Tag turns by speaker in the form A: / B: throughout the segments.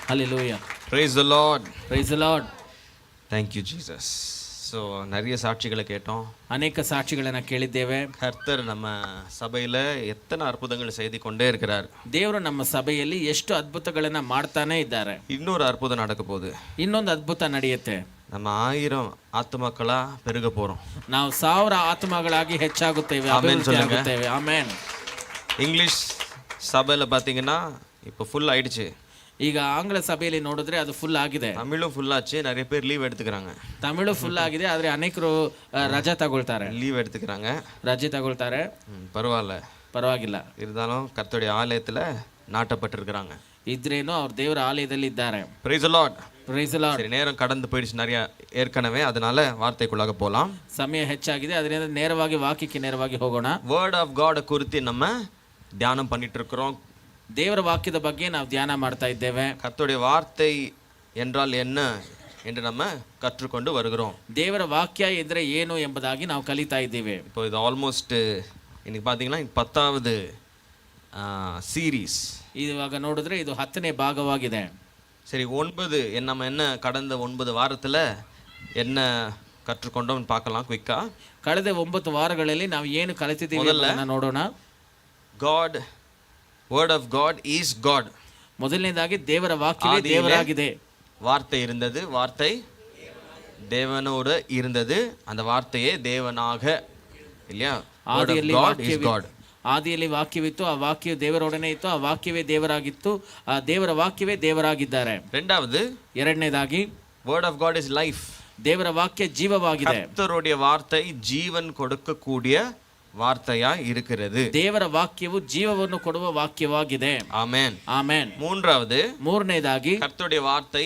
A: Hallelujah.
B: Praise the Lord.
A: Praise the Lord.
B: Thank you Jesus. So நிறைய சாட்சிகளை கேட்டோம்,
A: ಅನೇಕ ಸಾಕ್ಷಿಗಳನ್ನು ಕೇಳಿದ್ದೇವೆ.
B: கர்த்தர் நம்ம சபையில் எத்தனை அற்புதங்கள் செய்து கொண்டே இருக்கிறார்.
A: ದೇವರು ನಮ್ಮ ಸಭೆಯಲ್ಲಿ ಎಷ್ಟು ಅದ್ಭುತಗಳನ್ನು ಮಾಡ್ತಾನೆ ಇದ್ದಾರೆ.
B: இன்னொரு அற்புதம் நடக்க போகுது.
A: ಇನ್ನೊಂದು ಅದ್ಭುತ ನಡೆಯುತ್ತೆ.
B: நம்ம 1000 ஆத்துமக்களா பெருக போறோம்.
A: ನಾವು 1000 ಆತ್ಮಗಳಾಗಿ ಹೆಚ್ಚಾಗುತ್ತೇವೆ, ಅಭಿವೃದ್ಧಿ ಆಗುತ್ತೇವೆ. ಆಮೆನ್.
B: இங்கிலீஷ் சபையில் பார்த்தீங்கன்னா இப்போ ஃபுல் ஆயிடுச்சு.
A: ಈಗ ಆಂಗ್ಲ ಸಭೆಯಲ್ಲಿ ನೋಡಿದ್ರೆ ಅದು ಫುಲ್ ಆಗಿದೆ.
B: தமிழும் ஃபுல் ஆச்சு, நிறைய பேர் லீவ் எடுத்துக்கிறாங்க.
A: ತಮಿಳು ಫುಲ್ ಆಗಿದೆ, ಆದರೆ ಅನೇಕರು ರಜೆ ತಗೊಳ್ತಾರೆ,
B: லீவ் எடுத்துக்கிறாங்க,
A: ರಜೆ ತಗೊಳ್ತಾರೆ.
B: பரவாயில்ல,
A: ಪರವಾಗಿಲ್ಲ.
B: இருந்தாலும் கர்த்தருடைய ஆலயத்தில் நாட்டப்பட்டிருக்கிறாங்க.
A: ಇದ್ರೇನು ಅವ್ರ ದೇವರ ಆಲಯದಲ್ಲಿ ಇದ್ದಾರೆ.
B: Praise the Lord.
A: Praise the Lord.
B: சரி, நேரம் கடந்து போயிடுச்சு நிறைய ஏற்கனவே, அதனால வார்த்தைக்குள்ளாக போகலாம்.
A: ಸಮಯ ಹೆಚ್ಚಾಗಿದೆ, ಅದರಿಂದ ನೇರವಾಗಿ ವಾಕ್ಯಕ್ಕೆ ನೇರವಾಗಿ ಹೋಗೋಣ.
B: வேர்ட் ஆஃப் காட் குறித்து நம்ம தியானம் பண்ணிட்டு இருக்கிறோம்.
A: ದೇವರ ವಾಕ್ಯದ ಬಗ್ಗೆ ನಾವು ಧ್ಯಾನ ಮಾಡ್ತಾ ಇದ್ದೇವೆ.
B: கர்த்தருடைய வார்த்தை என்றால் என்ன என்று நம்ம கற்றுக்கொண்டு வருகிறோம்.
A: ದೇವರ ವಾಕ್ಯ ಎಂದರೆ ಏನು ಎಂಬುದಾಗಿ ನಾವು ಕಲಿತಾ ಇದ್ದೇವೆ.
B: இப்போ இது ஆல்மோஸ்ட் இன்னைக்கு பார்த்தீங்கன்னா 10வது சீரீஸ்.
A: ಇವಾಗ ನೋಡಿದ್ರೆ ಇದು 10ನೇ ಭಾಗವಾಗಿದೆ.
B: சரி, 9 நம்ம என்ன கடந்த 9 வாரத்தில் என்ன கற்றுக்கொண்டோம்னு பார்க்கலாம் குயிக்கா.
A: ಕಳೆದ 9 ವಾರಗಳಲ್ಲಿ ನಾವು ಏನು ಕಲಿತಿದ್ದೀವಿ ಅಂತ ನೋಡೋಣ.
B: God, word of God is God.
A: ಮೊದಲನೇದಾಗಿ ದೇವರ ವಾಕ್ಯವೇ ದೇವರಾಗಿದೆ.
B: வார்த்தை இருந்தது, வார்த்தை தேவனோடு இருந்தது, அந்த வார்த்தையே தேவனாக, இல்லையா?
A: ಆದಿಯಲ್ಲಿ ಆದಿಯಲ್ಲಿ ವಾಕ್ಯವಿತ್ತು, ಆ ವಾಕ್ಯವು ದೇವರೊಡನೆ ಇತ್ತು, ಆ ವಾಕ್ಯವೇ ದೇವರಾಗಿತ್ತು, ಆ ದೇವರ ವಾಕ್ಯವೇ ದೇವರಾಗಿದ್ದಾರೆ. ಎರಡನೇದಾಗಿ
B: word of God is life.
A: ದೇವರ ವಾಕ್ಯ ಜೀವವಾಗಿದೆ.
B: கர்த்தருடைய வார்த்தை ஜீவன் கொடுக்கக்கூடிய வார்த்தையா இருக்கிறது.
A: ದೇವರ ವಾಕ್ಯವು ಜೀವವನ್ನು ಕೊಡುವ ವಾಕ್ಯವಾಗಿದೆ.
B: ಆಮೆನ್.
A: ಆಮೆನ್. ಮೂರನೇದಾಗಿ
B: கர்த்தருடைய வார்த்தை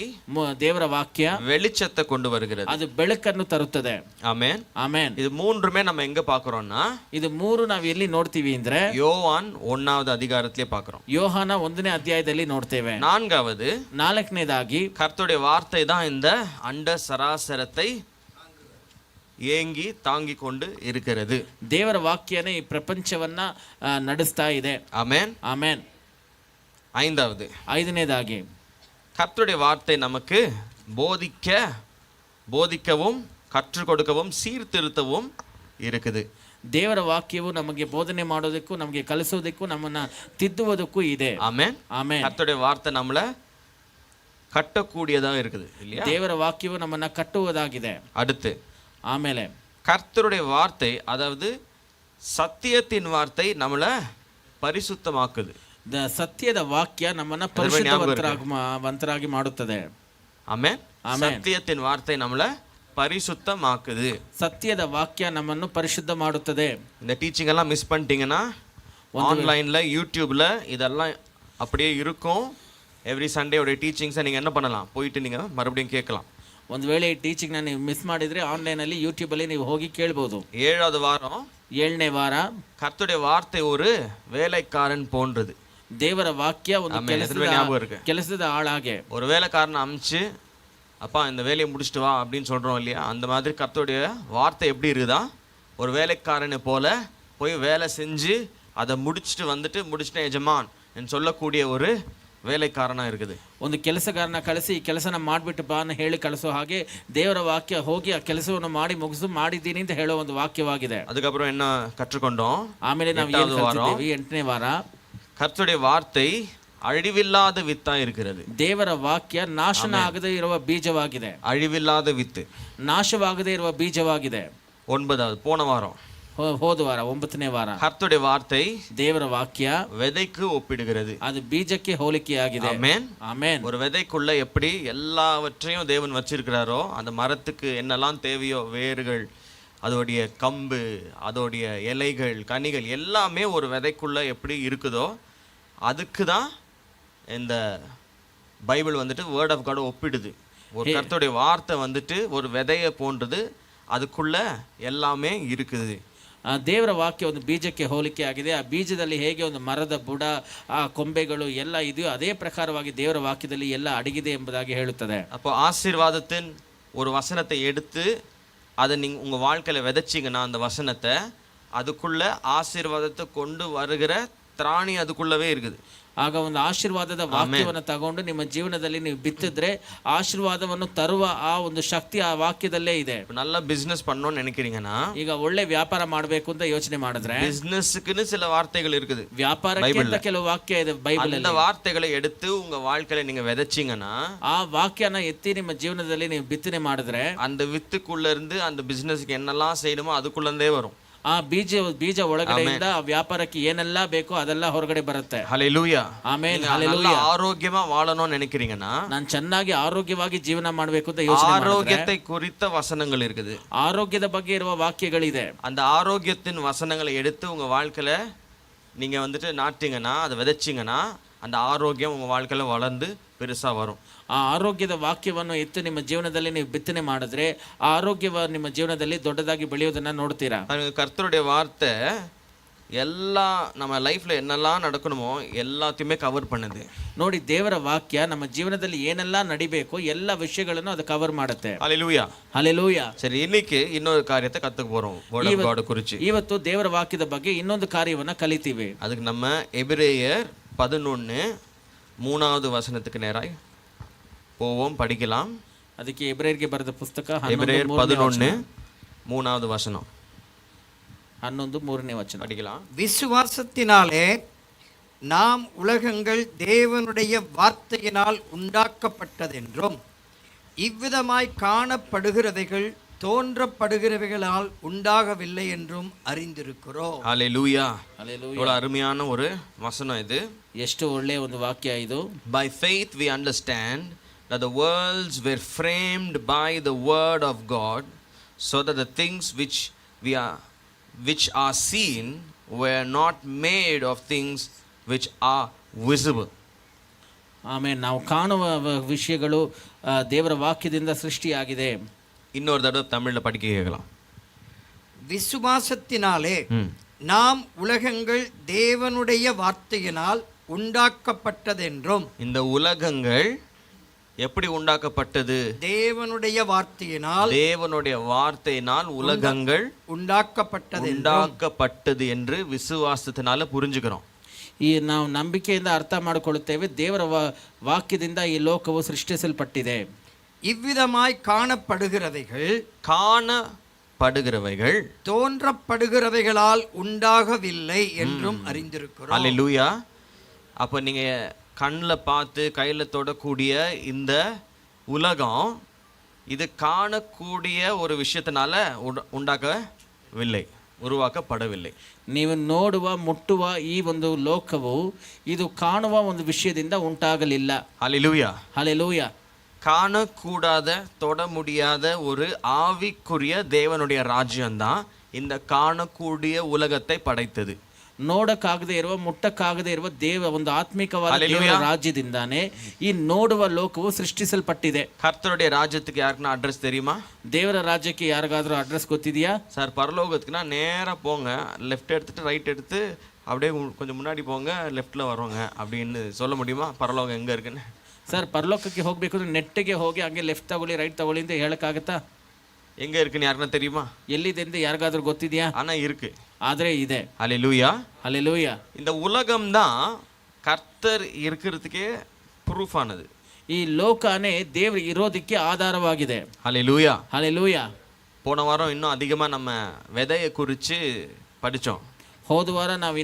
A: ದೇವರ ವಾಕ್ಯ
B: வெளிச்சத்தை கொண்டு வருகிறது.
A: ಅದು ಬೆಳಕನ್ನು ತರುತ್ತದೆ.
B: ಆಮೆನ್.
A: ಆಮೆನ್.
B: இது மூன்றுமே நம்ம எங்க பார்க்கறோம்னா,
A: ಇದು ಮೂರು ನಾವು ಎಲ್ಲಿ ನೋಡ್ತೀವಿ ಅಂದ್ರೆ
B: யோவான் 1வது அதிகாரத்திலே பார்க்கறோம்.
A: ಯೋಹಾನ 1ನೇ ಅಧ್ಯಾಯದಲ್ಲಿ ನೋಡ್ತೇವೆ. ನಾಲ್ಕನೇದಾಗಿ
B: கர்த்தருடைய வார்த்தை தான் இந்த அண்ட சராசரத்தை ஏங்கி தாங்கி கொண்டு இருக்கிறது.
A: ದೇವರ ವಾಕ್ಯನೇ ಈ ಪ್ರಪಂಚವನ್ನ ನಡೆಸ್ತಾ ಇದೆ.
B: ஆமென்.
A: ஆமென். ಐದನೇದಾಗಿ
B: கர்த்தருடைய வார்த்தை நமக்கு போதிக்கவும் கற்றுக் கொடுக்கவும் சீர்திருத்தவும் இருக்குது.
A: ದೇವರ ವಾಕ್ಯವು ನಮಗೆ ಬೋಧನೆ ಮಾಡೋದಕ್ಕೂ ನಮಗೆ ಕಲಿಸೋದಕ್ಕೂ ನಮ್ಮನ್ನ ತಿದ್ದುವುದಕ್ಕೂ ಇದೆ.
B: ஆமென். ஆமென். கர்த்தருடைய வார்த்தை நம்மள கட்டக்கூடியதா இருக்குது, இல்லையா?
A: ದೇವರ ವಾಕ್ಯವು ನಮ್ಮನ್ನ ಕಟ್ಟುವುದಾಗಿದೆ.
B: அடுத்து
A: ಆಮೇಲೆ
B: கர்த்தருடைய வார்த்தை, அதாவது சத்தியத்தின் வார்த்தை நம்மளை பரிசுத்தமாக்குது.
A: ಸತ್ಯದ ವಾಕ್ಯ ನಮ್ಮನ್ನ ಪರಿಶುದ್ಧವಂತರಾಗಿ ಮಾಡುತ್ತದೆ.
B: ஆமென். சத்தியத்தின் வார்த்தை நம்மளை பரிசுத்தமாக்குது.
A: ಸತ್ಯದ ವಾಕ್ಯ ನಮ್ಮನ್ನು ಪರಿಶುದ್ಧ ಮಾಡುತ್ತದೆ.
B: இந்த டீச்சிங் எல்லாம் மிஸ் பண்ணிட்டீங்கன்னா ஆன்லைன்ல யூடியூப்ல இதெல்லாம் அப்படியே இருக்கும். எவ்ரி சண்டே உடைய டீச்சிங்ஸை நீங்கள் என்ன பண்ணலாம், போயிட்டு நீங்கள் மறுபடியும் கேட்கலாம்.
A: ಒಂದು ವೇಳೆ ಈ ಟೀಚಿಂಗ್ನ ನೀವು ಮಿಸ್ ಮಾಡಿದರೆ ಆನ್ಲೈನಲ್ಲಿ ಯೂಟ್ಯೂಬಲ್ಲಿ ನೀವು ಹೋಗಿ ಕೇಳ್ಬೋದು.
B: 7வது வாரம்,
A: 7ನೇ ವಾರ,
B: கர்த்தருடைய வார்த்தை ஒரு வேலைக்காரன் போன்றது.
A: ದೇವರ ವಾಕ್ಯ ಒಂದು ಕೆಲಸದ ಆಳಾಗೆ.
B: ஒரு வேலைக்காரனை அமிச்சு, அப்பா இந்த வேலையை முடிச்சுட்டு வா அப்படின்னு சொல்கிறோம் இல்லையா? அந்த மாதிரி கர்த்தருடைய வார்த்தை எப்படி இருக்குதா, ஒரு வேலைக்காரனை போல போய் வேலை செஞ்சு அதை முடிச்சுட்டு எஜமான் என்று சொல்லக்கூடிய ஒரு ವೇಲೆಕಾರನ இருக்குது.
A: ಒಂದು ಕೆಲಸಗಾರನ ಕಳಿಸಿ ಈ ಕೆಲಸನ ಮಾಡಿಬಿಟ್ಟು ಬಾ ಅಂತ ಹೇಳಿ ಕಳಿಸೋ ಹಾಗೆ ದೇವರ ವಾಕ್ಯ ಹೋಗಿ ಆ ಕೆಲಸವನ್ನು ಮಾಡಿದ್ದೀನಿ ಅಂತ ಹೇಳೋ ಒಂದು ವಾಕ್ಯವಾಗಿದೆ.
B: அதுக்கப்புறம் என்ன கற்றுக்கொண்டோம்?
A: ಆಮೇಲೆ ನಾವು ಏನು ಕಲಿತಿದ್ದೇವೆ? 8ನೇ ವಾರ,
B: கர்த்தருடைய வார்த்தை அழிவில்லாத வித்தா இருக்கிறது.
A: ದೇವರ ವಾಕ್ಯ ನಾಶನ ಆಗದೇ ಇರುವ ಬೀಜವಾಗಿದೆ.
B: அழிவில்லாத வித்து,
A: ನಾಶವಾಗದೇ ಇರುವ ಬೀಜವಾಗಿದೆ.
B: 9வது போன வாரம்,
A: ಹೋದ ವಾರ 9ನೇ ವಾರ,
B: கர்த்தருடைய வார்த்தை
A: ದೇವರ ವಾಕ್ಯ
B: விதைக்கு ஒப்பிடுகிறது.
A: அது பீஜಕ್ಕೆ ಹೋಲಿಕೆಯಾಗಿದೆ.
B: ஆமென்.
A: ஆமென்.
B: ஒரு விதைக்குள்ள எப்படி எல்லாவற்றையும் தேவன் வச்சிருக்கிறாரோ, அந்த மரத்துக்கு என்னெல்லாம் தேவையோ, வேர்கள், அதோடைய கம்பு, அதோடைய இலைகள், கனிகள் எல்லாமே ஒரு விதைக்குள்ள எப்படி இருக்குதோ, அதுக்கு தான் இந்த பைபிள் வந்துட்டு வேர்ட் ஆஃப் காட் ஒப்பிடுது. ஒரு கர்த்தருடைய வார்த்தை ஒரு விதையை போன்றது, அதுக்குள்ள எல்லாமே இருக்குது.
A: ದೇವರ ವಾಕ್ಯ ಒಂದು ಬೀಜಕ್ಕೆ ಹೋಲಿಕೆ ಆಗಿದೆ. ಆ ಬೀಜದಲ್ಲಿ ಹೇಗೆ ಒಂದು ಮರದ ಬುಡ, ಆ ಕೊಂಬೆಗಳು ಎಲ್ಲ ಇದೆಯೋ ಅದೇ ಪ್ರಕಾರವಾಗಿ ದೇವರ ವಾಕ್ಯದಲ್ಲಿ ಎಲ್ಲ ಅಡಗಿದೆ ಎಂಬುದಾಗಿ ಹೇಳುತ್ತದೆ.
B: அப்போ ஆசீர்வாதத்தின் ஒரு வசனத்தை எடுத்து அதை நீங்கள் உங்கள் வாழ்க்கையில் விதைச்சிங்கன்னா, அந்த வசனத்தை, அதுக்குள்ள ஆசீர்வாதத்தை கொண்டு வருகிற திராணி அதுக்குள்ளவே இருக்குது.
A: ಆಗ ಒಂದು ಆಶೀರ್ವಾದದ ವಾಕ್ಯವನ್ನು ತಗೊಂಡು ನಿಮ್ಮ ಜೀವನದಲ್ಲಿ ನೀವು ಬಿತ್ತಿದ್ರೆ ಆಶೀರ್ವಾದವನ್ನು ತರುವ ಆ ಒಂದು ಶಕ್ತಿ ಆ ವಾಕ್ಯದಲ್ಲೇ ಇದೆ.
B: நல்ல பிசினஸ் பண்ணணும்னு நினைக்கிறீங்கன்னா
A: ಈಗ ಒಳ್ಳೆ ವ್ಯಾಪಾರ ಮಾಡಬೇಕು ಅಂತ ಯೋಚನೆ ಮಾಡಿದ್ರೆ
B: பிசினஸ்க்குன்னு சில வார்த்தைகள் இருக்குது.
A: ವ್ಯಾಪಾರಕ್ಕೆ ಅಂತ ಕೆಲವು ವಾಕ್ಯ ಇದೆ ಬೈಬಲ್
B: அந்த வார்த்தைகளை எடுத்து உங்க வாழ்க்கையில நீங்க விதைச்சீங்கன்னா
A: ಆ ವಾಕ್ಯನ ಎತ್ತಿ ನಿಮ್ಮ ಜೀವನದಲ್ಲಿ ನೀವು ಬಿತ್ತನೆ ಮಾಡಿದ್ರೆ
B: அந்த வித்துக்குள்ள இருந்து அந்த பிசினஸ்க்கு என்னெல்லாம் செய்யணுமோ அதுக்குள்ள இருந்தே வரும்.
A: ಆ ಬೀಜ ಒಳಗಡೆಯಿಂದ ಆ ವ್ಯಾಪಾರಕ್ಕೆ ಏನೆಲ್ಲ ಬೇಕೋ ಅದೆಲ್ಲ ಹೊರಗಡೆ ಬರುತ್ತೆ.
B: ஹல்லேலூயா.
A: ಆಮೆನ್.
B: நல்ல
A: ಹಲ್ಲೆಲೂಯಾ.
B: ஆரோக்கியமா வாழணும்னு நினைக்கிறீங்கன்னா
A: ನಾನು ಚೆನ್ನಾಗಿ ಆರೋಗ್ಯವಾಗಿ ಜೀವನ ಮಾಡಬೇಕು ಅಂತ ಯೋಚನೆ ಮಾಡಿದ್ರೆ
B: ஆரோக்கியத்தை குறித்த வசனங்கள் இருக்குது.
A: ಆರೋಗ್ಯದ ಬಗ್ಗೆ ಇರುವ ವಾಕ್ಯಗಳಿದೆ.
B: அந்த ஆரோக்கியத்தின் வசனங்களை எடுத்து உங்க வாழ்க்கையில நீங்க வந்துட்டு நாட்டிங்கன்னா அதை விதைச்சிங்கன்னா அந்த ஆரோக்கியம் உங்க வாழ்க்கையில வளர்ந்து பெருசா வரும்.
A: ಆ ಆರೋಗ್ಯದ ವಾಕ್ಯವನ್ನು ಎತ್ತು ನಿಮ್ಮ ಜೀವನದಲ್ಲಿ ನೀವು ಬಿತ್ತನೆ ಮಾಡಿದ್ರೆ ಆ ಆರೋಗ್ಯವ ನಿಮ್ಮ ಜೀವನದಲ್ಲಿ ದೊಡ್ಡದಾಗಿ ಬೆಳೆಯೋದನ್ನ ನೋಡ್ತೀರಾ.
B: கர்த்தருடைய வார்த்தை எல்லா நம்ம லைஃப்ல என்னெல்லாம் நடக்கணுமோ எல்லாத்தையுமே கவர் பண்ணுது.
A: ನೋಡಿ, ದೇವರ ವಾಕ್ಯ ನಮ್ಮ ಜೀವನದಲ್ಲಿ ಏನೆಲ್ಲ ನಡಿಬೇಕು ಎಲ್ಲ ವಿಷಯಗಳನ್ನು ಅದು ಕವರ್ ಮಾಡುತ್ತೆ.
B: ஹல்லேலூயா.
A: ಹಲ್ಲೆಲೂಯಾ.
B: சரி, இன்னைக்கு இன்னொரு காரியத்தை கத்துக்க போறோம் வேர்ட் ஆஃப் காட் குறிச்சு.
A: ಇವತ್ತು ದೇವರ ವಾಕ್ಯದ ಬಗ್ಗೆ ಇನ್ನೊಂದು ಕಾರ್ಯವನ್ನ ಕಲಿತೀವಿ.
B: அதுக்கு நம்ம எபிரேயர் 11 3வது வசனத்துக்கு நேராய் போவோம், படிக்கலாம்.
A: ಅದಕ್ಕೆ ಎಬ್ರೇಯರಿಗೆ ಬರೆದ ಪುಸ್ತಕ
B: எபிரேயர் 11 3வது வசனம்
A: 11:3 ವಚನ
B: படிக்கலாம்.
C: விசுவாசத்தினாலே நாம் உலகங்கள் தேவனுடைய வார்த்தையினால் உண்டாக்கப்பட்டதென்றும் இவ்விதமாய் காணப்படுகிறவைகள் தோன்றப்படுகிறவைகளால் உண்டாகவில்லை என்றும் அறிந்திருக்கிறோம்.
B: ஹல்லேலூயா.
A: ಹಲ್ಲೆಲೂಯಾ.
B: இவ்வளவு அருமையான ஒரு வசனம் இது.
A: ಎಷ್ಟು ಒಳ್ಳೆಯ ಒಂದು ವಾಕ್ಯ ಇದು.
B: By faith we understand that the worlds were framed by the word of God, so that the things which are seen were not made of things which are visible.
A: ಆಮೇಲೆ ನಾವು ಕಾಣುವ ವಿಷಯಗಳು ದೇವರ ವಾಕ್ಯದಿಂದ ಸೃಷ್ಟಿಯಾಗಿದೆ.
B: இன்னொரு தடவை தமிழ்ல படிக்க கேட்கலாம்.
C: விசுவாசத்தினாலே நாம் உலகங்கள் தேவனுடைய வார்த்தையினால் உண்டாக்கப்பட்டதென்றும்.
B: இந்த உலகங்கள் எப்படி உண்டாக்கப்பட்டது?
C: தேவனுடைய வார்த்தையினால்.
B: தேவனுடைய வார்த்தையினால் உலகங்கள் உண்டாக்கப்பட்டது என்று விசுவாசத்தினால புரிஞ்சுக்கிறோம்.
A: ಈ ನಾವು ನಂಬಿಕೆಯಿಂದ ಅರ್ಥ ಮಾಡಿಕೊಳ್ಳುತ್ತೇವೆ, ದೇವರ ವಾಕ್ಯದಿಂದ ಈ ಲೋಕವು ಸೃಷ್ಟಿಸಲ್ಪಟ್ಟಿದೆ.
C: இவ்விதமாய் காணப்படுகிறவைகள் தோன்றப்படுகிறவைகளால் உண்டாகவில்லை என்றும் அறிந்திருக்கிறோம்.
B: அல்லேலூயா. அப்போ நீங்க கண்ணில் பார்த்து கையில் தொடக்கூடிய இந்த உலகம் இது காணக்கூடிய ஒரு விஷயத்தினால உருவாக்கப்படவில்லை.
A: ನೀವು ನೋಡುವ ಮುಟ್ಟುವ ಈ ಒಂದು ಲೋಕವು ಇದು ಕಾಣುವ ಒಂದು ವಿಷಯದಿಂದ ಉಂಟಾಗಲಿಲ್ಲ.
B: அல்லேலூயா.
A: ಹಲ್ಲೆಲೂಯಾ.
B: காணக்கூடாத தொட முடியாத ஒரு ஆவிக்குரிய தேவனுடைய ராஜ்யம்தான் இந்த காணக்கூடிய உலகத்தை படைத்தது.
A: ನೋಡಕ್ಕಾಗದೆ ಇರುವ ಮುಟ್ಟಕ್ಕಾಗದೆ ಇರುವ ಒಂದು ಆತ್ಮಿಕವಾದ ದೇವರ ರಾಜ್ಯದಿಂದಾನೇ ಈ ನೋಡುವ ಲೋಕವು ಸೃಷ್ಟಿಸಲ್ಪಟ್ಟಿದೆ.
B: கர்த்தருடைய ராஜ்யத்துக்கு யாருக்குன்னா அட்ரஸ் தெரியுமா?
A: ದೇವರ ರಾಜ್ಯಕ್ಕೆ ಯಾರಿಗಾದ್ರೂ ಅಡ್ರೆಸ್ ಗೊತ್ತಿದೆಯಾ?
B: சார், பரலோகத்துக்குன்னா நேரா போங்க, லெஃப்ட் எடுத்துட்டு ரைட் எடுத்து அப்படியே கொஞ்சம் முன்னாடி போங்க, லெஃப்ட்ல வருவாங்க அப்படின்னு சொல்ல முடியுமா? பரலோகம் எங்க இருக்குன்னு?
A: ಸರ್, ಪರಲೋಕಕ್ಕೆ ಹೋಗ್ಬೇಕು ಅಂದ್ರೆ ನೆಟ್ಟಿಗೆ ಹೋಗಿ ಹಂಗೆ ಲೆಫ್ಟ್ ತಗೊಳ್ಳಿ ರೈಟ್ ತಗೊಳ್ಳಿ ಅಂತ ಹೇಳಕ್ಕಾಗತ್ತಾ?
B: எங்க இருக்குன்னு யாருன்னா தெரியுமா?
A: ಎಲ್ಲಿದೆ ಅಂತ ಯಾರಿಗಾದ್ರೂ ಗೊತ್ತಿದೆಯಾ?
B: ஆனா இருக்கு.
A: ಆದ್ರೆ ಇದೆ.
B: ஹல்லேலூயா.
A: ಹಲ್ಲೆಲೂಯಾ.
B: இந்த உலகம் தான் கர்த்தர் இருக்கிறதுக்கே ப்ரூஃப் ஆனது.
A: ಈ ಲೋಕನೇ ದೇವರು ಇರೋದಕ್ಕೆ ಆಧಾರವಾಗಿದೆ.
B: ஹல்லேலூயா.
A: ಹಲ್ಲೆಲೂಯಾ.
B: போன வாரம் இன்னும் அதிகமா நம்ம விதையை குறித்து படிச்சோம்.
A: ಹೋದ ವಾರ ನಾವು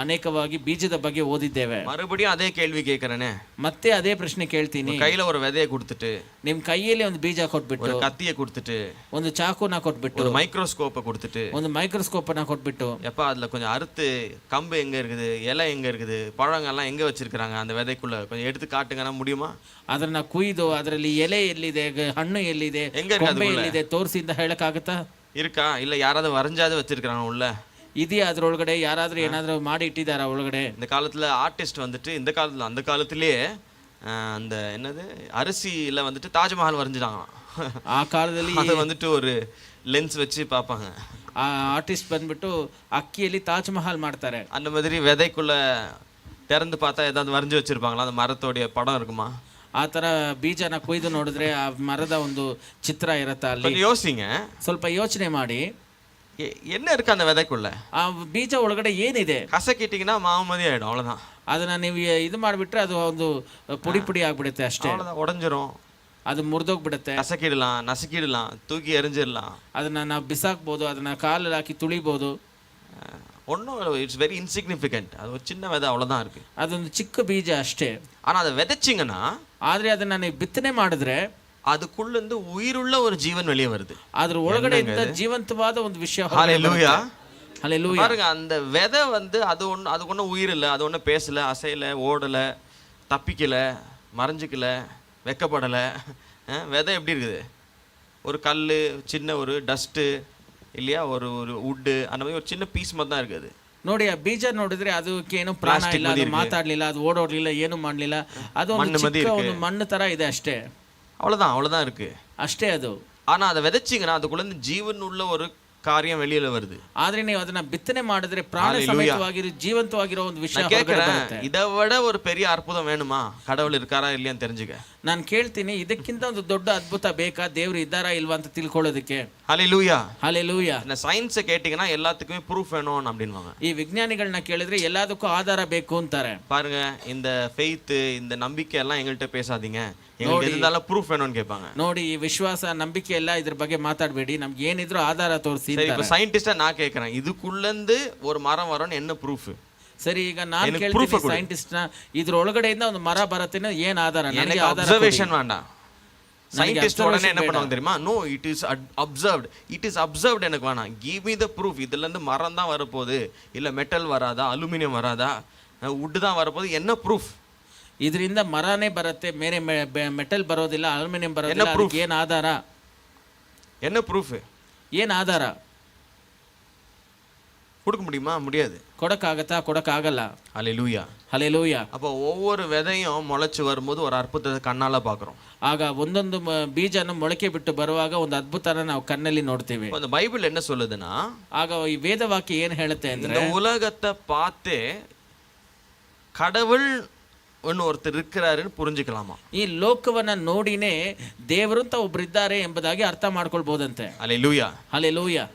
A: ಅನೇಕವಾಗಿ ಬೀಜದ ಬಗ್ಗೆ ಓದಿದ್ದೇವೆ.
B: மறுபடியும் அதே கேள்வி கேட்கறேனே,
A: ಮತ್ತೆ ಅದೇ ಪ್ರಶ್ನೆ ಕೇಳ್ತೀನಿ.
B: கையில ஒரு விதையை கொடுத்துட்டு,
A: ನಿಮ್ ಕೈಯಲ್ಲಿ ಒಂದು ಬೀಜ ಕೊಟ್ಬಿಟ್ಟು,
B: ஒரு கத்தியை கொடுத்துட்டு,
A: ಒಂದು ಚಾಕುನ ಕೊಟ್ಬಿಟ್ಟು,
B: ஒரு மைக்ரோஸ்கோப்பை கொடுத்துட்டு,
A: ಒಂದು ಮೈಕ್ರೋಸ್ಕೋಪ್ ಅನ್ನ ಕೊಟ್ಬಿಟ್ಟು,
B: எப்பா அதுல கொஞ்சம் அறுத்து கம்பு எங்க இருக்குது, இலை எங்க இருக்குது, பழங்கள்லாம் எங்க வச்சிருக்காங்க அந்த விதைக்குள்ள கொஞ்சம் எடுத்து காட்டுங்கன்னா முடியுமா? ಅದನ್ನ ಕುಯ್ದು ಅದರಲ್ಲಿ ಎಲೆ ಎಲ್ಲಿದೆ, ಹಣ್ಣು ಎಲ್ಲಿದೆ, ಕೊಂಬೆ ಎಲ್ಲಿದೆ ತೋರಿಸಿ ಅಂತ ಹೇಳಕ್ಕಾಗತ್ತಾ? இருக்கா? இல்ல யாராவது வரைஞ்சாவது வச்சிருக்காங்க உள்ள? ಇದೆಯಾ ಅದರೊಳಗಡೆ? ಯಾರಾದ್ರೂ ಏನಾದ್ರೂ ಮಾಡಿ ಇಟ್ಟಿದ್ದಾರಾ ಒಳಗಡೆ? இந்த காலத்துல ஆர்டிஸ்ட் வந்துட்டு இந்த காலத்துல அந்த காலத்திலேயே அந்த என்னது அரிசியில வந்துட்டு தாஜ்மஹால் வரைஞ்சிட்டாங்க.
A: ಆ ಕಾಲದಲ್ಲಿ
B: அதை வந்துட்டு ஒரு ಲೆನ್ಸ್ வச்சு பார்ப்பாங்க.
A: ಆ ಆರ್ಟಿಸ್ಟ್ ಬಂದ್ಬಿಟ್ಟು ಅಕ್ಕಿಯಲ್ಲಿ ತಾಜ್ ಮಹಲ್ ಮಾಡ್ತಾರೆ.
B: அந்த மாதிரி விதைக்குள்ள திறந்து பார்த்தா ஏதாவது வரைஞ்சி வச்சிருப்பாங்களா? அந்த மரத்தோடைய படம் இருக்குமா?
A: ಆ ತರ ಬೀಜನ ಕೊಯ್ದು ನೋಡಿದ್ರೆ ಆ ಮರದ ಒಂದು ಚಿತ್ರ ಇರತ್ತಾ ಅಲ್ಲಿ?
B: யோசிங்க,
A: ಸ್ವಲ್ಪ ಯೋಚನೆ ಮಾಡಿ.
B: என்ன இருக்கு அந்த விதைக்குள்ள?
A: ಆ ಬೀಜ ಒಳಗಡೆ ಏನಿದೆ?
B: கசக்கிட்டீங்கன்னா மாவு மாதிரி ஆயிடும், அவ்வளவுதான்.
A: ಅದನ್ನ ನೀವು ಇದು ಮಾಡಿಬಿಟ್ರೆ ಅದು ಒಂದು ಪುಡಿ ಪುಡಿ ಆಗ್ಬಿಡುತ್ತೆ ಅಷ್ಟೇ.
B: அவ்வளோதான், உடஞ்சிரும்.
A: ಅದು ಮುರಿದೋಗ್ಬಿಡುತ್ತೆ.
B: கசக்கிடலாம், நசுக்கிடலாம், தூக்கி எறிஞ்சிடலாம்.
A: ಅದನ್ನ ನಾವು ಬಿಸಾಕ್ಬೋದು, ಅದನ್ನ ಕಾಲಲ್ಲಿ ಹಾಕಿ ತುಳಿಬೋದು.
B: ஒன்றும் இட்ஸ் வெரி இன்சிக்னிஃபிகண்ட். அது ஒரு சின்ன விதை, அவ்வளோதான் இருக்கு.
A: ಅದೊಂದು ಚಿಕ್ಕ ಬೀಜ ಅಷ್ಟೇ.
B: ஆனால் அதை விதைச்சிங்கன்னா,
A: ಆದ್ರೆ ಅದನ್ನ ನೀವು ಬಿತ್ತನೆ ಮಾಡಿದ್ರೆ
B: அதுக்குள்ளேருந்து உயிருள்ள ஒரு ஜீவன் வெளியே வருது.
A: ಅದ್ರ ಒಳಗಡೆಯಿಂದ ಜೀವಂತವಾದ ಒಂದು ವಿಷಯ
B: ஹalleluya.
A: ஹalleluya.
B: பாருங்க, அந்த விதை அதுக்கு ஒன்றும் உயிர் இல்லை, அது ஒன்றும் பேசல, அசையல, ஓடல, தப்பிக்கல, மறைஞ்சிக்கல, வெக்கப்படலை. விதை எப்படி இருக்குது? ஒரு கல், சின்ன ஒரு டஸ்ட்டு இல்லையா, ஒரு வுட்டு, அந்த மாதிரி ஒரு சின்ன பீஸ் மாதிரி தான் இருக்குது.
A: ನೋಡಿ ಆ ಬೀಜ ನೋಡಿದ್ರೆ ಅದಕ್ಕೆ ಏನು ಪ್ರಾಣ ಇಲ್ಲ, ಅದು ಮಾತಾಡ್ಲಿಲ್ಲ, ಅದು ಓಡೋಡ್ಲಿಲ್ಲ, ಏನು ಮಾಡ್ಲಿಲ್ಲ, ಅದು ಒಂದು ಮಣ್ಣು ತರ ಇದೆ ಅಷ್ಟೇ.
B: அவ்வளோதான் இருக்கு
A: ಅಷ್ಟೇ ಅದು.
B: ஆனா அதை விதைச்சிங்கன்னா அதுக்குள்ள ஜீவன் உள்ள ஒரு காரியம் வெளியில வருது.
A: ಆದ್ರೆ ನೀವು ಅದನ್ನ ಬಿತ್ತನೆ ಮಾಡಿದ್ರೆ ಪ್ರಾಣ ಸಮೇತವಾಗಿ ಜೀವಂತವಾಗಿರೋ ಒಂದು ವಿಷಯ ಹೊರಗಡೆ ಬರುತ್ತೆ.
B: இதை விட ஒரு பெரிய அற்புதம் வேணுமா? கடவுள் இருக்காரா இல்லையான்னு தெரிஞ்சுக்க.
A: ನಾನು ಕೇಳ್ತೀನಿ, ಇದಕ್ಕಿಂತ ಒಂದು ದೊಡ್ಡ ಅದ್ಭುತ ಬೇಕಾ? ದೇವರು ಇದ್ದಾರಾ ಇಲ್ವಾ ಅಂತ ತಿಳ್ಕೊಳ್ಳೋದಕ್ಕೆ.
B: ஹalleluya.
A: ஹalleluya.
B: இந்த சயின்ஸை கேட்டிங்கன்னா எல்லாத்துக்குமே ப்ரூஃப் வேணும் அப்படின்வாங்க.
A: ಈ ವಿಜ್ಞಾನಿಗಳನ್ನ ಕೇಳಿದ್ರೆ ಎಲ್ಲದಕ್ಕೂ ಆಧಾರ ಬೇಕು ಅಂತಾರೆ.
B: பாருங்க, இந்த ஃபெய்த், இந்த நம்பிக்கை எல்லாம் எங்கள்கிட்ட பேசாதீங்க, எங்களுக்கு இருந்தாலும் ப்ரூஃப் வேணும்னு கேட்பாங்க.
A: ನೋಡಿ, ಈ ವಿಶ್ವಾಸ ನಂಬಿಕೆ ಎಲ್ಲ ಇದ್ರ ಬಗ್ಗೆ ಮಾತಾಡಬೇಡಿ, ನಮ್ಗೆ ಏನಿದ್ರು ಆಧಾರ ತೋರಿಸಿ.
B: சரி, இப்போ சயின்டிஸ்டா நான் கேட்கறேன், இதுக்குள்ளேருந்து ஒரு மரம் வரும்னு என்ன ப்ரூஃப்?
A: ಸರಿ, ಈಗ ನಾನು ಕೇಳ್ತೀನಿ ಸೈಂಟಿಸ್ಟ್ ನ, ಇದ್ರ ಒಳಗಡೆಯಿಂದ ಒಂದು ಮರ ಬರುತ್ತೆ, ಏನ್ ಆಧಾರ? ನನಗೆ
B: ಅಬ್ಸರ್ವೇಷನ್ வேண்டாம். சயின்டிஸ்ட் உடனே என்ன பண்ணுவாங்க தெரியுமா? No, it is observed. எனக்கு வேணாம், கிவ் மீ த ப்ரூஃப். இதுல இருந்து மரம் தான் வரப்போகுது, இல்ல மெட்டல் வராதா, அலுமினியம் வராதா, வுட் தான் வரப்போகுது, என்ன ப்ரூஃப்?
A: ಇದರಿಂದ ಮರನೇ ಬರುತ್ತೆ, ಬೇರೆ ಮೆಟಲ್ ಬರೋದಿಲ್ಲ, ಅಲ್ಯೂಮಿನಿಯಂ ಬರೋದಿಲ್ಲ, ಅದಕ್ಕೆ ಏನ್ ಆಧಾರ?
B: என்ன ப்ரூஃப்?
A: ಏನ್ ಆಧಾರ?
B: கொடுக்க முடியுமா? முடியாது.
A: ಕೊಡಕ್ಕಾಗತ್ತಾ? ಕೊಡಕ್ಕಾಗಲ್ಲ.
B: ஹalleluya.
A: ஹalleluya.
B: அப்போ ஒவ்வொரு விதையும் முளைச்சு வரும்போது ஒரு அற்புதத்தை கண்ணால பார்க்குறோம்.
A: ಆಗ ಒಂದೊಂದು ಬೀಜನ ಮೊಳಕೆ ಬಿಟ್ಟು ಬರುವಾಗ ಒಂದು ಅದ್ಭುತನ ನಾವು ಕಣ್ಣಲ್ಲಿ ನೋಡ್ತೀವಿ.
B: அந்த பைபிள் என்ன சொல்லுதுன்னா,
A: ಆಗ ಈ ವೇದವಾಕ್ಯ ಏನು ಹೇಳುತ್ತೆ ಅಂದ್ರೆ,
B: இந்த உலகத்தை பார்த்தே கடவுள் ஒருத்தர் இருக்கிறாருன்னு புரிஞ்சுக்கலாமா?
A: ಈ ಲೋಕವನ್ನ ನೋಡಿನೇ ದೇವರು ಅಂತ ಒಬ್ರು ಇದ್ದಾರೆ ಎಂಬುದಾಗಿ ಅರ್ಥ ಮಾಡ್ಕೊಳ್ಬಹುದಂತೆ.
B: ஹalleluya.
A: ஹalleluya.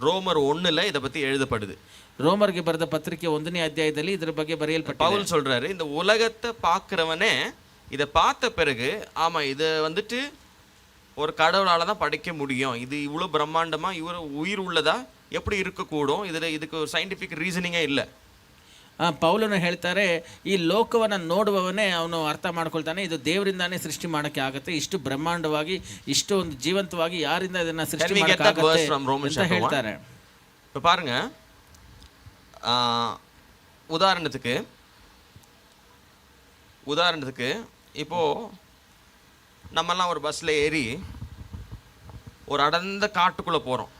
B: ரோமர் 1ல இத பத்தி எழுதப்படுது.
A: ரோமருக்கு ಬರೆದ ಪತ್ರಿಕೆ 1ನೇ ಅಧ್ಯಾಯದಲ್ಲಿ ಇದರ ಬಗ್ಗೆ ಬರೆಯಲ್ಪಟ್ಟಿದೆ.
B: பவுல் சொல்றாரு, இந்த உலகத்தை பார்க்கிறவனே இத பார்த்த பிறகு, ஆமா இது வந்துட்டு ஒரு கடவுளால தான் படைக்க முடியும், இது இவ்வளவு பிரம்மாண்டமா இவர உயிர் உள்ளதா எப்படி இருக்கக்கூடும், இதுக்கு ஒரு சயின்டிஃபிக் ரீசனிங்கே இல்லை.
A: ಪೌಲನು ಹೇಳ್ತಾರೆ, ಈ ಲೋಕವನ್ನ ನೋಡುವವನೇ ಅವನು ಅರ್ಥ ಮಾಡ್ಕೊಳ್ತಾನೆ, ಇದು ದೇವರಿಂದಾನೇ ಸೃಷ್ಟಿ ಮಾಡಕ್ಕೆ ಆಗುತ್ತೆ, ಇಷ್ಟು ಬ್ರಹ್ಮಾಂಡವಾಗಿ, ಇಷ್ಟು ಒಂದು ಜೀವಂತವಾಗಿ ಯಾರಿಂದ ಇದನ್ನ ಸೃಷ್ಟಿ ಮಾಡಕ್ಕಾಗುತ್ತೆ ಅಂತ ಹೇಳ್ತಾರೆ.
B: இப்போ பாருங்க, உதாரணத்துக்கு இப்போ நம்மெல்லாம் ஒரு பஸ்ல ஏறி ஒரு அடர்ந்த காட்டுக்குள்ள போறோம்.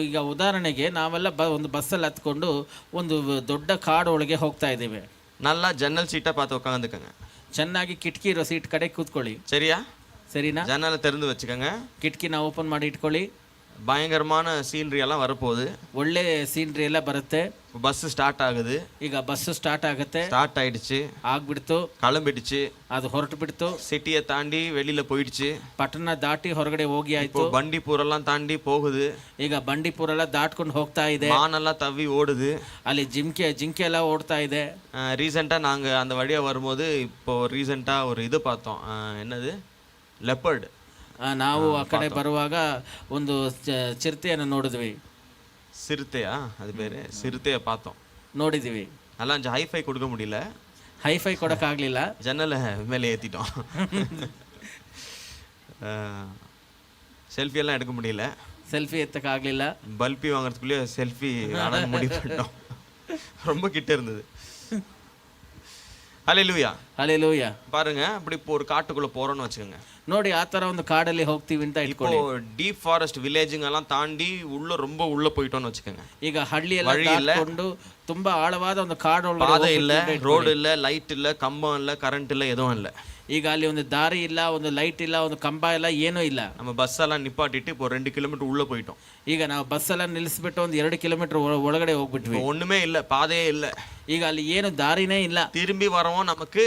A: ಈಗ ಉದಾಹರಣೆಗೆ ನಾವೆಲ್ಲ ಒಂದು ಬಸ್ಸಲ್ಲಿ ಹತ್ಕೊಂಡು ಒಂದು ದೊಡ್ಡ ಕಾಡು ಒಳಗೆ ಹೋಗ್ತಾ ಇದ್ದೀವಿ.
B: நல்லா ஜன்னல் சீட்டை பார்த்து உட்காந்துக்கங்க.
A: ಚೆನ್ನಾಗಿ ಕಿಟಕಿ ಇರೋ ಸೀಟ್ ಕಡೆ ಕೂತ್ಕೊಳ್ಳಿ.
B: சரியா?
A: ಸರಿನಾ?
B: ஜன்னலை திறந்து வச்சுக்கோங்க.
A: ಕಿಟಕಿನ ಓಪನ್ ಮಾಡಿ ಇಟ್ಕೊಳ್ಳಿ.
B: பயங்கரமான சீனரி எல்லாம் வரப்போகுது.
A: ಒಳ್ಳೆ ಸೀನರಿ ಎಲ್ಲ ಬರುತ್ತೆ.
B: பஸ் ஸ்டார்ட் ஆகுது.
A: ಈಗ ಬಸ್ ಸ್ಟಾರ್ಟ್ ಆಗುತ್ತೆ.
B: ஸ்டார்ட் ஆயிடுச்சு,
A: ಆಗ್ಬಿಡ್ತು,
B: கிளம்பிடுச்சு,
A: ಅದು ಹೊರಟು ಬಿಡ್ತು,
B: சிட்டியை தாண்டி வெளியில போயிடுச்சு,
A: ಪಟ್ಟಣ ದಾಟಿ ಹೊರಗಡೆ ಹೋಗಿ ಆಯ್ತು,
B: ಬಂಡೀಪುರ எல்லாம் தாண்டி போகுது.
A: ಈಗ ಬಂಡೀಪುರ ಎಲ್ಲ ದಾಟ್ಕೊಂಡು ಹೋಗ್ತಾ ಇದೆ,
B: மானெல்லாம் தவி ஓடுது,
A: ಅಲ್ಲಿ ಜಿಂಕೆ ಎಲ್ಲ ಓಡ್ತಾ ಇದೆ.
B: ரீசெண்டாக நாங்கள் அந்த வழியா வரும்போது இப்போ ரீசெண்டாக ஒரு இது பார்த்தோம், என்னது, லெப்பர்டு.
A: ನಾವು ಆ ಕಡೆ ಬರುವಾಗ ಒಂದು ಚಿರತೆಯನ್ನು ನೋಡಿದ್ವಿ.
B: சிறுத்தையா அது பேரு? சிறுத்தையை பார்த்தோம்,
A: ನೋಡಿದ್ವಿ.
B: நல்லா ஹைஃபை கொடுக்க முடியல,
A: ಹೈಫೈ ಕೊಡಕ್ಕಾಗ್ಲಿಲ್ಲ,
B: ஜன்னலை மேலே ஏற்றிட்டோம். செல்ஃபி எல்லாம் எடுக்க முடியல,
A: ಸೆಲ್ಫಿ ಎತ್ತಕ್ಕಾಗ್ಲಿಲ್ಲ,
B: பல்பி வாங்குறதுக்குள்ளேயே செல்ஃபி முடிவு பண்ணிட்டோம், ரொம்ப கிட்ட இருந்தது. ஹல்லேலூயா.
A: ஹல்லேலூயா.
B: பாருங்க, அப்படி இப்போ ஒரு காட்டுக்குள்ள போறோம்னு வச்சுக்கோங்க.
A: ನೋಡಿ, ಆ ತರ ಒಂದು ಕಾಡಲ್ಲಿ ಹೋಗ್ತೀವಿ ಅಂತ ಇಟ್ಕೊಳ್ಳಿ.
B: இப்போ டீப் ஃபாரஸ்ட் வில்லேஜ்ங்கெல்லாம் தாண்டி ரொம்ப உள்ள போயிட்டோம்னு வச்சுக்கோங்க.
A: ಈಗ ಹಳ್ಳಿ ಎಲ್ಲ ದಾಟ್ಕೊಂಡು ತುಂಬಾ ಆಳವಾದ ಒಂದು ಕಾಡು ಒಳಗಡೆ,
B: பாதை இல்ல, ரோடு இல்ல, லைட் இல்ல, கம்பம் இல்ல, கரண்ட் இல்ல, எதுவும் இல்ல.
A: ಈಗ ಅಲ್ಲಿ ಒಂದು ದಾರಿ ಇಲ್ಲ, ಒಂದು ಲೈಟ್ ಇಲ್ಲ, ಒಂದು ಕಂಬ ಇಲ್ಲ, ಏನೂ ಇಲ್ಲ.
B: நம்ம பஸ் எல்லாம் நிப்பாட்டிட்டு இப்போ 2 கிலோமீட்டர் உள்ள போயிட்டோம்.
A: ಈಗ ನಾವು ಬಸ್ ಎಲ್ಲ ನಿಲ್ಲಿಸ್ಬಿಟ್ಟು ಒಂದು 2 ಕಿಲೋಮೀಟರ್ ಒಳಗಡೆ ಹೋಗ್ಬಿಟ್ವಿ.
B: ஒண்ணுமே இல்ல, பாதையே இல்ல.
A: ಈಗ ಅಲ್ಲಿ ಏನು ದಾರಿನೇ ಇಲ್ಲ.
B: திரும்பி வரவும் நமக்கு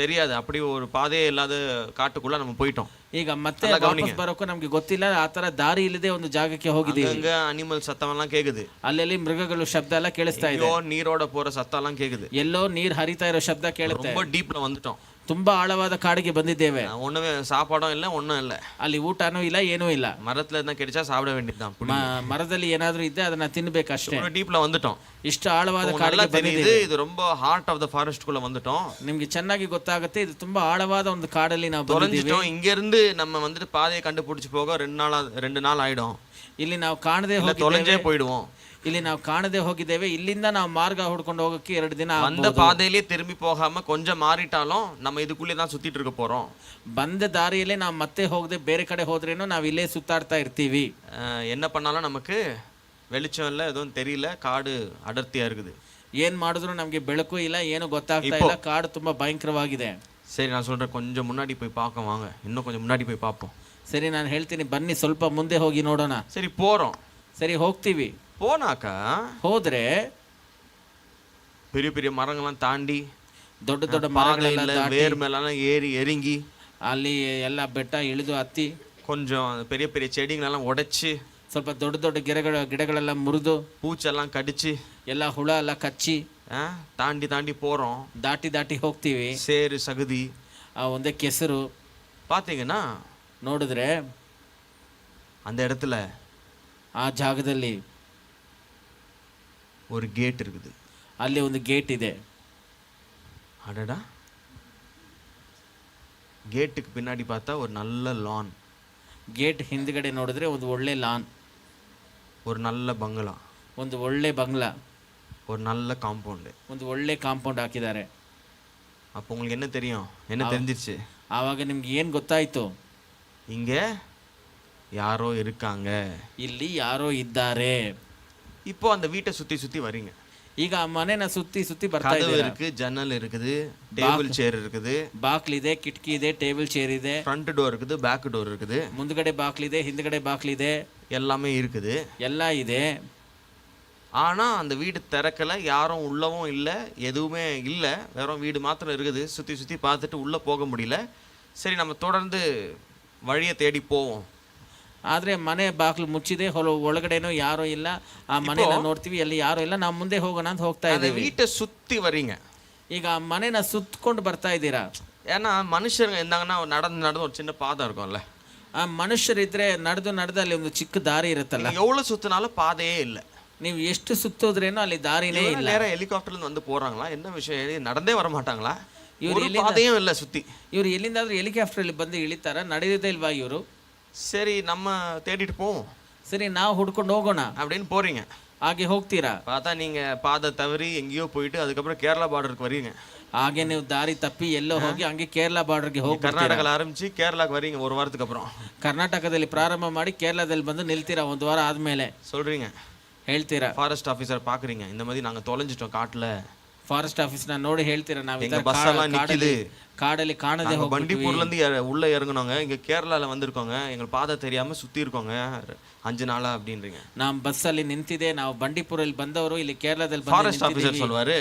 B: தெரியாது, அப்படி ஒரு பாதையே இல்லாத காட்டுக்குள்ள நம்ம போயிட்டோம்.
A: ಈಗ ಮತ್ತೆ ವಾಪಸ್ ಬರೋಕ್ಕೂ ನಮ್ಗೆ ಗೊತ್ತಿಲ್ಲ, ಆ ತರ ದಾರಿ ಇಲ್ಲದೆ ಒಂದು ಜಾಗಕ್ಕೆ ಹೋಗಿದ್ದೀವಿ.
B: அங்க அனிமல் சத்தம் எல்லாம் கேக்குது,
A: ಅಲ್ಲೆಲ್ಲಿ ಮೃಗಗಳು ಶಬ್ದ ಎಲ್ಲ ಕೇಳಿಸ್ತಾ ಇದೆ,
B: நீரோட போற சத்தம் எல்லாம் கேக்குது,
A: ಎಲ್ಲೋ ನೀರ್ ಹರಿತಾ ಇರೋ ಶಬ್ದ ಕೇಳುತ್ತೆ.
B: ரொம்ப டீப்ல வந்துட்டோம்,
A: ತುಂಬಾ ಆಳವಾದ ಕಾಡಿಗೆ ಬಂದಿದ್ದೇವೆ.
B: ஒண்ணுமே சாப்பாடும் இல்ல, ஒண்ணும் இல்ல,
A: ಅಲ್ಲಿ ಊಟನೂ ಇಲ್ಲ, ಏನೂ ಇಲ್ಲ.
B: மரத்துல இருந்தா கிடைச்சா சாப்பிட வேண்டியதுதான்.
A: ಮರದಲ್ಲಿ ಏನಾದ್ರೂ ಇದ್ದೆ ಅದನ್ನ ತಿನ್ಬೇಕಷ್ಟೇ.
B: டீப்ல வந்துட்டோம்,
A: ಇಷ್ಟು ಆಳವಾದ ಕಾಡಿಗೆ
B: தெரியுது.
A: ಬಂದಿದ್ದೇವೆ.
B: இது ரொம்ப ஹார்ட் ஆஃப் த ஃபாரஸ்ட் குள்ள வந்துட்டோம்.
A: ನಿಮ್ಗೆ ಚೆನ್ನಾಗಿ ಗೊತ್ತಾಗುತ್ತೆ, ಇದು ತುಂಬಾ ಆಳವಾದ ಒಂದು ಕಾಡಲ್ಲಿ ನಾವು ಬಂದಿದ್ದೀವಿ.
B: தொலைஞ்சிட்டோம். இங்க இருந்து நம்ம வந்துட்டு பாதையை கண்டுபிடிச்சு போக 2 நாள் ஆயிடும்.
A: ಇಲ್ಲಿ ನಾವು ಕಾಣದೆ
B: தொலைஞ்சே போயிடுவோம்.
A: ಇಲ್ಲಿ ನಾವು ಕಾಣದೆ ಹೋಗಿದ್ದೇವೆ. ಇಲ್ಲಿಂದ ನಾವು ಮಾರ್ಗ ಹುಡ್ಕೊಂಡು ಹೋಗಕ್ಕೆ 2 ದಿನ
B: அந்த பாதையிலே திரும்பி போகாம கொஞ்சம் மாறிட்டாலும் நம்ம இதுக்குள்ளே தான் சுத்திட்டு இருக்க போறோம்.
A: ಬಂದ ದಾರಿಯಲ್ಲೇ ನಾವು ಮತ್ತೆ ಹೋಗದೆ ಬೇರೆ ಕಡೆ ಹೋದ್ರೇನು ನಾವು ಇಲ್ಲೇ ಸುತ್ತಾಡ್ತಾ ಇರ್ತೀವಿ.
B: என்ன பண்ணாலும் நமக்கு வெளிச்சம் இல்ல, எதுவும் தெரியல, காடு அடர்த்தியா இருக்குது.
A: ಏನ್ ಮಾಡಿದ್ರು ನಮ್ಗೆ ಬೆಳಕು ಇಲ್ಲ, ಏನು ಗೊತ್ತಾಗ್ತಾ ಇಲ್ಲ, ಕಾಡು ತುಂಬಾ ಭಯಂಕರವಾಗಿದೆ.
B: சரி, நான் சொல்றேன், கொஞ்சம் முன்னாடி போய் பார்க்க வாங்க, இன்னும் கொஞ்சம் முன்னாடி போய் பார்ப்போம்.
A: ಸರಿ, ನಾನು ಹೇಳ್ತೀನಿ, ಬನ್ನಿ ಸ್ವಲ್ಪ ಮುಂದೆ ಹೋಗಿ ನೋಡೋಣ.
B: சரி, போறோம்.
A: ಸರಿ, ಹೋಗ್ತೀವಿ.
B: போனாக்கா
A: ಹೋದ್ರೆ
B: பெரிய பெரிய மரங்கள்லாம் தாண்டி,
A: ದೊಡ್ಡ ದೊಡ್ಡ ಮರಗಳೆಲ್ಲ ದಾಟಿ,
B: வேர் மேலாம் ஏறி இறங்கி,
A: ಅಲ್ಲಿ ಎಲ್ಲ ಬೆಟ್ಟ ಇಳಿದು ಹತ್ತಿ,
B: கொஞ்சம் பெரிய பெரிய செடிங்களெல்லாம் உடைச்சு,
A: ಸ್ವಲ್ಪ ದೊಡ್ಡ ದೊಡ್ಡ ಗಿಡಗಳೆಲ್ಲ ಮುರಿದು,
B: பூச்செல்லாம் கடிச்சு,
A: ಎಲ್ಲ ಹುಳ ಎಲ್ಲ ಕಚ್ಚಿ
B: தாண்டி தாண்டி போறோம்.
A: ದಾಟಿ ಹೋಗ್ತೀವಿ.
B: சேரு சகுதி
A: ಒಂದೇ ಕೆಸರು.
B: பாத்தீங்கன்னா
A: ನೋಡಿದ್ರೆ
B: அந்த இடத்துல
A: ಆ ಜಾಗದಲ್ಲಿ
B: ஒரு கேட் இருக்குது.
A: ಅಲ್ಲಿ ಒಂದು ಗೇಟ್ ಇದೆ.
B: அடடா, கேட்டுக்கு பின்னாடி பார்த்தா ஒரு நல்ல லான்.
A: ಗೇಟ್ ಹಿಂದ್ಗಡೆ ನೋಡಿದ್ರೆ ಒಂದು ಒಳ್ಳೆ ಲಾನ್,
B: ஒரு நல்ல பங்களா,
A: ಒಂದು ಒಳ್ಳೆ ಬಂಗ್ಲಾ,
B: ஒரு நல்ல காம்பவுண்டு,
A: ಒಂದು ಒಳ್ಳೆ ಕಾಂಪೌಂಡ್ ಹಾಕಿದ್ದಾರೆ.
B: அப்போ உங்களுக்கு என்ன தெரியும், என்ன தெரிஞ்சிருச்சு?
A: ಆವಾಗ ನಿಮ್ಗೆ ಏನು ಗೊತ್ತಾಯ್ತು?
B: இங்க யாரோ இருக்காங்க,
A: ಇಲ್ಲಿ ಯಾರೋ ಇದ್ದಾರೆ.
B: இப்போ அந்த வீட்டை சுத்தி சுத்தி வரீங்க.
A: ಈಗ ಆ ಮನೆನ ಸುತ್ತಿ ಸುತ್ತಿ ಬರ್ತಾ
B: கதவு
A: ಇದ್ದೀರಾ.
B: இருக்கு, ஜன்னல் இருக்குது, டேபிள் சேர் இருக்குது,
A: ಬಾಕ್ಲಿದೆ, ಕಿಟಕಿ ಇದೆ, ಟೇಬಲ್ ಚೇರ್ ಇದೆ,
B: ஃப்ரண்ட் டோர் இருக்குது, பேக் டோர் இருக்குது,
A: ಮುಂದ್ಗಡೆ ಬಾಕ್ಲಿದೆ, ಹಿಂದ್ಗಡೆ ಬಾಕ್ಲಿದೆ,
B: எல்லாமே இருக்குது,
A: ಎಲ್ಲ ಇದೆ.
B: ஆனா அந்த வீடு திறக்கல, யாரும் உள்ளவும் இல்லை, எதுவுமே இல்லை, வெறும் வீடு மாத்திரம் இருக்குது. சுத்தி சுத்தி பார்த்துட்டு உள்ள போக முடியல. சரி, நம்ம தொடர்ந்து வழியை தேடி போவோம்.
A: ಆದ್ರೆ ಮನೆ ಬಾಕ್ಲು ಮುಚ್ಚಿದೆ, ಒಳಗಡೆನೂ ಯಾರೋ ಇಲ್ಲ. ಆ ಮನೆನ ನೋಡ್ತೀವಿ, ಅಲ್ಲಿ ಯಾರೋ ಇಲ್ಲ, ನಾವು ಮುಂದೆ ಹೋಗೋಣ ಅಂತ ಹೋಗ್ತಾ
B: அந்த
A: ಇದ್ದೀವಿ.
B: வீட்டை சுத்தி வரீங்க.
A: ಈಗ ಆ ಮನೆನ ಸುತ್ತಕೊಂಡು ಬರ್ತಾ ಇದ್ದೀರಾ.
B: ஏன்னா மனுஷங்க இருந்தாங்கன்னா நடந்து நடந்து ஒரு சின்ன பாதை இருக்கும்ல,
A: ಆ ಮನುಷ್ಯರಿದ್ರೆ ನಡೆದು ಅಲ್ಲಿ ಒಂದು ಚಿಕ್ಕ ದಾರಿ ಇರುತ್ತಲ್ಲ,
B: எவ்வளவு சுத்தினாலும் பாதையே இல்லை.
A: ನೀವು ಎಷ್ಟು ಸುತ್ತೋದ್ರೇನೋ ಅಲ್ಲಿ ದಾರಿನೇ ಇಲ್ಲ.
B: நேரம் ஹெலிகாப்டர்ல வந்து போறாங்களா, என்ன விஷயம், நடந்தே வர மாட்டாங்களா? ஒரு பாதையும் இல்லை சுத்தி.
A: ಇವ್ರು ಎಲ್ಲಿಂದಾದ್ರೂ ಹೆಲಿಕಾಪ್ಟರ್ ಅಲ್ಲಿ ಬಂದು ಇಳಿತಾರ? ನಡೆಯೋದೇ ಇಲ್ವಾ ಇವರು?
B: சரி, நம்ம தேடிட்டு போவோம்.
A: ಸರಿ, ನಾವು ಹುಡ್ಕೊಂಡು ಹೋಗೋಣ
B: அப்படின்னு போறீங்க.
A: ಹಾಗೆ ಹೋಗ್ತೀರಾ.
B: பார்த்தா நீங்க பாதை தவறி எங்கேயோ போயிட்டு அதுக்கப்புறம் கேரளா பார்டருக்கு வரீங்க.
A: ಹಾಗೆ ನೀವು ದಾರಿ ತಪ್ಪಿ ಎಲ್ಲೋ ಹೋಗಿ ಹಂಗೆ ಕೇರಳ ಬಾರ್ಡರ್ಗೆ ಹೋಗಿ,
B: கர்நாடகால ஆரம்பிச்சு கேரளாக்கு வரீங்க ஒரு வாரத்துக்கு அப்புறம்.
A: ಕರ್ನಾಟಕದಲ್ಲಿ ಪ್ರಾರಂಭ ಮಾಡಿ ಕೇರಳದಲ್ಲಿ ಬಂದು ನಿಲ್ತೀರಾ. ಒಂದು ವಾರ ಆದ್ಮೇಲೆ
B: சொல்றீங்க,
A: ಹೇಳ್ತೀರಾ,
B: ஃபாரஸ்ட் ஆபீசர் பாக்குறீங்க, இந்த மாதிரி நாங்க தொலைஞ்சிட்டோம் காட்டுல,
A: ಫಾರೆಸ್ಟ್ ಆಫೀಸ್ ನೋಡಿ ಹೇಳ್ತೀರಾ, ನಾವು
B: பஸ் எல்லாம் நிக்குது,
A: ಕಾಡಲ್ಲಿ ಕಾಣದೆ ಹೋಗಿ
B: பண்டிப்பூர்ல இருந்து உள்ள இறங்குனோங்க, இங்க கேரளால வந்திருக்கோங்க, எங்க பாதை தெரியாம சுத்தி இருக்கோங்க 5 நாளா அப்படின்றீங்க.
A: நாம் ಬಸ್ಸಲ್ಲಿ ನಿಂತಿದೆ, ನಾವು ಬಂಡೀಪುರಲ್ಲಿ ಬಂದವರು, ಇಲ್ಲಿ ಕೇರಳದಲ್ಲಿ
B: ஃபாரஸ்ட் ஆபீசர் சொல்வாரு,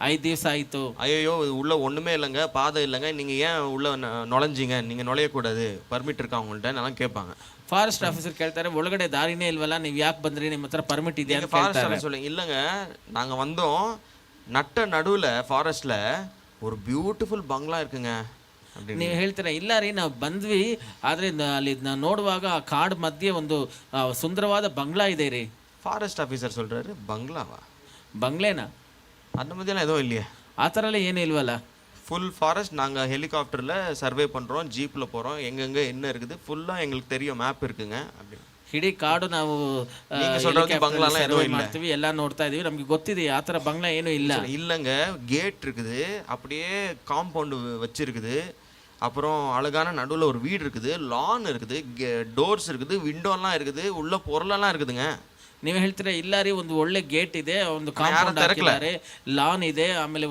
A: 5 ದಿವಸ ಆಯ್ತು,
B: ஐயோ உள்ள ஒண்ணுமே இல்லைங்க, பாதை இல்லைங்க, நீங்க ஏன் உள்ள நுழைஞ்சிங்க, நீங்க நுழையக்கூடாது, பர்மிட் இருக்கா உங்கள்கிட்ட நான் கேட்பாங்க.
A: ಫಾರೆಸ್ಟ್ ಆಫೀಸರ್ ಕೇಳ್ತಾರೆ, ಒಳಗಡೆ ದಾರಿನೇ ಇಲ್ವಲ್ಲ, ನೀವು ಯಾಕೆ ಬಂದ್ರಿ, ನಿಮ್ಮ ಹತ್ರ ಪರ್ಮಿಟ್ ಇದೆಯಾ ಅಂತ ಕೇಳ್ತಾರೆ.
B: சொல்லுங்க, இல்லைங்க நாங்க வந்தோம், நட்ட நடுவுல ஃபாரஸ்ட்ல ஒரு பியூட்டிஃபுல் பங்களா இருக்குங்க அப்படின்னு.
A: ನೀವು ಹೇಳ್ತೀರಾ, ಇಲ್ಲ ರೀ ನಾವು ಬಂದ್ವಿ, ಆದ್ರೆ ಅಲ್ಲಿ ನೋಡುವಾಗ ಆ ಕಾಡು ಮಧ್ಯೆ ಒಂದು ಸುಂದರವಾದ ಬಂಗ್ಲಾ ಇದೆ ರೀ.
B: ஃபாரஸ்ட் ஆபீசர் சொல்றாரு, பங்களாவா,
A: ಬಂಗ್ಲೇನಾ?
B: அந்த மாதிரிலாம் எதுவும் இல்லையே,
A: ಆ ಥರ ಎಲ್ಲ ಏನೂ ಇಲ್ವಲ್ಲ.
B: ஃபுல் ஃபாரஸ்ட், நாங்கள் ஹெலிகாப்டரில் சர்வே பண்ணுறோம், ஜீப்பில் போகிறோம், எங்கெங்கே என்ன இருக்குது ஃபுல்லாக எங்களுக்கு தெரியும், மேப் இருக்குங்க அப்படின்னு.
A: ಇಡೀ ಕಾಡು ನಾವು ಮಾಡ್ತೀವಿ, ಎಲ್ಲ ನೋಡ್ತಾ ಇದೀವಿ, ನಮ್ಗೆ ಗೊತ್ತಿದೆ, ಆ ಥರ ಬಂಗ್ಲಾ ಏನೂ ಇಲ್ಲ.
B: இல்லைங்க, கேட் இருக்குது, அப்படியே காம்பவுண்டு வச்சிருக்குது, அப்புறம் அழகான நடுவில் ஒரு வீடு இருக்குது, லான் இருக்குது, டோர்ஸ் இருக்குது, விண்டோலாம் இருக்குது, உள்ள பொருளெல்லாம் இருக்குதுங்க.
A: ನೀವು ಹೇಳ್ತೀರಾ, ಇಲ್ಲ ರೀ ಒಂದು ಒಳ್ಳೆ ಗೇಟ್ ಇದೆ, ಒಂದು ಕಾಂಪೌಂಡ್ ಹಾಕಿದ್ದಾರೆ, ಲಾನ್ ಇದೆ, ಆಮೇಲೆ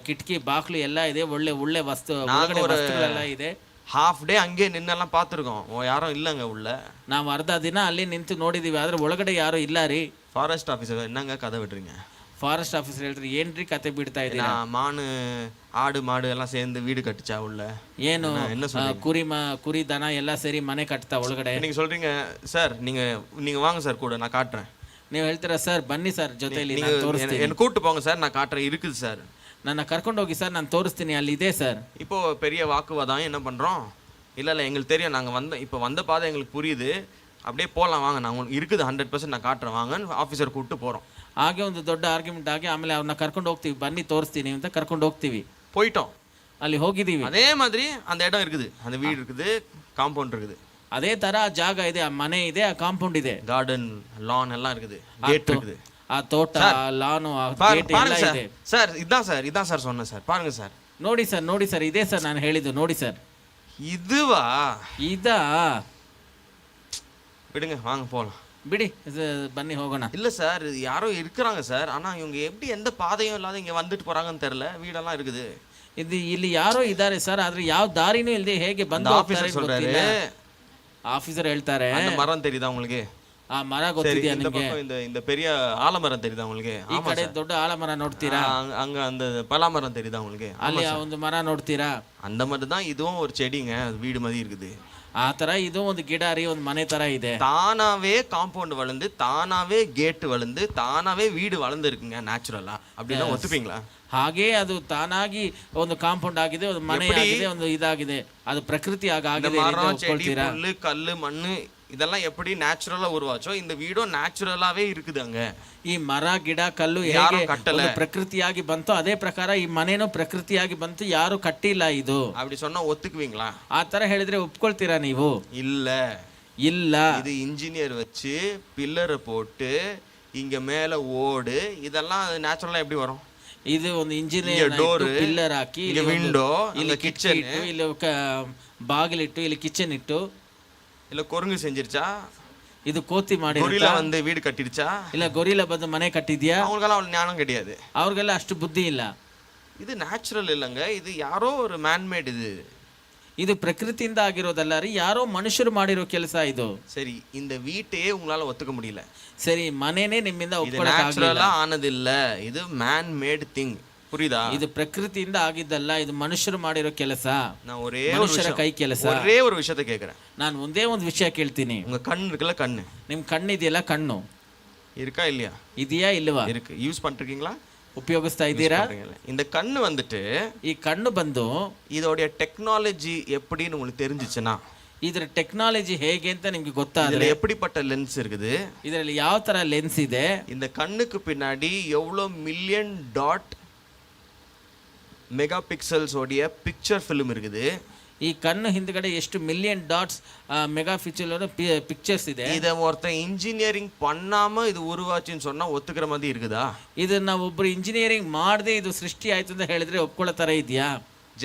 A: ಕಿಟಕಿ ಬಾಕ್ಲು ಎಲ್ಲ ಇದೆ, ಒಳ್ಳೆ ಒಳ್ಳೆ ವಸ್ತುಗಳೆಲ್ಲ ಇದೆ.
B: ಹಾಫ್ ಡೇ ಹಂಗೆ ನಿನ್ನೆಲ್ಲ பார்த்துருக்கோம், யாரும் இல்லைங்க உள்ள.
A: ನಾವು ಅರ್ಧ ದಿನ ಅಲ್ಲಿ ನಿಂತು ನೋಡಿದೀವಿ, ಆದ್ರೆ ಒಳಗಡೆ ಯಾರು ಇಲ್ಲ ರೀ.
B: ஃபாரஸ்ட் ஆஃபீஸர், என்னங்க கதை விட்டுறீங்க?
A: ಫಾರೆಸ್ಟ್ ಆಫೀಸರ್ ಹೇಳ್ತಾರೆ, ಏನ್ರಿ ಕತೆ ಬಿಡ್ತಾ ಇದ್ದೀರಾ?
B: ಮಾನು ஆடு மாடு எல்லாம் சேர்ந்து வீடு கட்டுச்சா உள்ள?
A: ಏನು
B: என்ன
A: ಕುರಿ ದನ ಎಲ್ಲ ಸೇರಿ ಮನೆ ಕಟ್ತಾ ಒಳಗಡೆ?
B: நீங்க சொல்றீங்க சார், நீங்க வாங்க சார் கூட, நான் காட்டுறேன்.
A: ನೀವು ಹೇಳ್ತೀರಾ ಸರ್ ಬನ್ನಿ ಸರ್ ಜೊತೆಲಿ
B: என்ன கூட்டு போங்க சார், நான் காட்டுறேன், இருக்குது சார்.
A: ನನ್ನ ಕರ್ಕೊಂಡು ಹೋಗಿ ಸರ್, ನಾನು ತೋರಿಸ್ತೀನಿ, ಅಲ್ಲಿ ಇದೆ ಸರ್.
B: இப்போ பெரிய வாக்குவாதம் என்ன பண்றோம்? இல்ல எங்களுக்கு தெரியும், நாங்க இப்போ வந்த பாதை எங்களுக்கு புரியுது, அப்படியே போகலாம் வாங்க, நான் உங்களுக்கு இருக்குது 100% நான் காட்டுறேன் வாங்கன்னு ஆஃபீஸர் கூப்பிட்டு போகிறோம்.
A: ಹಾಗೆ ಒಂದು ದೊಡ್ಡ ಆರ್ಗ್ಯುಮೆಂಟ್ ಆಗಿ ಆಮೇಲೆ ಅವ್ರನ್ನ ಕರ್ಕೊಂಡು ಹೋಗ್ತೀವಿ, ಬನ್ನಿ ತೋರಿಸ್ತೀನಿ ಅಂತ ಕರ್ಕೊಂಡು ಹೋಗ್ತೀವಿ.
B: போயிட்டோம்,
A: ಅಲ್ಲಿ ಹೋಗಿದ್ದೀವಿ.
B: அதே மாதிரி அந்த இடம் இருக்குது, அந்த வீடு இருக்குது, காம்பவுண்ட் இருக்குது,
A: ಅದೇ ತರ ಜಾಗ ಇದೆ, ಆ ಮನೆ ಇದೆ, ಆ ಕಾಂಪೌಂಡ್ ಇದೆ,
B: கார்டன் லான் எல்லாம் இருக்குது, கேட் இருக்குது,
A: ಆ ತೋಟ ಲಾನು ಗೇಟ್ ಎಲ್ಲ ಇದೆ.
B: சார் இதான் சார் சொன்னேன் சார், பாருங்க சார்.
A: ನೋಡಿ ಸರ್ ಇದೇ ಸರ್ ನಾನು ಹೇಳಿದ್ದು, ನೋಡಿ ಸರ್.
B: இதுவா?
A: ಇದಾ?
B: விடுங்க, வாங்க போகலாம்.
A: ಬಿಡಿ, ಬನ್ನಿ ಹೋಗೋಣ.
B: இல்ல சார், யாரோ இருக்கிறாங்க சார், ஆனா இவங்க எப்படி எந்த பாதையும் இல்லாத இங்க வந்துட்டு போறாங்கன்னு தெரியல, வீடெல்லாம் இருக்குது.
A: ಇದು ಇಲ್ಲಿ ಯಾರೋ ಇದ್ದಾರೆ ಸರ್, ಆದ್ರೆ ಯಾವ ದಾರಿನೂ ಇಲ್ಲದೆ ಹೇಗೆ ಬಂದು
B: ஆபீசர் சொல்றாரு.
A: ಆಫೀಸರ್ ಹೇಳ್ತಾರೆ,
B: அந்த மரம் தெரியுதா உங்களுக்கு?
A: ಆ ಮರ ಗೊತ್ತಿದೆಯಾ
B: இந்த
A: ನಿಮಗೆ?
B: பக்கம் இந்த பெரிய ஆலமரம் தெரியுதா உங்களுக்கு?
A: ಈ ಕಡೆ ದೊಡ್ಡ ಆಲಮರ ನೋಡ್ತೀರಾ?
B: அங்க அந்த பலாமரம் தெரியுதா உங்களுக்கு?
A: ಅಲ್ಲಿ ಒಂದು ಮರ ನೋಡ್ತೀರಾ?
B: அந்த மாதிரி தான் இதுவும் ஒரு செடிங்க, வீடு மாதிரி இருக்குது.
A: ಆ ತರ ಇದು ಒಂದು ಗಿಡ ರೀ, ಒಂದು ಮನೆ ತರ ಇದೆ.
B: தானாவே காம்பவுண்ட் வளர்ந்து, தானாவே கேட் வளர்ந்து, தானாவே வீடு வளர்ந்து இருக்குங்க, நேச்சுரலா. அப்படின்னா ஒத்துப்பீங்களா?
A: ಹಾಗೆ ಅದು ತಾನಾಗಿ ಒಂದು ಕಾಂಪೌಂಡ್ ಆಗಿದೆ, ಒಂದು ಮನೆ ಆಗಿದೆ, ಒಂದು ಇದಾಗಿದೆ, ಅದು ಪ್ರಕೃತಿ ಆಗಿದೆ.
B: மரம், செடி, புல்லு, கல்லு, மண்ணு இதெல்லாம் எப்படி நேச்சுரலா உருவாச்சோ, இந்த வீடும் நேச்சுரலாவே இருக்குது. அங்க
A: ಈ ಮರ ಗಿಡ ಕಲ್ಲು ಹೇಗೆ ಪ್ರಕೃತಿಯಾಗಿ ಬಂತೋ ಅದೇ ಪ್ರಕಾರ ಈ ಮನೇನು ಪ್ರಕೃತಿಯಾಗಿ ಬಂತು, ಯಾರು ಕಟ್ಟಿಲ್ಲ ಇದು.
B: அப்படி சொன்னா ஒத்துக்குவீங்களா?
A: ಆ ತರ ಹೇಳಿದ್ರೆ ಒಪ್ಕೊಳ್ತೀರಾ ನೀವು?
B: இல்ல,
A: இது
B: இன்ஜினியர் வச்சு பில்லரை போட்டு இங்க மேல ஓடு, இதெல்லாம் நேச்சுரலா எப்படி வரும்?
A: ಇದು ಒಂದು ಇಂಜಿನಿಯರ್ ಪಿಲ್ಲರ್ ಹಾಕಿ,
B: ಇಲ್ಲಿ ವಿಂಡೋ, ಇಲ್ಲಿ ಕಿಚನ್,
A: ಇಲ್ಲಿ ಬಾಗಿಲಿಟ್ಟು, ಇಲ್ಲಿ ಕಿಚನ್ ಇಟ್ಟು,
B: இல்ல குரங்கு செஞ்சிருச்சா?
A: இது கோತಿ ಮಾಡಿ,
B: கொரில்லா வந்து வீடு கட்டிடுச்சா?
A: இல்ல கொரில்லா ಬಂದು ಮನೆ ಕಟ್ಟಿದ್ಯಾ?
B: அவங்களுக்கெல்லாம் அவ்வளவு ஞானம் கிடையாது,
A: ಅವ್ರಿಗೆಲ್ಲ ಅಷ್ಟು ಬುದ್ಧಿ ಇಲ್ಲ.
B: இது நேச்சுரல் இல்லைங்க, இது யாரோ ஒரு மேன்மேட்.
A: இது ಪ್ರಕೃತಿಯಿಂದ ಆಗಿರೋದಲ್ಲ ರೀ, ಯಾರೋ ಮನುಷ್ಯರು ಮಾಡಿರೋ ಕೆಲಸ ಇದು.
B: சரி, இந்த வீட்டையே உங்களால ஒத்துக்க முடியல.
A: சரி, ಮನೆನೇ ನಿಮ್ಮಿಂದ
B: ಒಪ್ಕೊಳ್ಳೋಕೆ ಆಗಿಲ್ಲ, ಆನದಿಲ್ಲ, ಇದು ಮ್ಯಾನ್ ಮೇಡ್ ಥಿಂಗ್. புரியுதா?
A: ಇದು ಪ್ರಕೃತಿಯಿಂದ ಆಗಿದ್ದಲ್ಲ, ಇದು ಮನುಷ್ಯರು ಮಾಡಿರೋ ಕೆಲಸ,
B: நான்
A: ಮನುಷ್ಯರ ಕೈ ಕೆಲಸ.
B: ஒரே ஒரு விஷயத்தை கேக்குறேன்,
A: ನಾನು ಒಂದೇ ಒಂದು ವಿಷಯ ಕೇಳ್ತೀನಿ.
B: உங்க கண் இருக்குல்ல, கண்ணு,
A: ನಿಮ್ ಕಣ್ಣಿದೆಯಲ್ಲ, ಕಣ್ಣು
B: இருக்கா இல்லையா?
A: ಇದೆಯಾ ಇಲ್ವಾ?
B: இருக்கு. யூஸ் பண்ணிருக்கீங்களா?
A: ಉಪಯೋಗಿಸ್ತಾ ಇದ್ದೀರಾ?
B: இந்த கண்ணு வந்துட்டு,
A: ಈ ಕಣ್ಣು ಬಂದು
B: இதோடைய டெக்னாலஜி எப்படின்னு உங்களுக்கு தெரிஞ்சிச்சுன்னா,
A: ಇದರ ಟೆಕ್ನಾಲಜಿ ಹೇಗೆ ಅಂತ ನಿಮ್ಗೆ ಗೊತ್ತಾದ್ರೆ,
B: எப்படிப்பட்ட லென்ஸ் இருக்குது,
A: ಇದರಲ್ಲಿ ಯಾವ ತರ ಲೆನ್ಸ್ ಇದೆ,
B: இந்த கண்ணுக்கு பின்னாடி எவ்வளோ மில்லியன் டாட் மெகா பிக்சல்ஸ் உடைய பிக்சர் ஃபிலிம் இருக்குது,
A: ಈ ಕಣ್ಣು ಹಿಂದ್ಗಡೆ ಎಷ್ಟು ಮಿಲಿಯನ್ ಡಾಟ್ಸ್ ಮೆಗಾ ಪಿಕ್ಚರ್ಸ್ ಇದೆ.
B: இதை ஒருத்தன் இன்ஜினியரிங் பண்ணாம இது உருவாச்சுன்னு சொன்னா ஒத்துக்கிற மாதிரி இருக்குதா?
A: ಇದನ್ನ ಒಬ್ರು ಇಂಜಿನಿಯರಿಂಗ್ ಮಾಡದೆ ಇದು ಸೃಷ್ಟಿ ಆಯ್ತು ಅಂತ ಹೇಳಿದ್ರೆ ಒಪ್ಕೊಳ್ಳೋ ತರ ಇದೆಯಾ?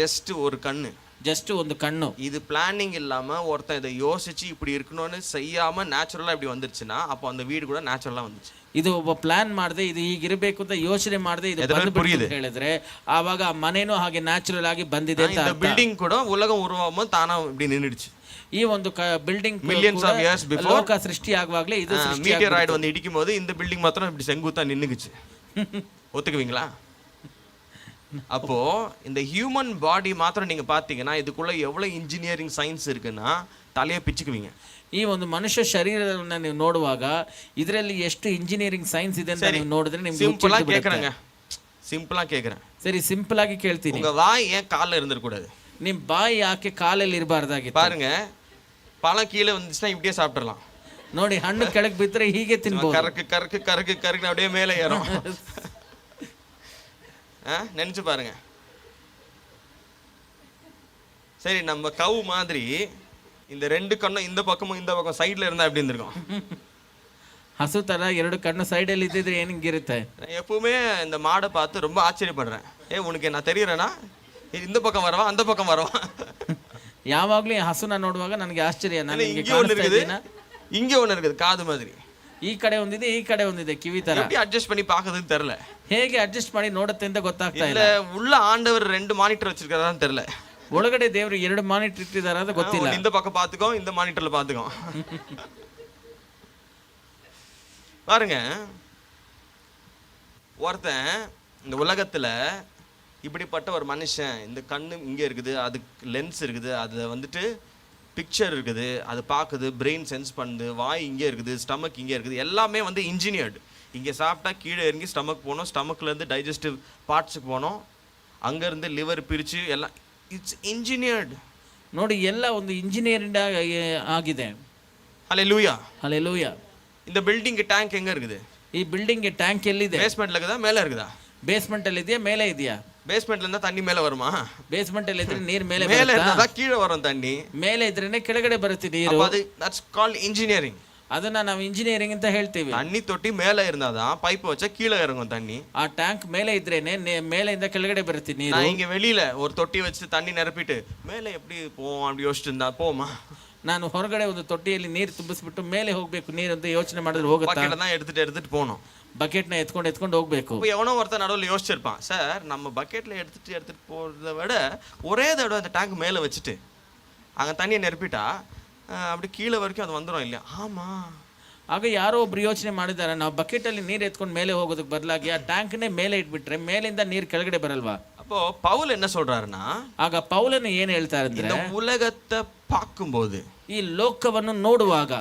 B: ஜஸ்ட் ஒரு கண்ணு,
A: ಜಸ್ಟ್ ಒಂದು ಕಣ್ಣು.
B: இது பிளானிங் இல்லாம ஒருத்தன் இதை யோசிச்சு இப்படி இருக்கணும்னு செய்யாம நேச்சுரலா இப்படி வந்துருச்சுன்னா, அப்போ அந்த வீடு கூட நேச்சுரலா வந்துச்சு.
A: ಇದು ಒಬ್ಬ ಪ್ಲಾನ್ ಮಾಡದೆ, ಇದು ಹೀಗಿರಬೇಕು ಅಂತ ಯೋಚನೆ ಮಾಡದೆ ಇದು ಬಂದು ಹೇಳಿದ್ರೆ, ಆವಾಗ ಆ ಮನೇನು ಹಾಗೆ ನ್ಯಾಚುರಲ್ ಆಗಿ ಬಂದಿದೆ ಅಂತ.
B: இந்த பில்டிங் கூட உலகம் உருவாம தானா இப்படி நின்னுடுச்சு.
A: ಈ ಒಂದು building
B: millions of years before
A: ಲೋಕ ಸೃಷ್ಟಿ ಆಗುವಾಗಲೇ ಇದು
B: மீட்டியராய்டு வந்து இடிக்கும் போது இந்த பில்டிங் மாத்திரம் இப்படி செங்குத்தா நின்னுக்குச்சு. ஒத்துக்குவீங்களா? அப்போ இந்த ஹியூமன் பாடி மாத்திரம் நீங்க பாத்தீங்கன்னா இதுக்குள்ள எவ்வளவு இன்ஜினியரிங் சயின்ஸ் இருக்குன்னா தலையை பிச்சுக்குவீங்க.
A: ಈ ಒಂದು ಮನುಷ್ಯ ಶರೀರವನ್ನ ನೀವು ನೋಡುವಾಗ ಇದರಲ್ಲಿ ಎಷ್ಟು ಇಂಜಿನಿಯರಿಂಗ್ ಸೈನ್ಸ್ ಇದೆ ಅಂತ ನೀವು ನೋಡಿದ್ರೆ ನಿಮ್ಗೆ
B: ಸಿಂಪಲ್ ಆಗಿ ಕೇக்குறேங்க, ಸಿಂಪಲ್ ಆಗಿ ಕೇக்குறேன்.
A: ಸರಿ, ಸಿಂಪಲ್ ಆಗಿ ಕೇಳ್ತೀನಿ.
B: உங்க வாய் ஏன் கால்ல இருந்திர கூடாது?
A: ನಿಮ್ ಬಾಯಿ ಯಾಕೆ ಕಾಲಲ್ಲಿ ಇರಬಾರ್ದಾಗಿತ್ತು?
B: பாருங்க, பழம் கீழே வந்துச்சுன்னா இப்படியே சாப்பிடலாம்.
A: ನೋಡಿ, ಹಣ್ಣು ಕೆಳಗೆ ಬಿದ್ದರೆ ಹೀಗೆ ತಿನ್ಬಹುದು.
B: கறக்கு கறக்கு கறக்கு கறக்கு அப்படியே மேலே ஏறும். நினைச்சு பாருங்க. சரி, நம்ம கவு மாதிரி இந்த ரெண்டு கண்ணும் இந்த பக்கமும் இந்த பக்கம் சைடுல இருந்தா எப்படி இருந்திருக்கும்?
A: ಹಸು ತರ ಎರಡು ಕಣ್ಣು ಸೈಡ್ ಅಲ್ಲಿ ಇದ್ದಿದ್ರೆ ಏನಿರುತ್ತೆ?
B: எப்பவுமே இந்த மாடை பார்த்து ரொம்ப ஆச்சரியப்படுறேன். உனக்கு நான் தெரியறேனா, இந்த பக்கம் வரவா அந்த பக்கம் வரவா?
A: ಯಾವಾಗ್ಲೂ ಈ ಹಸುನ ನೋಡುವಾಗ ನನಗೆ ಆಶ್ಚರ್ಯ.
B: இங்க ஒண்ணு இருக்குது காது மாதிரி,
A: ಈ ಕಡೆ ಒಂದಿದೆ, ಈ ಕಡೆ ಒಂದಿದೆ ಕಿವಿ ತರ.
B: எப்படி அட்ஜஸ்ட் பண்ணி பார்க்கிறதுன்னு தெரியல.
A: ಹೇಗೆ ಅಡ್ಜಸ್ಟ್ ಮಾಡಿ ನೋಡುತ್ತೆ ಅಂತ ಗೊತ್ತಾಗ್ತಾ ಇಲ್ಲ.
B: உள்ள ஆண்டவர் 2 மானிட்டர் வச்சிருக்காரான்னு தெரியல.
A: ಒಳಗಡೆ ದೇವರು 2 ಮಾನಿಟರ್ ಇಟ್ಟಿದ್ದಾರೆ ಅಂತ ಗೊತ್ತಿಲ್ಲ.
B: இந்த பக்கம் பாத்துக்கோ, இந்த மானிட்டர்ல பாத்துக்கோ. பாருங்க, ஒருத்தன் இந்த உலகத்துல இப்படிப்பட்ட ஒரு மனுஷன், இந்த கண்ணு இங்க இருக்குது, அதுக்கு லென்ஸ் இருக்குது, அதுல வந்துட்டு பிக்சர் இருக்குது, அது பார்க்குது, பிரெயின் சென்ஸ் பண்ணுது, வாய் இங்கே இருக்குது, ஸ்டமக் இங்கே இருக்குது, எல்லாமே வந்து இன்ஜினியர்டு. இங்கே சாப்பிட்டா கீழே இறங்கி ஸ்டமக் போகணும், ஸ்டமக்லேருந்து டைஜஸ்டிவ் பார்ட்ஸுக்கு போகணும், அங்கேருந்து லிவர் பிரித்து எல்லாம் இட்ஸ் இன்ஜினியர்டு.
A: ನೋಡಿ ಎಲ್ಲ ಒಂದು ಇಂಜಿನಿಯರಿಂಗ್ ಆಗಿದೆ.
B: ஹல்லேலூயா.
A: ಹಲ್ಲೆಲೂಯಾ.
B: இந்த பில்டிங் டேங்க் எங்க இருக்குது?
A: ಈ ಬಿಲ್ಡಿಂಗ್ ಟ್ಯಾಂಕ್ ಎಲ್ಲಿದೆ?
B: பேஸ்மெண்ட்ல இருக்குதா மேலே இருக்குதா?
A: ಬೇಸ್ಮೆಂಟ್ ಅಲ್ಲಿ ಇದೆಯಾ ಮೇಲೆ ಇದೆಯಾ?
B: பேஸ்மெண்ட்ல இருந்தா தண்ணி மேலே வருமா?
A: ಬೇಸ್ಮೆಂಟ್ ಅಲ್ಲಿ ಇದ್ರೆ ನೀರು ಮೇಲೆ
B: மேலே
A: ಬರುತ್ತಾ?
B: இருந்தா கீழே வரும் தண்ணி.
A: ಮೇಲೆ ಇದ್ರೇನೆ ಕೆಳಗಡೆ ಬರುತ್ತೆ ನೀರು.
B: அப்ப அது தட்ஸ் கால்ட் இன்ஜினியரிங்.
A: ಅದನ್ನ ನಾವು ಇಂಜಿನಿಯರಿಂಗ್ ಅಂತ ಹೇಳ್ತೀವಿ.
B: தண்ணி தொட்டி மேலே இருந்தாதான் பைப் வச்சா கீழே இறங்கும் தண்ணி.
A: ಆ ಟ್ಯಾಂಕ್ ಮೇಲೆ ಇದ್ರೇನೆ ಮೇಲೆಯಿಂದ ಕೆಳಗಡೆ ಬರುತ್ತೆ ನೀರು.
B: நான் இங்க வெளியில ஒரு தொட்டி வச்சு தண்ணி நிரப்பிட்டு மேலே எப்படி போவோம் அப்படி யோசிச்சுட்டு இருந்தா போமா?
A: ನಾನು ಹೊರಗಡೆ ಒಂದು ತೊಟ್ಟಿಯಲ್ಲಿ ನೀರು ತುಂಬಿಸ್ಬಿಟ್ಟು ಮೇಲೆ ಹೋಗ್ಬೇಕು ನೀರು ಅಂತ ಯೋಚನೆ ಮಾಡಿದ್ರೆ ಹೋಗುತ್ತಾ?
B: பக்கெட் தான் எடுத்துட்டு போகணும்.
A: ಬಕೆಟ್ನ ಎತ್ಕೊಂಡು ಹೋಗ್ಬೇಕು.
B: இப்போ எவனோ ஒருத்தன் நடுவில் யோசிச்சிருப்பான், சார் நம்ம பக்கெட்ல எடுத்துட்டு போறதை விட ஒரே தடவை அந்த டேங்க் மேலே வச்சுட்டு அங்கே தண்ணியை நிரப்பிட்டா அப்படி கீழே வரைக்கும் அது வந்துடும் இல்லையா? ஆமா.
A: ಆಗ ಯಾರೋ ಒಬ್ರು ಯೋಚನೆ ಮಾಡಿದ್ದಾರೆ, ನಾವು ಬಕೆಟ್ ಅಲ್ಲಿ ನೀರು ಎತ್ಕೊಂಡು ಮೇಲೆ ಹೋಗೋದಕ್ಕೆ ಬದಲಾಗಿ ಆ ಟ್ಯಾಂಕ್ನೇ ಮೇಲೆ ಇಟ್ಬಿಟ್ರೆ ಮೇಲಿಂದ ನೀರು ಕೆಳಗಡೆ ಬರಲ್ವಾ?
B: அப்போ பவுல் என்ன சொல்றாருன்னா,
A: ಆಗ ಪೌಲನು ಏನ್ ಹೇಳ್ತಾರೆ ಅಂದ್ರೆ,
B: இந்த உலகத்தை பார்க்கும்போது,
A: ಈ ಲೋಕವನ್ನು ನೋಡುವಾಗ,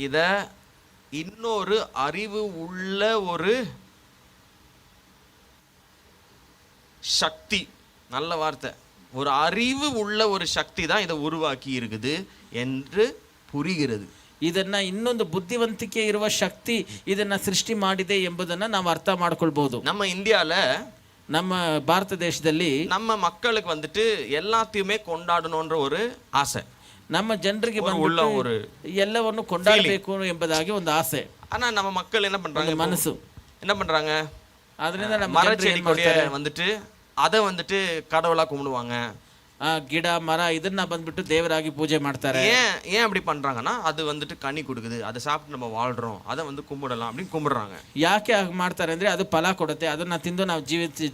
B: இத இன்னொரு அறிவு உள்ள ஒரு சக்தி, நல்ல வார்த்தை, ஒரு அறிவு உள்ள ஒரு சக்தி தான் இதை உருவாக்கி இருக்குது என்று புரிகிறது.
A: ಇದನ್ನ ಇನ್ನೊಂದು ಬುದ್ಧಿವಂತಿಕೆ ಇರುವ ಶಕ್ತಿ ಇದನ್ನ ಸೃಷ್ಟಿ ಮಾಡಿದೆ ಎಂಬುದನ್ನ ನಾವು ಅರ್ಥ ಮಾಡ್ಕೊಳ್ಬಹುದು.
B: நம்ம இந்தியால,
A: ನಮ್ಮ ಭಾರತ ದೇಶದಲ್ಲಿ
B: நம்ம மக்களுக்கு வந்துட்டு எல்லாத்தையுமே கொண்டாடணும்ன்ற ஒரு ஆசை,
A: ನಮ್ಮ ಜನರಿಗೆ
B: உள்ள ஒரு
A: ಎಲ್ಲವನ್ನು ಕೊಂಡಾಡಬೇಕು ಎಂಬುದಾಗಿ ಒಂದು ಆಸೆ.
B: ஆனா நம்ம மக்கள் என்ன பண்றாங்க,
A: ಮನಸ್ಸು
B: என்ன பண்றாங்க,
A: ಅದರಿಂದ ನಮ್ಮ
B: மரச்செடி கொடியை வந்துட்டு அதை வந்துட்டு கடவுளா கும்பிடுவாங்க.
A: ಗಿಡ ಮರ ಇದನ್ನ ಬಂದ್ಬಿಟ್ಟು ದೇವರಾಗಿ ಪೂಜೆ ಮಾಡ್ತಾರೆ.
B: ஏன் அப்படி பண்றாங்கன்னா, அது வந்துட்டு கனி கொடுக்குது, அதை சாப்பிட்டு நம்ம வாழ்றோம், அதை வந்து கும்பிடலாம் அப்படின்னு கும்பிடுறாங்க.
A: ಯಾಕೆ ಹಾಗೆ ಮಾಡ್ತಾರೆ ಅಂದ್ರೆ, ಅದು ಫಲ ಕೊಡುತ್ತೆ, ಅದನ್ನ ತಿಂದು ನಾವು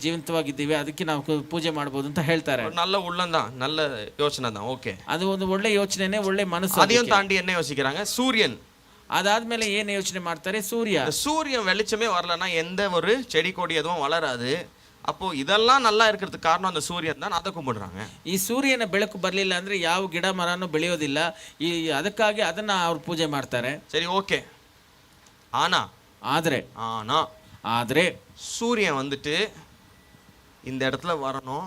A: ಜೀವಂತವಾಗಿದ್ದೀವಿ, ಅದಕ್ಕೆ ನಾವು ಪೂಜೆ ಮಾಡಬಹುದು ಅಂತ ಹೇಳ್ತಾರೆ.
B: நல்ல உள்ளம்தான், நல்ல யோசனை தான், ஓகே.
A: ಅದು ಒಂದು ಒಳ್ಳೆ ಯೋಚನೆನೇ, ಒಳ್ಳೆ ಮನಸ್ಸು.
B: அதையும் தாண்டி என்ன யோசிக்கிறாங்க, சூரியன்.
A: ಅದಾದ್ಮೇಲೆ ಏನ್ ಯೋಚನೆ ಮಾಡ್ತಾರೆ, ಸೂರ್ಯன்
B: வெளிச்சமே வரலன்னா எந்த ஒரு செடி கொடி எதுவும் வளராது. அப்போ இதெல்லாம் நல்லா இருக்கிறதுக்கு காரணம் அந்த சூரியன் தான், அதை கும்பிடுறாங்க.
A: ಈ ಸೂರ್ಯನ ಬೆಳಕು ಬರಲಿಲ್ಲ ಅಂದ್ರೆ ಯಾವ ಗಿಡ ಮರನೂ ಬೆಳೆಯೋದಿಲ್ಲ. ಅದಕ್ಕಾಗಿ ಅದನ್ನ ಅವ್ರು ಪೂಜೆ ಮಾಡ್ತಾರೆ.
B: சரி, ஓகே. ஆனா சூரியன் வந்துட்டு இந்த இடத்துல வரணும்,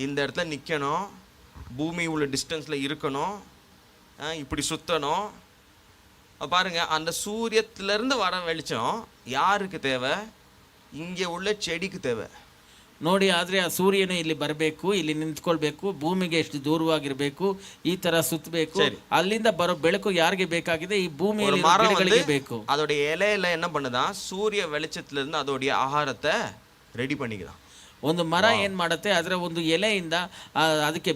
B: இந்த இடத்துல நிக்கணும், பூமி உள்ள டிஸ்டன்ஸ்ல இருக்கணும், இப்படி சுத்தணும். பாருங்க, அந்த சூரியத்துல இருந்து வர வெளிச்சம் யாருக்கு தேவை? இங்கே உள்ள செடிக்கு தேவை.
A: ನೋಡಿ, ಆದ್ರೆ ಆ ಸೂರ್ಯನು ಇಲ್ಲಿ ಬರಬೇಕು, ಇಲ್ಲಿ ನಿಂತ್ಕೊಳ್ಬೇಕು, ಭೂಮಿಗೆ ಎಷ್ಟು ದೂರವಾಗಿರ್ಬೇಕು, ಈ ತರ ಸುತ್ತಬೇಕು. ಅಲ್ಲಿಂದ ಬರೋ ಬೆಳಕು ಯಾರಿಗೆ ಬೇಕಾಗಿದೆ? ಈ ಭೂಮಿಯಲ್ಲಿ ಗಿಡಗಳಿಗೆ ಬೇಕು.
B: அதோடைய இலையில என்ன பண்ணுதான், சூரிய வெளிச்சத்துல இருந்து அதோடைய ஆகாரத்தை ரெடி பண்ணிக்குதான்.
A: ಒಂದು ಮರ ಏನ್ ಮಾಡುತ್ತೆ, ಅದರ ಒಂದು ಎಲೆಯಿಂದ ಅದಕ್ಕೆ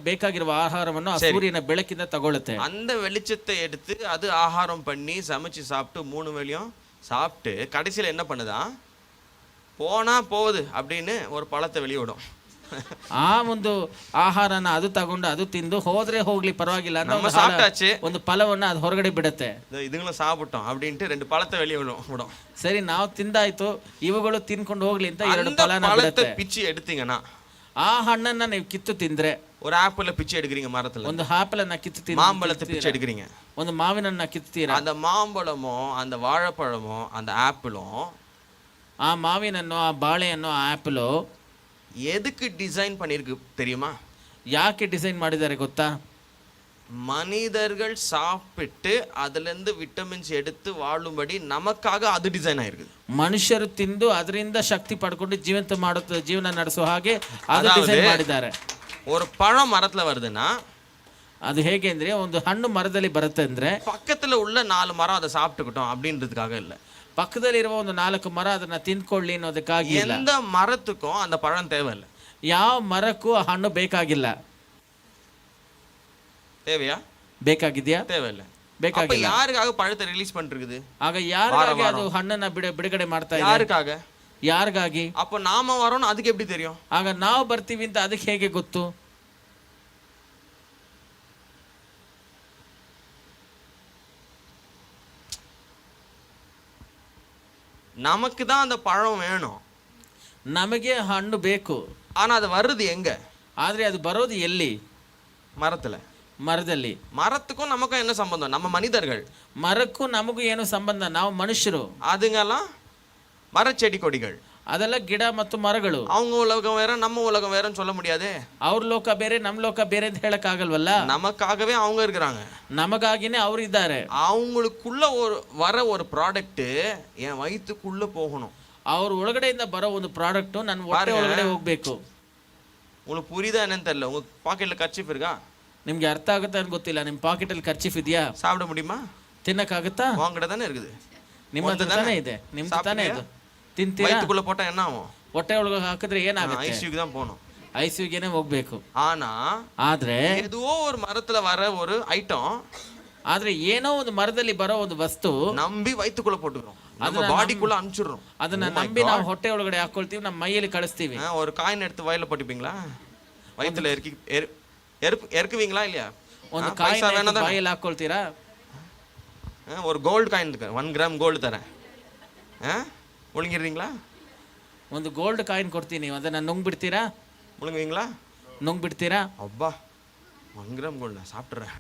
A: ಬೇಕಾಗಿರುವ ಆಹಾರವನ್ನು ಆ ಸೂರ್ಯನ ಬೆಳಕಿಂದ ತಗೊಳುತ್ತೆ.
B: அந்த வெளிச்சத்தை எடுத்து அது ஆகாரம் பண்ணி சமைச்சு சாப்பிட்டு 3 வேளையும் சாப்பிட்டு கடைசியில் என்ன பண்ணுதான், போனா போகுது அப்படின்னு ஒரு பழத்தை வெளியிடும்.
A: ಆ ಒಂದು ಆಹಾರನ ಅದು ತಗೊಂಡು ಅದು ತಿಂದು ಹೋದ್ರೆ ಹೋಗ್ಲಿ ಪರವಾಗಿಲ್ಲ
B: நம்ம சாப்பிட்டாச்சு,
A: ಒಂದು ಫಲವನ್ನ ಅದು ಹೊರಗಡೆ ಬಿಡುತ್ತೆ.
B: இதுங்களும் சாப்பிட்டோம் அப்படின்ட்டு 2 பழத்தை வெளியே விடும்.
A: ಸರಿ, ನಾವು ತಿಂದಾಯ್ತು, ಇವುಗಳು ತಿನ್ಕೊಂಡು ಹೋಗ್ಲಿ ಅಂತ 2 ಫಲನ ಬಿಡುತ್ತೆ.
B: பிச்சு எடுத்தீங்கன்னா,
A: ಆ ಹಣ್ಣನ್ನ ನೀವು ಕಿತ್ತು ತಿಂದ್ರೆ,
B: ஒரு ஆப்பிள பிச்சு எடுக்கிறீங்க மரத்துல,
A: ಒಂದು ಆಪಲನ್ನ ಕಿತ್ತು ತಿಂದ್ರೆ,
B: மாம்பழத்தை பிச்சு எடுக்கிறீங்க,
A: ಒಂದು ಮಾವಿನನ್ನ ಕಿತ್ತೀರಾ,
B: அந்த மாம்பழமோ அந்த வாழைப்பழமோ அந்த ஆப்பிளும்,
A: ಆ ಮಾವಿನನ್ನು ಆ ಬಾಳೆಯನ್ನು ಆ ಆಪಲು
B: எதுக்கு டிசைன் பண்ணிருக்கு தெரியுமா?
A: ಯಾಕೆ ಡಿಸೈನ್ ಮಾಡಿದ್ದಾರೆ ಗೊತ್ತಾ?
B: மனிதர்கள் சாப்பிட்டு அதுல இருந்து விட்டமின்ஸ் எடுத்து வாழும்படி நமக்காக அது டிசைன் ஆயிருக்குது.
A: ಮನುಷ್ಯರು ತಿಂದು ಅದರಿಂದ ಶಕ್ತಿ ಪಡ್ಕೊಂಡು ಜೀವನ ನಡೆಸೋ ಹಾಗೆ ಅದು ಡಿಸೈನ್ ಮಾಡಿದ್ದಾರೆ.
B: ஒரு பழம் மரத்துல வருதுன்னா,
A: ಅದು ಹೇಗೆ ಅಂದ್ರೆ, ಒಂದು ಹಣ್ಣು ಮರದಲ್ಲಿ ಬರುತ್ತೆ ಅಂದ್ರೆ
B: பக்கத்துல உள்ள 4 மரம் அதை சாப்பிட்டுக்கிட்டோம் அப்படின்றதுக்காக இல்ல,
A: ಪಕ್ಕದಲ್ಲಿರುವ ಒಂದು 4 ಮರ ಅದನ್ನ ತಿನ್ಕೊಳ್ಳಿ ಅನ್ನೋದಕ್ಕಾಗಿ ಇಲ್ಲ.
B: எந்த மரத்துக்கும் அந்த பழம் தேவையில்லை.
A: ಯಾವ ಮರಕ್ಕೂ ಆ ಹಣ್ಣು ಬೇಕಾಗಿಲ್ಲ.
B: தேவையா?
A: ಬೇಕಾಗಿದ್ಯಾ?
B: தேவையில்லை.
A: ಬೇಕಾಗಿಲ್ಲ.
B: யாருக்காக பழத்தை ரிலீஸ் பண்ணிருக்குது?
A: ಆಗ ಯಾರಿಗಾಗಿ ಅದು ಹಣ್ಣನ್ನ ಬಿಡುಗಡೆ ಮಾಡ್ತಾ ಇದೆ?
B: யாருக்காக?
A: ಯಾರಿಗಾಗಿ?
B: அப்ப நாம வரோம்னு அதுக்கு எப்படி தெரியும்?
A: ಆಗ ನಾವು ಬರ್ತೀವಿ ಅಂತ ಅದಕ್ಕೆ ಹೇಗೆ ಗೊತ್ತು?
B: நமக்கு தான் அந்த பழம் வேணும்,
A: ನಮಗೆ ಹಣ್ಣು ಬೇಕು,
B: ஆனா அது வருது எங்க?
A: ಆದ್ರೆ ಅದು ಬರೋದು ಎಲ್ಲಿ?
B: மரத்துல.
A: ಮರದಲ್ಲಿ.
B: மரத்துக்கும் நமக்கும் என்ன சம்பந்தம்? நம்ம மனிதர்கள்.
A: ಮರಕ್ಕೂ ನಮಗೂ ಏನು ಸಂಬಂಧ? ನಾವು ಮನುಷ್ಯರು.
B: அதுங்கெல்லாம் மரச்செடி கொடிகள்.
A: ಅದೆಲ್ಲ ಗಿಡ ಮತ್ತು ಮರಗಳು.
B: அவங்க உலகம் வேற நம்ம உலகம் வேறன்னு சொல்ல முடியாதே.
A: ಅವ್ರ ಲೋಕ ಬೇರೆ ನಮ್ಮ ಲೋಕ ಬೇರೆ ಅಂತ ಹೇಳಕ್ ಆಗಲ್ವಲ್ಲ.
B: நமக்காகவே அவங்க இருக்கிறாங்க,
A: ನಮಗಾಗಿನೇ ಅವ್ರು ಇದ್ದಾರೆ.
B: அவங்களுக்குள்ள ஒரு ப்ராடக்ட் என் வயிற்றுக்குள்ள போகணும்.
A: ಅವ್ರ ಒಳಗಡೆಯಿಂದ ಬರೋ ಒಂದು ಪ್ರಾಡಕ್ಟ್ ನನ್ನ ಹೊಟ್ಟೆ ಒಳಗಡೆ ಹೋಗ್ಬೇಕು.
B: உங்களுக்கு புரியுதா என்னன்னு தெரியல. உங்க பாக்கெட்ல கர்ச்சீஃப் இருக்கா?
A: ನಿಮ್ಗೆ ಅರ್ಥ ಆಗುತ್ತಾ ಅಂತ ಗೊತ್ತಿಲ್ಲ. ನಿಮ್ಮ ಪಾಕೆಟ್ ಅಲ್ಲಿ ಖರ್ಚೀಫ್ ಇದೆಯಾ?
B: சாப்பிட முடியுமா?
A: ತಿನ್ನಕ್ಕಾಗುತ್ತಾ?
B: உங்ககிட்ட தானே இருக்குது.
A: ನಿಮ್ಮ ಹತ್ರ ತಾನೇ ಇದೆ. ನಿಮ್ದು ತಾನೇ ಇದು. ತಿಂತೀರಾ?
B: வயிற்றுக்குள்ள போட்டா என்ன ஆகும்?
A: ಹೊಟ್ಟೆ ಒಳಗೆ ಹಾಕಿದ್ರೆ ಏನಾಗುತ್ತೆ?
B: ஐசியூக்கு தான் போகணும்.
A: ಐಸಿಯುಗೆನೆ ಹೋಗ್ಬೇಕು. ಆದ್ರೆ
B: ஏதோ ஒரு மரத்துல வர ஒரு ஐட்டம்,
A: ಆದ್ರೆ ಏನೋ ಒಂದು ಮರದಲ್ಲಿ ಬರೋ ಒಂದು ವಸ್ತು
B: நம்பி வயிற்றுக்குள்ள போட்டுக்கிறோம், நம்ம பாடிக்குள்ள அனுப்பிச்சிடுறோம்.
A: ಅದನ್ನ ನಂಬಿ ನಾವು ಹೊಟ್ಟೆ ಒಳಗಡೆ ಹಾಕೊಳ್ತೀವಿ, ನಮ್ಮ ಮೈಯಲ್ಲಿ ಕಳಿಸ್ತೀವಿ.
B: ஒரு காயின் எடுத்து வயல்ல போட்டுப்பீங்களா? வயிற்றுல இறக்குவீங்களா இல்லையா?
A: ಒಂದು ಕಾಯಿನ್ ಬಾಯಲ್ಲಿ ಹಾಕೊಳ್ತೀರಾ?
B: ஒரு கோல்டு காயின் இருக்கு, 1 கிராம் கோல்டு தரேன், முழுங்கிடுறீங்களா?
A: ಒಂದು ಗೋಲ್ಡ್ ಕಾಯಿನ್ ಕೊಡ್ತೀನಿ, ಅದನ್ನ ನುಂಗ್ಬಿಡ್ತೀರಾ?
B: முழுங்குவீங்களா?
A: ನುಂಗ್ಬಿಡ್ತೀರಾ?
B: அப்பா 1 கிராம் கோல்டு நான் சாப்பிட்றேன்.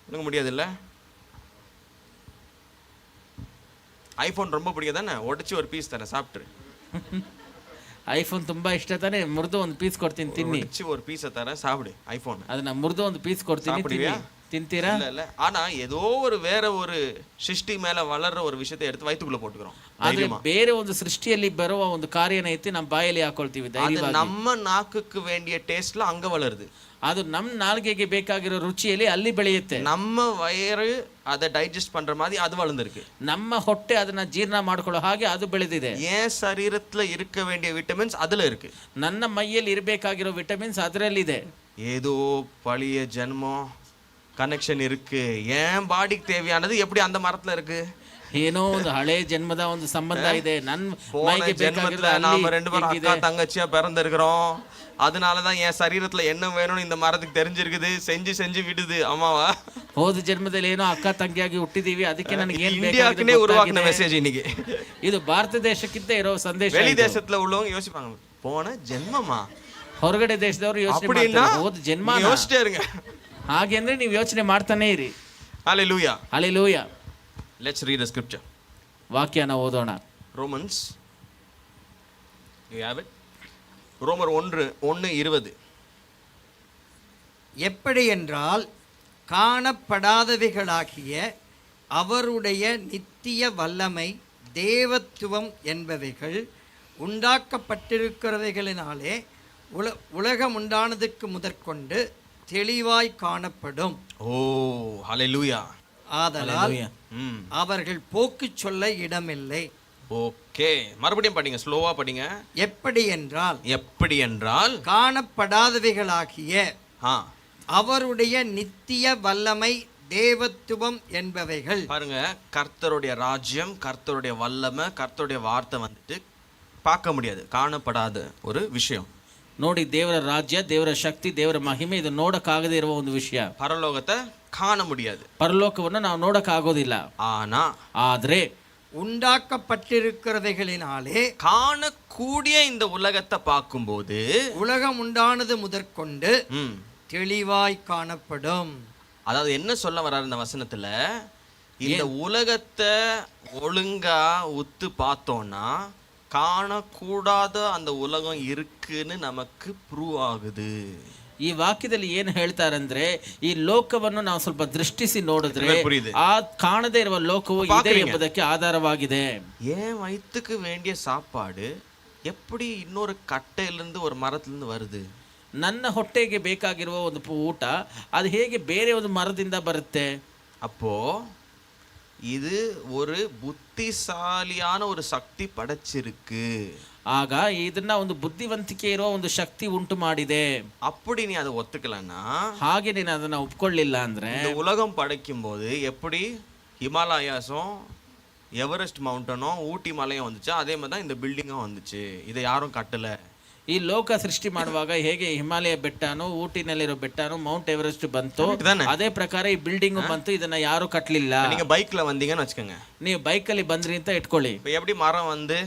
B: முழுங்க முடியாது இல்ல? ஐஃபோன் ரொம்ப பிடிக்கும் தானே, உடச்சி ஒரு பீஸ் தரேன் சாப்பிட்ரு.
A: ಐಫೋನ್ ತುಂಬಾ ಇಷ್ಟ ತಾನೆ, ಮುರಿದು ಒಂದು ಪೀಸ್ ಕೊಡ್ತೀನಿ ತಿನ್ನಿ.
B: ஒரு பீஸை தரேன் சாப்பிடு ஐஃபோன்.
A: ಅದನ್ನ ಮುರಿದು ಒಂದು ಪೀಸ್ ಕೊಡ್ತೀನಿ ತಿನ್ನಿ. ತಿಂತೀರಾ?
B: இல்ல ஆனா ஏதோ ஒரு வேற ஒரு சிருஷ்டி மேல வளர்ற ஒரு விஷயத்தை எடுத்து வயித்துக்குள்ள போட்டுக்கிறோம்.
A: ಆದ್ರೆ ಬೇರೆ ಒಂದು ಸೃಷ್ಟಿಯಲ್ಲಿ ಬರುವ ಒಂದು ಕಾರ್ಯನ ಎತ್ತಿ ನಮ್ಮ ಬಾಯಲ್ಲಿ ಹಾಕೊಳ್ತೀವಿ ಧೈರ್ಯವಾಗಿ.
B: நம்ம நாக்குக்கு வேண்டிய டேஸ்ட்ல அங்க வளருது.
A: ಅದು ನಮ್ಮ ನಾಲ್ಗೆಗೆ ಬೇಕಾಗಿರೋ ರುಚಿಯಲ್ಲಿ ಅಲ್ಲಿ ಬೆಳೆಯುತ್ತೆ.
B: நம்ம வயிறு அதை டைஜஸ்ட் பண்ற மாதிரி அது வளர்ந்திருக்கு.
A: ನಮ್ಮ ಹೊಟ್ಟೆ ಅದನ್ನ ಜೀರ್ಣ ಮಾಡ್ಕೊಳ್ಳೋ ಹಾಗೆ ಅದು ಬೆಳೆದಿದೆ.
B: ஏன் சரீரத்துல இருக்க வேண்டிய விட்டமின்ஸ் அதுல இருக்கு.
A: ನನ್ನ ಮೈಯಲ್ಲಿ ಇರಬೇಕಾಗಿರೋ ವಿಟಮಿನ್ಸ್ ಅದರಲ್ಲಿದೆ.
B: ஏதோ பழைய ஜென்மம் கனெக்ஷன் இருக்கு, ஏன் பாடிக்கு தேவையானது எப்படி அந்த மரத்துல இருக்கு?
A: ಏನೋ ಒಂದು ಹಳೆ ಜನ್ಮದ ಒಂದು ಸಂಬಂಧ ಇದೆ. ನನ್ನ ಮೈಗೆ
B: ஜென்மத்துல நாம 2 பேரும் அக்கா தங்கச்சியா பிறந்திருக்கிறோம், அதனாலதான் என் சரீரத்துல என்ன வேணும்னு இந்த மரத்துக்கு தெரிஞ்சிருக்குது, செஞ்சு விடுது. ஆமாவா?
A: ಹೋದ ಜನ್ಮದಲ್ಲಿ ಏನೋ ಅಕ್ಕ ತಂಗಿಯಾಗಿ ಹುಟ್ಟಿದೀವಿ, ಅದಕ್ಕೆ ನನಗೆ ಏನ್
B: இந்தியாக்குனே உருவாக்குன மெசேஜ் இன்னைக்கு.
A: ಇದು ಭಾರತ ದೇಶಕ್ಕಿಂತ ಇರೋ ಸಂದೇಶ.
B: வெளி தேசத்துல உள்ளவங்க யோசிப்பாங்க, போன ஜென்மமா?
A: ಹೊರಗಡೆ ದೇಶದವರು ಯೋಚನೆ ಮಾಡ್ತಾರೆ, ಹೋದ ಜನ್ಮ.
B: யோசிச்சே இருங்க.
A: ಹಾಗೆ ಅಂದ್ರೆ ನೀವು ಯೋಚನೆ ಮಾಡ್ತಾನೆ ಇರಿ.
B: Hallelujah.
A: Hallelujah.
B: Let's read the scripture.
A: ವಾಕ್ಯನ ಓದೋಣ.
B: Romans, you have it? ரோமர் 1:20.
C: எப்படி என்றால் காணப்படாதவைகளாகிய அவருடைய நித்திய வல்லமை, தேவத்துவம் என்பவைகள் உண்டாக்கப்பட்டிருக்கிறவைகளினாலே உலகம் உண்டானதுக்கு முதற்கொண்டு தெளிவாய் காணப்படும்.
B: ஓ ஹalleluya.
C: ஆதலால் அவர்கள் போக்கு சொல்ல இடமில்லை.
B: ஓகே, மறுபடியும் படிங்க, ஸ்லோவா படிங்க.
C: எப்படி என்றால் காணப்படாதவைகளாகிய அவருடைய நித்திய வல்லமை, தேவத்துவம் என்பவைகள்.
B: பாருங்க, கர்த்தருடைய ராஜ்யம், கர்த்தருடைய வல்லமை, கர்த்தருடைய வார்த்தை வந்துட்டு பார்க்க முடியாது, காணப்படாத ஒரு விஷயம்.
A: ನೋಡಿ, ದೇವರ ರಾಜ್ಯ, ದೇವರ ಶಕ್ತಿ, ದೇವರ ಮಹಿಮೆ ಇದು ನೋಡಕ್ಕಾಗದೇ ಇರುವ ಒಂದು ವಿಷಯ.
B: பரலோகத்தை காண முடியாது,
A: ಪರಲೋಕವನ್ನು ನಾವು ನೋಡಕ್ಕಾಗೋದಿಲ್ಲ. ಆದ್ರೆ
C: உண்டாக்கப்பட்டிருக்கிறவைகளினாலே
B: காணக்கூடிய இந்த உலகத்தை பார்க்கும்போது
C: உலகம் உண்டானது முதற்கொண்டு தெளிவாய் காணப்படும்.
B: அதாவது என்ன சொல்ல வர்றாரு இந்த வசனத்துல? இந்த உலகத்தை ஒழுங்கா உத்து பார்த்தோம்னா காணக்கூடாத அந்த உலகம் இருக்குன்னு நமக்கு ப்ரூவ் ஆகுது.
A: ಈ ವಾಕ್ಯದಲ್ಲಿ ಏನು ಹೇಳ್ತಾರಂದ್ರೆ, ಈ ಲೋಕವನ್ನು ನಾವು ಸ್ವಲ್ಪ ದೃಷ್ಟಿಸಿ ನೋಡಿದ್ರೆ ಆ ಕಾಣದೇ ಇರುವ ಲೋಕವು ಇದೆ ಎಂಬುದಕ್ಕೆ ಆಧಾರವಾಗಿದೆ.
B: ஏன் வயிற்றுக்கு வேண்டிய சாப்பாடு எப்படி இன்னொரு கட்டையிலிருந்து ஒரு மரத்திலிருந்து வருது?
A: ನನ್ನ ಹೊಟ್ಟೆಗೆ ಬೇಕಾಗಿರುವ ಒಂದು ಊಟ ಅದು ಹೇಗೆ ಬೇರೆ ಒಂದು ಮರದಿಂದ ಬರುತ್ತೆ?
B: அப்போ இது ஒரு புத்திசாலியான ஒரு சக்தி படைச்சிருக்கு.
A: ಆಗ ಇದನ್ನ ಒಂದು ಬುದ್ಧಿವಂತಿಕೆ ಇರೋ ಒಂದು ಶಕ್ತಿ ಉಂಟು ಮಾಡಿದೆ.
B: அப்படி நீ அதை ஒத்துக்கலன்னா,
A: ಹಾಗೆ ನೀನು ಅದನ್ನ ಒಪ್ಕೊಳ್ಳಿಲ್ಲ ಅಂದ್ರೆ,
B: இந்த உலகம் படைக்கும் போது எப்படி ஹிமாலயாஸும் எவரெஸ்ட் மவுண்டனும் ஊட்டி மலையும் வந்துச்சு, அதே மாதிரி தான் இந்த பில்டிங்கும் வந்துச்சு. இதை யாரும் கட்டல.
A: ಈ ಲೋಕ ಸೃಷ್ಟಿ ಮಾಡುವಾಗ ಹೇಗೆ ಹಿಮಾಲಯ ಬೆಟ್ಟನೋ ಊಟಿನಲ್ಲಿರೋ ಬೆಟ್ಟನೋ ಮೌಂಟ್ ಎವರೆಸ್ಟ್ ಬಂತು,
B: தானே?
A: ಅದೇ ಪ್ರಕಾರ ಈ ಬಿಲ್ಡಿಂಗ್ ಬಂತು. ಇದನ್ನ ಯಾರು ಕಟ್ಲಿಲ್ಲ.
B: நீங்க பைக்ல வந்தீங்கன்னு வச்சுக்கோங்க,
A: ನೀವು ಬೈಕಲ್ಲಿ ಬಂದ್ರಿ ಅಂತ ಇಟ್ಕೊಳ್ಳಿ.
B: இப்போ எப்படி மரம் வந்து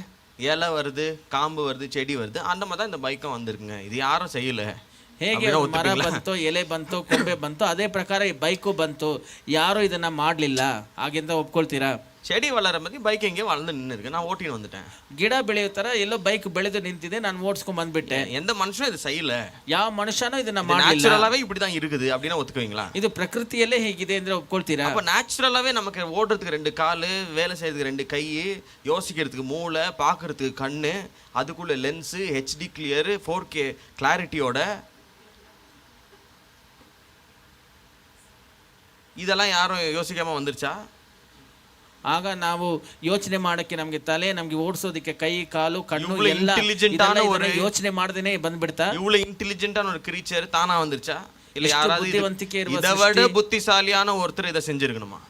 B: இலை வருது, காம்பு வருது, செடி வருது, அந்த மாதிரி தான் இந்த பைக்கும் வந்திருக்குங்க. இது யாரும் செய்யல.
A: ಹೇಗೆ ಮರ ಬಂತು, ಎಲೆ ಬಂತು, ಕೊಂಬೆ ಬಂತು, ಅದೇ ಪ್ರಕಾರ ಈ ಬೈಕು ಬಂತು. ಯಾರು ಇದನ್ನ ಮಾಡ್ಲಿಲ್ಲ. ಹಾಗೆಂತ ಒಪ್ಕೊಳ್ತೀರಾ?
B: செடி வளர மாதிரி பைக் எங்கேயோ வளர்ந்து நின்று இருக்கு, நான் ஓட்டின்னு வந்துட்டேன்.
A: ಗಿಡ ಬೆಳೆಯೋ ತರ ಎಲ್ಲೋ ಬೈಕ್ ಬೆಳೆದು ನಿಂತಿದೆ, ನಾನು ಓಡಿಸ್ಕೊಂಡ್ ಬಂದ್ಬಿಟ್ಟೆ.
B: எந்த மனுஷனும் இது செய்யல.
A: ಯಾವ ಮನುಷ್ಯನೂ ಇದನ್ನ ಮಾಡಲಿಲ್ಲ.
B: நேச்சுரலாவே இப்படிதான் இருக்குது அப்படின்னா ஒத்துக்குவீங்களா?
A: ಇದು ಪ್ರಕೃತಿಯಲ್ಲೇ ಹೀಗಿದೆ ಅಂದ್ರೆ ಒಪ್ಕೊಳ್ತೀರಾ?
B: அப்ப நேச்சுரலாவே நமக்கு ஓடுறதுக்கு 2 காலு, வேலை செய்யறதுக்கு 2 கை, யோசிக்கிறதுக்கு மூளை, பார்க்கறதுக்கு கண்ணு, அதுக்குள்ள லென்ஸ், HD கிளியர், 4K கிளாரிட்டியோட, இதெல்லாம் யாரும் யோசிக்காம வந்துருச்சா?
A: ಆಗ ನಾವು ಯೋಚನೆ ಮಾಡಕ್ಕೆ ನಮ್ಗೆ ತಲೆ, ನಮ್ಗೆ ಓಡಿಸೋದಕ್ಕೆ ಕೈ, ಕಾಲು, ಕಣ್ಣು
B: இவ்வளவு
A: ಎಲ್ಲ
B: intelligent ஆன ஒரு
A: ಯೋಚನೆ ಮಾಡದೇನೆ ಬಂದ್ಬಿಡ್ತಾ?
B: இவ்வளவு இன்டெலிஜென்ட்டான ஒரு கிரீச்சர் தானா வந்துருச்சா? இல்ல
A: ಇಷ್ಟು
B: யாராவது
A: ಬುದ್ಧಿವಂತಿಕೆ ಇರುವ
B: இதை விட புத்திசாலியான ஒருத்தர் இதை செஞ்சிருக்கணுமா?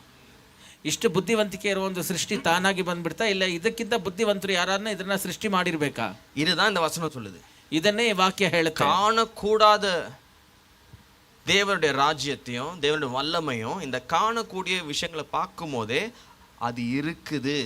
A: ಇಷ್ಟು ಬುದ್ಧಿವಂತಿಕೆ ಇರುವ ಒಂದು ಸೃಷ್ಟಿ ತಾನಾಗಿ ಬಂದ್ಬಿಡ್ತಾ? ಇಲ್ಲ ಇದಕ್ಕಿಂತ ಬುದ್ಧಿವಂತರು ಯಾರನ್ನ ಇದನ್ನ ಸೃಷ್ಟಿ ಮಾಡಿರ್ಬೇಕಾ?
B: இதுதான் இந்த வசனம் சொல்லுது.
A: ಇದನ್ನೇ ಈ ವಾಕ್ಯ ಹೇಳುತ್ತೆ.
B: காணக்கூடாத தேவனுடைய ராஜ்யத்தையும் தேவனுடைய வல்லமையும் இந்த காணக்கூடிய விஷயங்களை பார்க்கும் போதே அது இருக்குது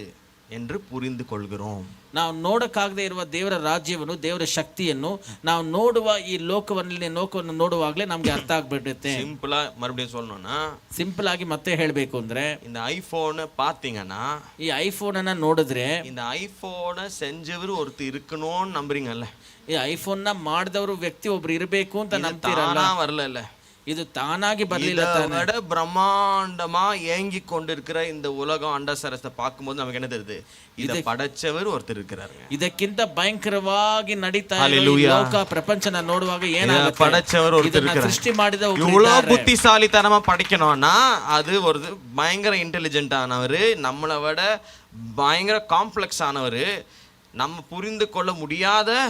B: என்று புரிந்து கொள்கிறோம்.
A: ನಾವು ನೋಡಕ್ಕಾಗದೇ ಇರುವ ದೇವರ ರಾಜ್ಯವನ್ನು, ದೇವರ ಶಕ್ತಿಯನ್ನು ನಾವು ನೋಡುವ ಈ ಲೋಕವನ್ನು ನೋಡುವಾಗಲೇ ನಮ್ಗೆ ಅರ್ಥ ಆಗ್ಬಿಡುತ್ತೆ.
B: சிம்பிளா மறுபடியும் சொல்லணும்னா,
A: ಸಿಂಪಲ್ ಆಗಿ ಮತ್ತೆ ಹೇಳ್ಬೇಕು ಅಂದ್ರೆ,
B: இந்த ஐபோனை பார்த்தீங்கன்னா,
A: ಈ ಐಫೋನ್ ಅನ್ನ ನೋಡಿದ್ರೆ,
B: இந்த ஐபோனை செஞ்சவர் ஒருத்தர் இருக்கணும்னு நம்புறீங்கல்ல?
A: ಈ ಐಫೋನ್ ನ ಮಾಡಿದವರು ವ್ಯಕ್ತಿ ಒಬ್ರು ಇರಬೇಕು ಅಂತ ನಂಬ್ತೀರಲ್ಲ?
B: தானா வரல.
A: ಇದು ತಾನಾಗಿ ಬರ್ಲಿಲ್ಲ.
B: விட பிரம்மாண்டமா ஏங்கி கொண்டிருக்கிற இந்த உலகம் அண்டசரத்தை பார்க்கும்போது நமக்கு என்ன தெரியுது? இத படைச்சவர் ஒருத்தர் இருக்கிறாரு.
A: ಇದಕ್ಕಿಂತ ಭಯಂಕರವಾಗಿ ನಡೀತಾ ಇರೋ ಲೋಕ ಪ್ರಪಂಚನ ನೋಡುವಾಗ ಏನಾಗುತ್ತೆ?
B: படைச்சவர் ஒருத்தர் இருக்கிறார்.
A: ಸೃಷ್ಟಿ ಮಾಡಿದ
B: இவ்வளவு புத்திசாலித்தனமா படைக்கணும்னா அது ஒரு பயங்கர இன்டெலிஜென்ட் ஆனவர், நம்மளை விட பயங்கர காம்ப்ளெக்ஸ் ஆனவர், நம்ம புரிந்து கொள்ள முடியாத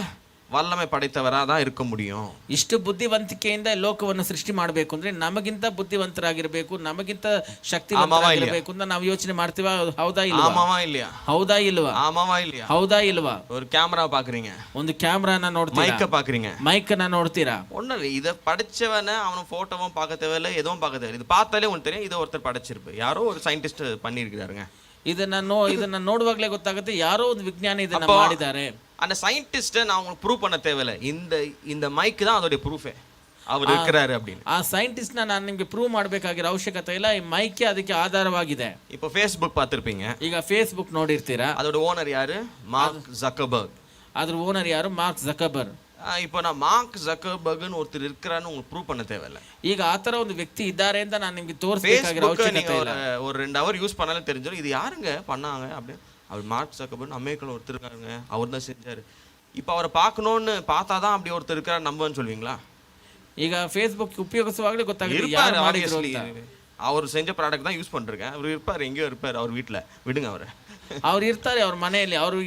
B: வல்லமை படைத்தவராக தான் இருக்க முடியும்.
A: ಇಷ್ಟು ಬುದ್ಧಿವಂತಿಕೆಯಿಂದ ಲೋಕವನ್ನು ಸೃಷ್ಟಿ ಮಾಡಬೇಕು ಅಂದ್ರೆ ನಮಗಿಂತ ಬುದ್ಧಿವಂತರಾಗಿರ್ಬೇಕು, ನಮಗಿಂತ ಶಕ್ತಿವಂತರಾಗಿರ್ಬೇಕು ಅಂತ ನಾವು ಯೋಚನೆ ಮಾಡ್ತೀವ? ಹೌದಾ ಇಲ್ವಾ?
B: ஆமாவா இல்லையா?
A: ಹೌದಾ ಇಲ್ವಾ?
B: ஆமாவா இல்லையா?
A: ಹೌದಾ ಇಲ್ವಾ?
B: ஒரு கேமரா பாக்குறீங்க,
A: ಒಂದು ಕ್ಯಾಮ್ರಾನ ನೋಡ್ತೀರಾ,
B: மைக்க பாக்குறீங்க,
A: ಮೈಕನ್ನ ನೋಡ್ತೀರಾ.
B: ஒண்ணு இல்லை, இதை படைச்சவனை அவனை போட்டோவும் பார்க்க தேவையில்லை, எதுவும் பார்க்க தேவையில்லை. இது பார்த்தாலே உனக்கு தெரியும் இதை ஒருத்தர் படைச்சிருப்பு, யாரோ ஒரு சயின்டிஸ்ட் பண்ணியிருக்கிறாருங்க.
A: ಇದನ್ನ ನೋಡುವಾಗಲೇ ಗೊತ್ತಾಗುತ್ತೆ ಯಾರೋ ಒಂದು ವಿಜ್ಞಾನಿ ಇದನ್ನ ಮಾಡಿದ್ದಾರೆ.
B: அந்த சயின்டிஸ்ட்டை நான் உங்களுக்கு ப்ரூவ் பண்ண தேவையில்லை, இந்த மைக் தான் அதோடைய ப்ரூஃபே, அவர் இருக்கிறாரு அப்படின்னு.
A: ಆ ಸೈಂಟಿಸ್ಟ್ ನಾನು ನಿಮಗೆ ಪ್ರೂವ್ ಮಾಡಬೇಕಾಗಿರೋ ಅವಶ್ಯಕತೆ ಇಲ್ಲ, ಈ ಮೈಕೆ ಅದಕ್ಕೆ ಆಧಾರವಾಗಿದೆ.
B: இப்போ ஃபேஸ்புக் பார்த்திருப்பீங்க,
A: ಈಗ ಫೇಸ್ಬುಕ್ ನೋಡಿರ್ತೀರಾ.
B: அதோட ஓனர் யாரு? Mark Zuckerberg.
A: ಅದ್ರ ಓನರ್ ಯಾರು? ಮಾರ್ಕ್ ಜಕರ್ಬರ್ಗ್.
B: இப்போ நான் மார்க் ஜக்கர்பர்க்னு ஒருத்தர் இருக்கிறான்னு உங்களுக்கு ப்ரூவ் பண்ண தேவையில்லை.
A: ಈಗ ಆತರ ಒಂದು ವ್ಯಕ್ತಿ ಇದ್ದಾರೆ ಅಂತ ನಾನು ನಿಮಗೆ ತೋರಿಸಬೇಕಾಗಿರೋ ಅವಶ್ಯಕತೆ ಇಲ್ಲ.
B: ஒரு 2 ஹவர் யூஸ் பண்ணாலே தெரிஞ்சிடும் இது யாருங்க பண்ணாங்க அப்படின்னு. அவர் மார்க் ஜக்கர்பர்க் அமெரிக்காவில் ஒருத்தர் இருக்காருங்க, அவர் தான் செஞ்சாரு. இப்போ அவரை பார்க்கணும்னு பார்த்தா தான் அப்படி ஒருத்தர் இருக்கிறார் நம்பன்னு சொல்வீங்களா?
A: ಈಗ ಫೇಸ್ಬುಕ್ ಉಪಯೋಗಿಸುವಾಗಲೇ ಗೊತ್ತಾಗುತ್ತೆ
B: இருப்பாரு,
A: ಯಾರು ಮಾಡಿದ್ರು
B: obviously.
A: ಅಂತ.
B: அவர் செஞ்ச ப்ராடக்ட் தான் யூஸ் பண்ணிருக்கேன். அவர் இருப்பார், எங்கேயோ இருப்பார் அவர் வீட்டில், விடுங்க அவரை.
A: ಅವ್ರು ಇರ್ತಾರೆ ಅವ್ರ ಮನೆಯಲ್ಲಿ, ಅವರು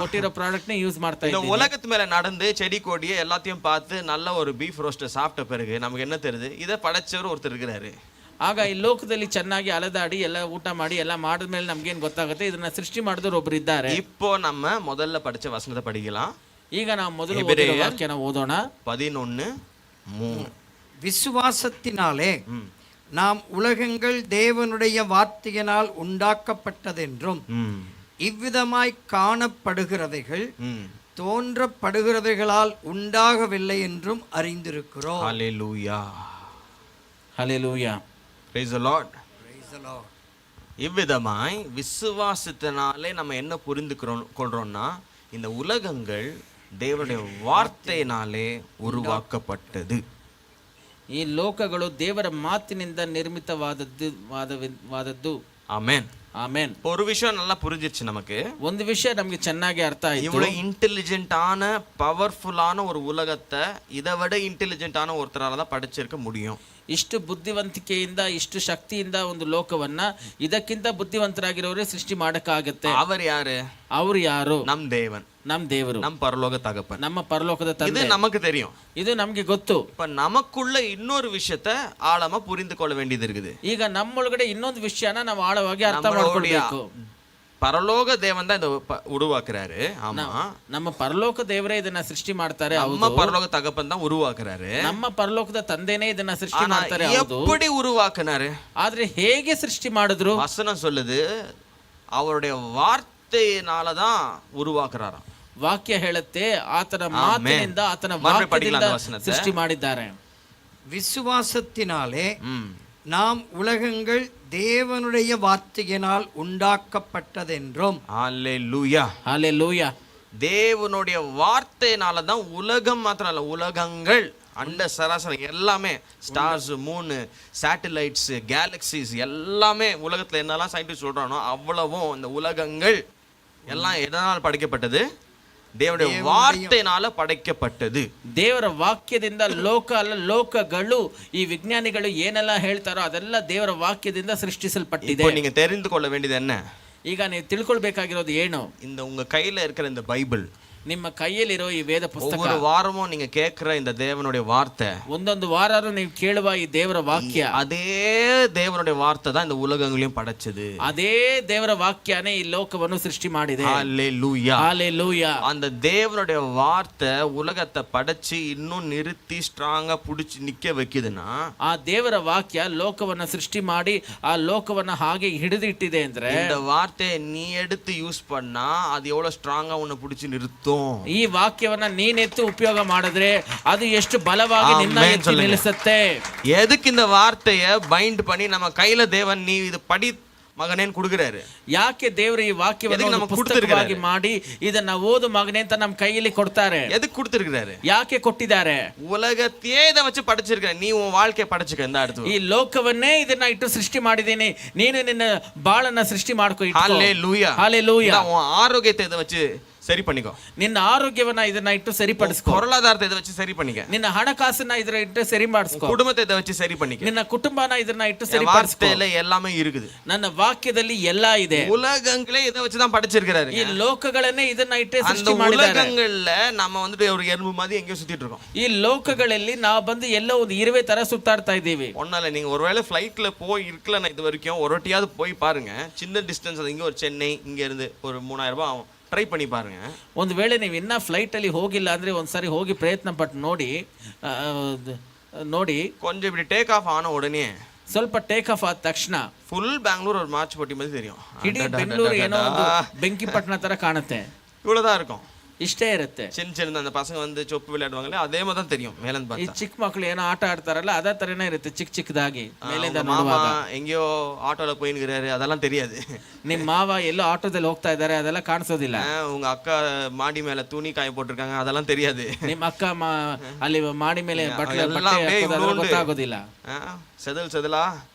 A: ಕೊಟ್ಟಿರೋ ಪ್ರಾಡಕ್ಟ್ ನೇ ಯೂಸ್ ಮಾಡ್ತಾ
B: இந்த
A: ಇದ್ದಾರೆ.
B: உலகத்து மேல நடந்து செடி கொடியை எல்லாத்தையும் பார்த்து நல்ல ஒரு பீஃப் ரோஸ்ட் சாப்பிட்ட பிறகு நமக்கு என்ன தெரியுது? இதை படைச்சவர் ஒருத்தர் இருக்கிறாரு.
A: ಆಗ ಈ ಲೋಕದಲ್ಲಿ ಚೆನ್ನಾಗಿ ಅಲೆದಾಡಿ ಎಲ್ಲ ಊಟ ಮಾಡಿ ಎಲ್ಲ ಮಾಡಿದ್ಮೇಲೆ ನಮ್ಗೇನು ಗೊತ್ತಾಗುತ್ತೆ? ಇದನ್ನ ಸೃಷ್ಟಿ ಮಾಡಿದವರು ಒಬ್ರು ಇದ್ದಾರೆ.
B: இப்போ நம்ம முதல்ல படிச்ச வசனத்தை படிக்கலாம்.
A: ಈಗ ನಾವು ಮೊದಲು ಓದಿರೋ ವಾಕ್ಯನ ಓದೋಣ.
B: 11:3.
C: விசுவாசத்தினாலே நாம் உலகங்கள் தேவனுடைய வார்த்தையினால் உண்டாக்கப்பட்டதென்றும் இவ்விதமாய் காணப்படுகிறவைகள் தோன்றப்படுகிறவைகளால் உண்டாகவில்லை என்றும் அறிந்திருக்கிறோம்.
B: ஹல்லேலூயா.
A: ஹல்லேலூயா.
B: Praise the Lord. இவ்விதமாய் விசுவாசத்தினாலே நம்ம என்ன புரிந்து கொள்றோம்னா, இந்த உலகங்கள் தேவனுடைய வார்த்தையினாலே உருவாக்கப்பட்டது.
A: ಈ ಲೋಕಗಳು ದೇವರ ಮಾತಿನಿಂದ ನಿರ್ಮಿತವಾದದ್ದು.
B: ಆಮೆನ್.
A: ಆಮೆನ್.
B: ஒரு விஷயம் நல்லா புரிஞ்சிருச்சு நமக்கு.
A: ಒಂದು ವಿಷಯ ನಮಗೆ ಚೆನ್ನಾಗಿ ಅರ್ಥ ಆಯ್ತು.
B: இவ்வளவு இன்டெலிஜென்ட்டான பவர்ஃபுல்லான ஒரு உலகத்தை இதை விட இன்டெலிஜென்ட்டான ஒருத்தரால தான் படைச்சிருக்க முடியும்.
A: ಇಷ್ಟು ಬುದ್ಧಿವಂತಿಕೆಯಿಂದ ಇಷ್ಟು ಶಕ್ತಿಯಿಂದ ಒಂದು ಲೋಕವನ್ನ ಇದಕ್ಕಿಂತ ಬುದ್ಧಿವಂತರಾಗಿರೋರೇ ಸೃಷ್ಟಿ ಮಾಡಕ್ಕಾಗತ್ತೆ.
B: அவர் யாரு?
A: ಅವರು ಯಾರು?
B: நம் தேவன்,
A: ನಮ್ ದೇವರು,
B: நம் பரலோக தகப்பன்,
A: ನಮ್ಮ ಪರಲೋಕದ ತಂದೆ.
B: இது நமக்கு தெரியும்,
A: ಇದು ನಮ್ಗೆ ಗೊತ್ತು.
B: இப்ப நமக்குள்ள இன்னொரு விஷயத்தை ஆழமா புரிந்து கொள்ள வேண்டியது இருக்குது.
A: ಈಗ ನಮ್ಮೊಳಗಡೆ ಇನ್ನೊಂದು ವಿಷಯನ ನಾವು ಆಳವಾಗಿ ಅರ್ಥ ಮಾಡ್ಕೊಳ್ಬೇಕು.
B: பரலோக தேவன் தான் இதை உருவாக்குறாரு. ஆமா,
A: ನಮ್ಮ ಪರಲೋಕ ದೇವರೇ ಇದನ್ನ ಸೃಷ್ಟಿ ಮಾಡ್ತಾರೆ.
B: நம்ம பரலோக தகப்பன் தான் உருவாக்குறாரு.
A: ನಮ್ಮ ಪರಲೋಕದ ತಂದೆನೇ ಇದನ್ನ ಸೃಷ್ಟಿ ಮಾಡ್ತಾರೆ.
B: எப்படி உருவாக்குனாரு?
A: ಆದ್ರೆ ಹೇಗೆ ಸೃಷ್ಟಿ ಮಾಡಿದ್ರು?
B: வசனம் சொல்லுது, அவருடைய வார்த்தையினால தான் உருவாக்குறாராம்.
A: ವಾಕ್ಯ ಹೇಳುತ್ತೆ ಆತನ ಮಾತಿನಿಂದ, ಆತನ ವಾಕ್ಯದಿಂದ ಸೃಷ್ಟಿ ಮಾಡಿದ್ದಾರೆ.
C: விசுவாசத்தினாலே நாம் உலகங்கள் தேவனுடைய வார்த்தையினால் உண்டாக்கப்பட்டதென்றும்.
B: ஹல்லேலூயா,
A: ஹல்லேலூயா.
B: தேவனுடைய வார்த்தையினால தான் உலகம் மாத்திரம் இல்ல, உலகங்கள் அண்ட சராசரி எல்லாமே, ஸ்டார்ஸ், மூணு, சேட்டலைட்ஸ், கேலக்சிஸ் எல்லாமே உலகத்துல என்னெல்லாம் சயின்டிஸ்ட் சொல்றானோ அவ்வளவும் இந்த உலகங்கள் எல்லாம் எதனால் படைக்கப்பட்டது? ದೇವರ ವಾರ್ತೆನಾಲ ಪಡೆಯಲ್ಪಟ್ಟದು.
A: ದೇವರ ವಾಕ್ಯದಿಂದ ಲೋಕ ಅಲ್ಲ, ಲೋಕಗಳು ಈ ವಿಜ್ಞಾನಿಗಳು ಏನೆಲ್ಲ ಹೇಳ್ತಾರೋ ಅದೆಲ್ಲ ದೇವರ ವಾಕ್ಯದಿಂದ ಸೃಷ್ಟಿಸಲ್ಪಟ್ಟಿದೆ.
B: இப்போ நீங்க தெரிந்து கொள்ள வேண்டியது என்ன?
A: ಈಗ ನೀವು ತಿಳ್ಕೊಳ್ಬೇಕಾಗಿರೋದು ಏನು?
B: இந்த உங்க கையில இருக்கிற இந்த பைபிள்,
A: ನಿಮ್ಮ ಕೈಯಲ್ಲಿರೋ ಈ ವೇದ ಪುಸ್ತಕ,
B: ஒவ்வொரு வாரமும் நீங்க கேட்கிற இந்த தேவனுடைய வார்த்தை,
A: ಒಂದೊಂದು ವಾರ ನೀವು ಕೇಳುವ ಈ ದೇವರ ವಾಕ್ಯ,
B: அதே தேவனுடைய வார்த்தை தான் இந்த உலகங்களையும் படைச்சது.
A: ಅದೇ ದೇವರ ವಾಕ್ಯನೇ ಈ ಲೋಕವನ್ನು ಸೃಷ್ಟಿ ಮಾಡಿದೆ.
B: ஹல்லேலூயா,
A: ஹல்லேலூயா.
B: அந்த தேவனுடைய வார்த்தை உலகத்தை படைச்சு இன்னும் நிறுத்தி ஸ்ட்ராங்கா புடிச்சு நிக்க வைக்குதுன்னா,
A: ಆ ದೇವರ ವಾಕ್ಯ ಲೋಕವನ್ನ ಸೃಷ್ಟಿ ಮಾಡಿ ಆ ಲೋಕವನ್ನ ಹಾಗೆ ಹಿಡಿದಿಟ್ಟಿದೆ ಅಂದ್ರೆ,
B: இந்த வார்த்தையை நீ எடுத்து யூஸ் பண்ணா அது எவ்வளவு ஸ்ட்ராங்கா உன்னை புடிச்சு நிறுத்தும்.
A: ಈ ವಾಕ್ಯವನ್ನ ನೀನೆತ್ತು ಉಪಯೋಗ ಮಾಡಿದ್ರೆ ಅದು ಎಷ್ಟು ಬಲವಾಗಿ ನಿನ್ನ ಎತ್ತಿ ನಿಲ್ಲಿಸುತ್ತೆ.
B: எதுக்கு இந்த வார்த்தையை பைண்ட் பண்ணி நம்ம கையில தேவன் நீ இது படி ಮಗನೇನ್ ಕುಡುಗರಾರು?
A: ಯಾಕೆ ದೇವರು ಈ ವಾಕ್ಯವನ್ನು ಪುಸ್ತಕವಾಗಿ ಮಾಡಿ ಇದನ್ನ ಓದು ಮಗನೇ ಅಂತ ನಮ್ಮ ಕೈಯಲ್ಲಿ ಕೊಡ್ತಾರೆ?
B: எதுக்கு கொடுத்திருக்கிறாரு?
A: ಯಾಕೆ ಕೊಟ್ಟಿದ್ದಾರೆ?
B: உலகத்தையே இதை வச்சு படைச்சிருக்கிற, நீ உன் வாழ்க்கையை படைச்சுக்க. இந்த அடுத்து
A: ಈ ಲೋಕವನ್ನೇ ಇದನ್ನ ಇಟ್ಟು ಸೃಷ್ಟಿ ಮಾಡಿದ್ದೀನಿ, ನೀನು ನಿನ್ನ ಬಾಳನ್ನ ಸೃಷ್ಟಿ ಮಾಡ್ಕೊ.
B: ஹல்லேலூயா,
A: ஹல்லேலூயா.
B: உன் ஆரோக்கியத்தை இதை வச்சு சரி பண்ணிக்கோ.
A: ನಿನ್ನ ಆರೋಗ್ಯವನ್ನ ಇದನ್ನ ಇಟ್ಟು ಸರಿಪಡಿಸ್ಕೊ.
B: பொருளாதாரத்தை இதை வச்சு சரி பண்ணிக்க.
A: ನಿನ್ನ ಹಣಕಾಸನ್ನ ಇದರ ಇಟ್ಟು ಸರಿ ಮಾಡಿಸ್ಕೊ.
B: குடும்பத்தை இதை வச்சு சரி பண்ணிக்க.
A: ನಿನ್ನ ಕುಟುಂಬನ ಇದನ್ನ ಇಟ್ಟು ಸರಿಪಡಿಸ್ಕೊ.
B: வார்த்தையில எல்லாமே இருக்குது.
A: ನನ್ನ ವಾಕ್ಯದಲ್ಲಿ ಎಲ್ಲಾ ಇದೆ.
B: உலகங்களே இதை வச்சு தான் படைச்சிருக்காரு.
A: ಈ ಲೋಕಗಳನ್ನೇ ಇದನ್ನ ಇಟ್ಟೆ
B: அந்த
A: ಸೃಷ್ಟಿ ಮಾಡಿದ್ದಾರೆ.
B: உலகங்கள்ல நம்ம வந்துட்டு ஒரு எறும்பு மாதிரி எங்கேயோ சுத்திட்டு இருக்கோம்.
A: ಈ ಲೋಕಗಳಲ್ಲಿ ನಾವು ಬಂದು ಎಲ್ಲೋ ಒಂದು ಇರುವೆ ತರ ಸುತ್ತಾಡ್ತಾ ಇದ್ದೀವಿ.
B: ஒன்னால நீங்க ஒருவேளை ஃப்ளைட்ல போய் இருக்கலன்னா இது வரைக்கும் ஒரு வாட்டியாவது போய் பாருங்க. சின்ன டிஸ்டன்ஸ், அது இங்க ஒரு சென்னை, இங்க இருந்து ஒரு 3000 ரூபாய் ஆகும். ಟ್ರೈ பண்ணி பாருங்க.
A: ಒಂದು ವೇಳೆ ನೀವು ಇನ್ನೂ ಫ್ಲೈಟಲ್ಲಿ ಹೋಗಿಲ್ಲ ಅಂದರೆ ಒಂದ್ಸರಿ ಹೋಗಿ ಪ್ರಯತ್ನ ಪಟ್ಟು ನೋಡಿ
B: கொஞ்சம் இப்படி டேக் ஆஃப் ஆன உடனே,
A: ಸ್ವಲ್ಪ ಟೇಕ್ ಆಫ್ ಆದ ತಕ್ಷಣ
B: ಫುಲ್ ಬ್ಯಾಂಗ್ಳೂರ್ ஒரு மார்ச் போட்டி மாதிரி தெரியும்.
A: ಇಡೀ ಬೆಂಗಳೂರು ಏನೋ ಒಂದು ಬೆಂಕಿ ಪಟ್ಟಣ ತರ ಕಾಣುತ್ತೆ.
B: இவ்வளவுதான் இருக்கும்,
A: ಇಷ್ಟೇ ಇರುತ್ತೆ.
B: சின்ன சின்ன அந்த பசங்க வந்து சொப்பு விளையாடுவாங்களே அதே மாதிரி தான் தெரியும் மேலந்து
A: ಈ
B: பார்த்தா.
A: ಚಿಕ್ಕ ಮಕ್ಕಳು ಏನೋ ಆಟ ಆಡ್ತಾರಲ್ಲ ಅದೇ ತರನೇ ಇರುತ್ತೆ, ಚಿಕ್ಕ ಚಿಕ್ಕದಾಗಿ ಮೇಲಿಂದ
B: மாமா
A: ನೋಡುವಾಗ.
B: எங்கேயோ ஆட்டோல போயின்னுக்கிறாரு, அதெல்லாம் தெரியாது.
A: ನಿಮ್ಮ ಮಾವ ಎಲ್ಲೋ ಆಟೋದಲ್ಲಿ ಹೋಗ್ತಾ ಇದ್ದಾರೆ, ಅದೆಲ್ಲ ಕಾಣಿಸೋದಿಲ್ಲ.
B: உங்க அக்கா மாடி மேல துணி காய போட்டிருக்காங்க, அதெல்லாம் தெரியாது.
A: ನಿಮ್ಮ ಅಕ್ಕ ಅಲ್ಲಿ ಮಾಡಿ ಮೇಲೆ ಬಟ್ಟೆ ಗೊತ್ತಾಗೋದಿಲ್ಲ.
B: செதில் செதிலா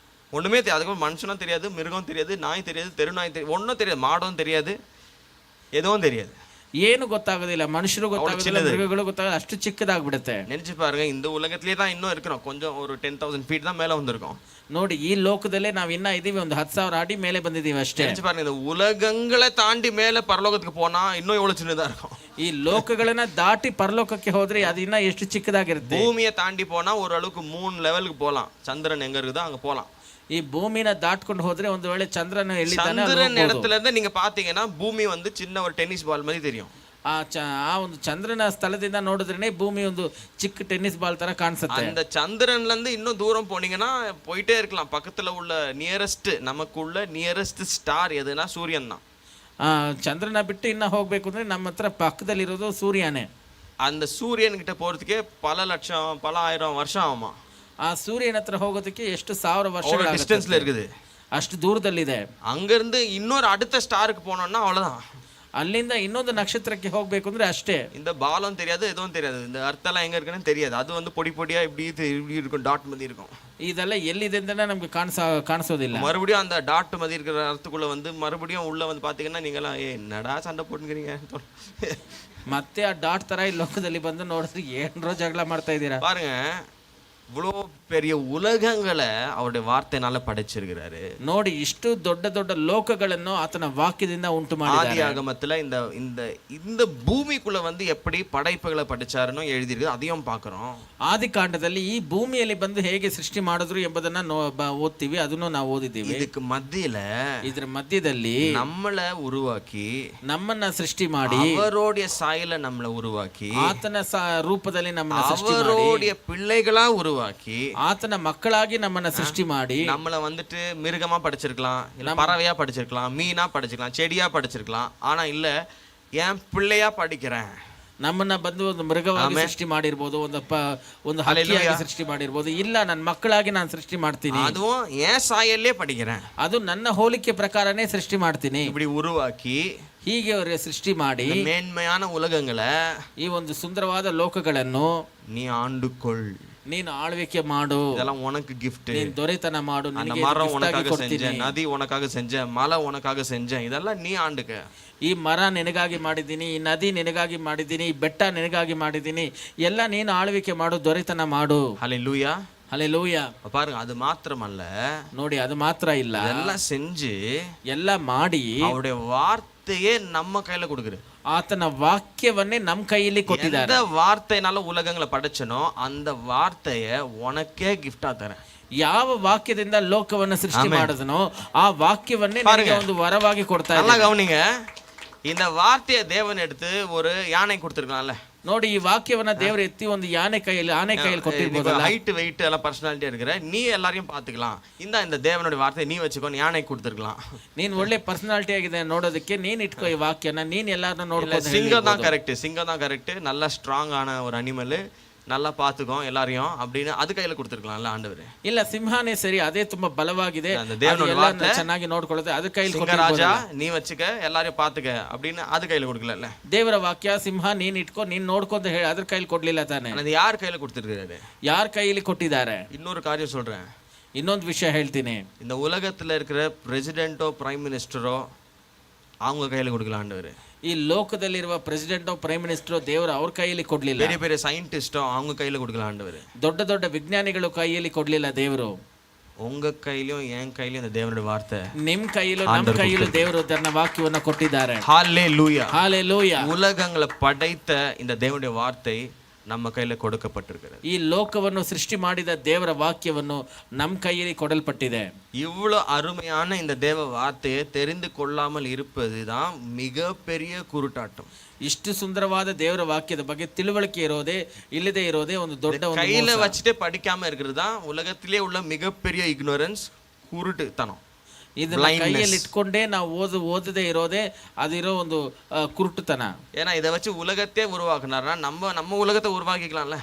B: ஒண்ணுமே தெரியாது. அதுக்கு மனுஷனும் தெரியாது, மிருகம் தெரியாது, நாய் தெரியாது, தெரு நாய் தெரியாது, ஒன்றும் தெரியாது, மாடும் தெரியாது, எதுவும் தெரியாது.
A: ಏನು ಗೊತ್ತಾಗೋದಿಲ್ಲ, ಮನುಷ್ಯರು ಗೊತ್ತಾಗೋದಿಲ್ಲ, ಮೃಗಗಳು ಗೊತ್ತಾಗೋದಿಲ್ಲ, ಅಷ್ಟು ಚಿಕ್ಕದಾಗ್ಬಿಡುತ್ತೆ.
B: நினைச்சு பாருங்க, இந்த உலகத்திலே தான் இன்னும் இருக்கிறோம். கொஞ்சம் ஒரு 10,000 ஃபீட் தான் மேல வந்திருக்கோம்.
A: ನೋಡಿ, ಈ ಲೋಕದಲ್ಲೇ ನಾವು ಇನ್ನ ಇದೀವಿ, ಒಂದು 10,000 ಅಡಿ ಮೇಲೆ ಬಂದಿದ್ದೀವಿ ಅಷ್ಟೇ.
B: நினைச்சு பாருங்க, இந்த உலகங்களை தாண்டி மேல பரலோகத்துக்கு போனா இன்னும் எவ்வளவு சின்னதா இருக்கும்.
A: ಈ ಲೋಕಗಳನ್ನ ದಾಟಿ ಪರಲೋಕಕ್ಕೆ ಹೋದ್ರೆ ಅದು ಇನ್ನ ಎಷ್ಟು ಚಿಕ್ಕದಾಗಿರುತ್ತೆ.
B: பூமியை தாண்டி போனா ஒரு அளவுக்கு 3 லெவலுக்கு போலாம். சந்திரன் எங்க இருக்குதோ அங்க போலாம்.
A: ಈ ಭೂಮಿನ ದಾಟ್ಕೊಂಡು ಹೋದ್ರೆ ಒಂದು ವೇಳೆ ಚಂದ್ರನ ಎಲ್ಲಿದ್ದಾನೆ
B: சந்திரன் இடத்துல இருந்து நீங்க பாத்தீங்கன்னா பூமி வந்து சின்ன ஒரு டென்னிஸ் பால் மாதிரி தெரியும்.
A: ಆ ಒಂದು ಚಂದ್ರನ ಸ್ಥಳದಿಂದ ನೋಡಿದ್ರೇನೆ ಭೂಮಿ ಒಂದು ಚಿಕ್ಕ ಟೆನ್ನಿಸ್ ಬಾಲ್ ತರ ಕಾಣಿಸುತ್ತೆ.
B: அந்த சந்திரன்ல இருந்து இன்னும் தூரம் போனீங்கன்னா போயிட்டே இருக்கலாம். பக்கத்துல உள்ள நியரஸ்ட், நமக்குள்ள நியரஸ்ட் ஸ்டார் எதுனா சூரியன் தான்.
A: ಚಂದ್ರನ ಬಿಟ್ಟು ಇನ್ನ ಹೋಗ್ಬೇಕು ಅಂದ್ರೆ ನಮ್ಮ ಹತ್ರ ಪಕ್ಕದಲ್ಲಿರೋದು ಸೂರ್ಯನೇ.
B: அந்த சூரியன் கிட்ட போறதுக்கே பல லட்சம் பல ஆயிரம் வருஷம் ஆகுமா.
A: ಆ ಸೂರ್ಯನ ಹತ್ರ ಹೋಗೋದಕ್ಕೆ ಎಷ್ಟು ಸಾವಿರ ವರ್ಷಗಳ
B: டிஸ்டன்ஸ்ல இருக்குது,
A: ಅಷ್ಟು ದೂರದಲ್ಲಿದೆ.
B: அங்க இருந்து இன்னொரு அடுத்த ஸ்டாருக்கு போனோம்னா அவ்வளவுதான்.
A: ಅಲ್ಲಿಂದ ಇನ್ನೊಂದು ನಕ್ಷತ್ರಕ್ಕೆ ಹೋಗ್ಬೇಕು ಅಂದ್ರೆ ಅಷ್ಟೇ.
B: இந்த பாலம் தெரியாது, எதுவும் தெரியாது, இந்த அர்த்தெல்லாம் எங்க இருக்குன்னு தெரியாது. அது வந்து பொடி பொடியா இப்படி இப்படி இருக்கும், டாட் மாதிரி இருக்கும்.
A: ಇದೆಲ್ಲ ಎಲ್ಲಿದೆ ಅಂತ ನಮ್ಗೆ ಕಾಣಿಸೋದಿಲ್ಲ.
B: மறுபடியும் அந்த டாட் மாதிரி இருக்கிற அர்த்தக்குள்ள வந்து மறுபடியும் உள்ள வந்து பாத்தீங்கன்னா நீங்களாம் என்னடா சண்டை போட்டுக்கிறீங்க.
A: ಮತ್ತೆ ಆ ಡಾಟ್ ತರ ಈ ಲೋಕದಲ್ಲಿ ಬಂದು ನೋಡಿದ್ರೆ ಏನ್ರೋ ಜಗಳ ಮಾಡ್ತಾ ಇದ್ದೀರಾ
B: பாருங்க. இவ்வளோ பெரிய உலகங்களை அவருடைய வார்த்தைனால படைச்சிருக்கிறாரு.
A: ನೋಡಿ ಇಷ್ಟು ದೊಡ್ಡ ದೊಡ್ಡ ಲೋಕಗಳನ್ನು ಆತನ ವಾಕ್ಯದಿಂದ ಉಂಟು ಮಾಡಿದ್ದಾನೆ.
B: ஆதியாகமத்துல இந்த இந்த இந்த பூமிக்குள்ள வந்து எப்படி படைப்புகளை படைச்சாருன்னு எழுதிருக்கு, அதையும் பார்க்கிறோம்.
A: ಆದಿಕಾಂಡದಲ್ಲಿ ಈ ಭೂಮಿಯಲ್ಲಿ ಬಂದು ಹೇಗೆ ಸೃಷ್ಟಿ ಮಾಡಿದ್ರು ಎಂಬುದನ್ನ ಓದ್ತೀವಿ, ಅದನ್ನು ನಾವು ಓದಿದ್ದೀವಿ.
B: இதுக்கு மத்தியில
A: ಇದರ ಮಧ್ಯದಲ್ಲಿ
B: நம்மள உருவாக்கி
A: ನಮ್ಮನ್ನ ಸೃಷ್ಟಿ ಮಾಡಿ
B: அவருடைய சாயல நம்மள உருவாக்கி
A: ಆತನ ರೂಪದಲ್ಲಿ ನಮ್ಮನ್ನ ಸೃಷ್ಟಿ ಮಾಡಿ
B: அவருடைய பிள்ளைகளா உருவாக்கி
A: ಆತನ ಮಕ್ಕಳಾಗಿ ನಮ್ಮನ್ನ ಸೃಷ್ಟಿ ಮಾಡಿ
B: நம்மள வந்துட்டு மிருகமா படைச்சிருக்கலாம், இல்ல பறவையா படைச்சிருக்கலாம், மீனா படைச்சிருக்கலாம், செடியா படைச்சிருக்கலாம். ஆனா இல்ல, என் பிள்ளையா படிக்கிறேன்.
A: ನಮ್ಮನ್ನ ಬಂದು ಒಂದು ಮೃಗವಾಗಿ ಸೃಷ್ಟಿ ಮಾಡಿರ್ಬೋದು, ಒಂದು ಹಕ್ಕಿಯಾಗಿ ಸೃಷ್ಟಿ ಮಾಡಿರ್ಬೋದು. ಇಲ್ಲ, ನನ್ನ ಮಕ್ಕಳಾಗಿ ನಾನು ಸೃಷ್ಟಿ ಮಾಡ್ತೀನಿ,
B: அதுவும் என் சாயல்லே படிக்கிறேன்,
A: ಅದು ನನ್ನ ಹೋಲಿಕೆ ಪ್ರಕಾರನೇ ಸೃಷ್ಟಿ ಮಾಡ್ತೀನಿ.
B: இப்படி உருவாக்கி
A: ಹೀಗೆ ಅವರು ಸೃಷ್ಟಿ ಮಾಡಿ
B: மேன்மையான உலகங்களை,
A: ಈ ಒಂದು ಸುಂದರವಾದ ಲೋಕಗಳನ್ನು
B: நீ ஆண்டுகொள்,
A: ನೀನು ಆಳ್ವಿಕೆ ಮಾಡು,
B: இதெல்லாம் உனக்கு gift.
A: ನೀನು ದೊರೆತನ ಮಾಡು,
B: அந்த மரம் உனக்காக செஞ்சேன், நதி உனக்காக செஞ்சேன், மலை உனக்காக செஞ்சேன், இதெல்லாம் நீ ஆண்டுக்க.
A: ಈ ಮರ ನಿನಗಾಗಿ ಮಾಡಿದ್ದೀನಿ, ಈ ನದಿ ನಿನಗಾಗಿ ಮಾಡಿದ್ದೀನಿ, ಈ ಬೆಟ್ಟ ನಿನಗಾಗಿ ಮಾಡಿದ್ದೀನಿ, ಎಲ್ಲ ನೀನು ಆಳ್ವಿಕೆ ಮಾಡು, ದೊರೆತನ ಮಾಡು.
B: ஹல்லேலூயா,
A: ಹಲ್ಲೆಲೂಯಾ.
B: பாருங்க, அது மாத்திரமல்ல,
A: ನೋಡಿ ಅದು ಮಾತ್ರ ಇಲ್ಲ,
B: எல்லாம் செஞ்சு
A: ಎಲ್ಲ ಮಾಡಿ
B: அவருடைய வார்த்தையே நம்ம கையில கொடுக்குது.
A: ಆತನ ವಾಕ್ಯವನ್ನೇ ನಮ್ಮ ಕೈಯಲ್ಲಿ ಕೊಟ್ಟಿದ್ದಾರೆ.
B: எந்த வார்த்தைனால உலகங்களை படைச்சனோ அந்த வார்த்தையை உனக்கே கிஃப்டா தரேன்.
A: ಯಾವ ವಾಕ್ಯದಿಂದ ಲೋಕವನ್ನು ಸೃಷ್ಟಿ ಮಾಡಿದನೋ ಆ ವಾಕ್ಯವನ್ನೇ ನಿನಗೆ ಒಂದು ವರವಾಗಿ ಕೊಡ್ತಾ ಇದ್ದಾನೆ.
B: நல்லா கவனிங்க, இந்த வார்த்தையை தேவன் எடுத்து ஒரு யானை கொடுத்துருக்கலாம்ல.
A: ನೋಡಿ, ಈ ವಾಕ್ಯವನ್ನ ದೇವರು ಎತ್ತಿ ಒಂದು ಆನೆ ಕೈಯಲ್ಲಿ ಕೊಟ್ಟಿರ್ಬೋದಲ್ಲ.
B: ஹைட் வெயிட் எல்லாம் பர்சனாலிட்டி இருக்கிற நீ எல்லாரையும் பாத்துக்கலாம், இந்த தேவனுடைய வார்த்தையை நீ வச்சுக்கோ, யானை கொடுத்துருக்கலாம்.
A: ನೀನ್ ಒಳ್ಳೆ ಪರ್ಸನಾಲಿಟಿ ಆಗಿದೆ ನೋಡೋದಕ್ಕೆ, ನೀನ್ ಇಟ್ಕೋ ಈ ವಾಕ್ಯನ, ನೀನ್ ಎಲ್ಲಾರನ್ನ ನೋಡ್ಕೊಂಡು.
B: சிங்கம் தான் கரெக்ட், நல்ல ஸ்ட்ராங் ஆன ஒரு அனிமல், நல்லா பாத்துக்கோ எல்லாரையும் அப்படின்னு அது கையில கொடுத்துருக்கலாம்ல ஆண்டவர்.
A: ಇಲ್ಲ, ಸಿಂಹನೇ ಸರಿ, ಅದೇ ತುಂಬಾ ಬಲವಾಗಿದೆ, ಚೆನ್ನಾಗಿ ನೋಡ್ಕೊಳ್ಳುತ್ತೆ, ಅದು ಕೈಯಲ್ಲಿ
B: ராஜா நீ வச்சுக்க, எல்லாரையும் பாத்துக்க அப்படின்னு அது கையில கொடுக்கல.
A: ದೇವರ ವಾಕ್ಯ ಸಿಂಹ ನೀನ್ ಇಟ್ಕೋ, ನೀನ್ ನೋಡ್ಕೊಂತ ಹೇಳಿ ಅದ್ರ ಕೈಲಿ ಕೊಡ್ಲಿಲ್ಲ ತಾನೆ.
B: அது யார் கையில கொடுத்துருக்காரு?
A: ಯಾರ ಕೈಯಲ್ಲಿ ಕೊಟ್ಟಿದ್ದಾರೆ?
B: இன்னொரு காரியம் சொல்றேன்,
A: ಇನ್ನೊಂದು ವಿಷಯ ಹೇಳ್ತೀನಿ.
B: இந்த உலகத்துல இருக்கிற பிரசிடென்ட்டோ பிரைம் மினிஸ்டரோ அவங்க கையில கொடுக்கல ஆண்டவர்.
A: ಈ ಲೋಕದಲ್ಲಿರುವ ಪ್ರೆಸಿಡೆಂಟೋ ಪ್ರೈಮ್ ಮಿನಿಸ್ಟರ್ ದೇವರು ಅವ್ರ ಕೈಯಲ್ಲಿ ಕೊಡ್ಲಿಲ್ಲ.
B: பெரிய பெரிய சயின்டிஸ்டோ அவங்க கையில கொடுக்கல ஆண்டவர்.
A: ದೊಡ್ಡ ದೊಡ್ಡ ವಿಜ್ಞಾನಿಗಳು ಕೈಯಲ್ಲಿ ಕೊಡ್ಲಿಲ್ಲ ದೇವರು.
B: உங்க கையிலயும் என் கையிலயும் இந்த தேவனுடைய வார்த்தை,
A: ನಿಮ್ ಕೈಯಲ್ಲೂ ನಮ್ಮ ಕೈಯಲ್ಲೂ ದೇವರು ತನ್ನ ವಾಕ್ಯವನ್ನು ಕೊಟ್ಟಿದ್ದಾರೆ.
B: ஹல்லேலூயா,
A: ஹல்லேலூயா.
B: உலகங்களை படைத்த இந்த தேவனுடைய வார்த்தை நம்ம கையில கொடுக்கப்பட்டிருக்கிறது.
A: ಈ ಲೋಕವನ್ನು ಸೃಷ್ಟಿ ಮಾಡಿದ ದೇವರ ವಾಕ್ಯವನ್ನು ನಮ್ಮ ಕೈಯಲ್ಲಿ ಕೊಡಲ್ಪಟ್ಟಿದೆ.
B: இவ்வளவு அருமையான இந்த தேவ வார்த்தையை தெரிந்து கொள்ளாமல் இருப்பதுதான் மிகப்பெரிய குருட்டாட்டம்.
A: ಇಷ್ಟು ಸುಂದರವಾದ ದೇವರ ವಾಕ್ಯದ ಬಗ್ಗೆ ತಿಳುವಳಿಕೆ ಇಲ್ಲದೆ ಇರೋದೇ ಒಂದು ದೊಡ್ಡ
B: கையில வச்சுட்டு படிக்காம இருக்கிறது தான் உலகத்திலே உள்ள மிகப்பெரிய இக்னோரன்ஸ், குருட்டுத்தனம்.
A: ಇದನ್ನ ಕೈಯಲ್ಲಿ ಇಟ್ಕೊಂಡೇ ನಾವು ಓದದೇ ಇರೋದೇ ಅದಿರೋ ಒಂದು ಕುರುಟುತನ.
B: ஏன்னா இதை வச்சு உலகத்தை உருவாக்குனார்னா நம்ம உலகத்தை உருவாக்கிக்கலாம்ல.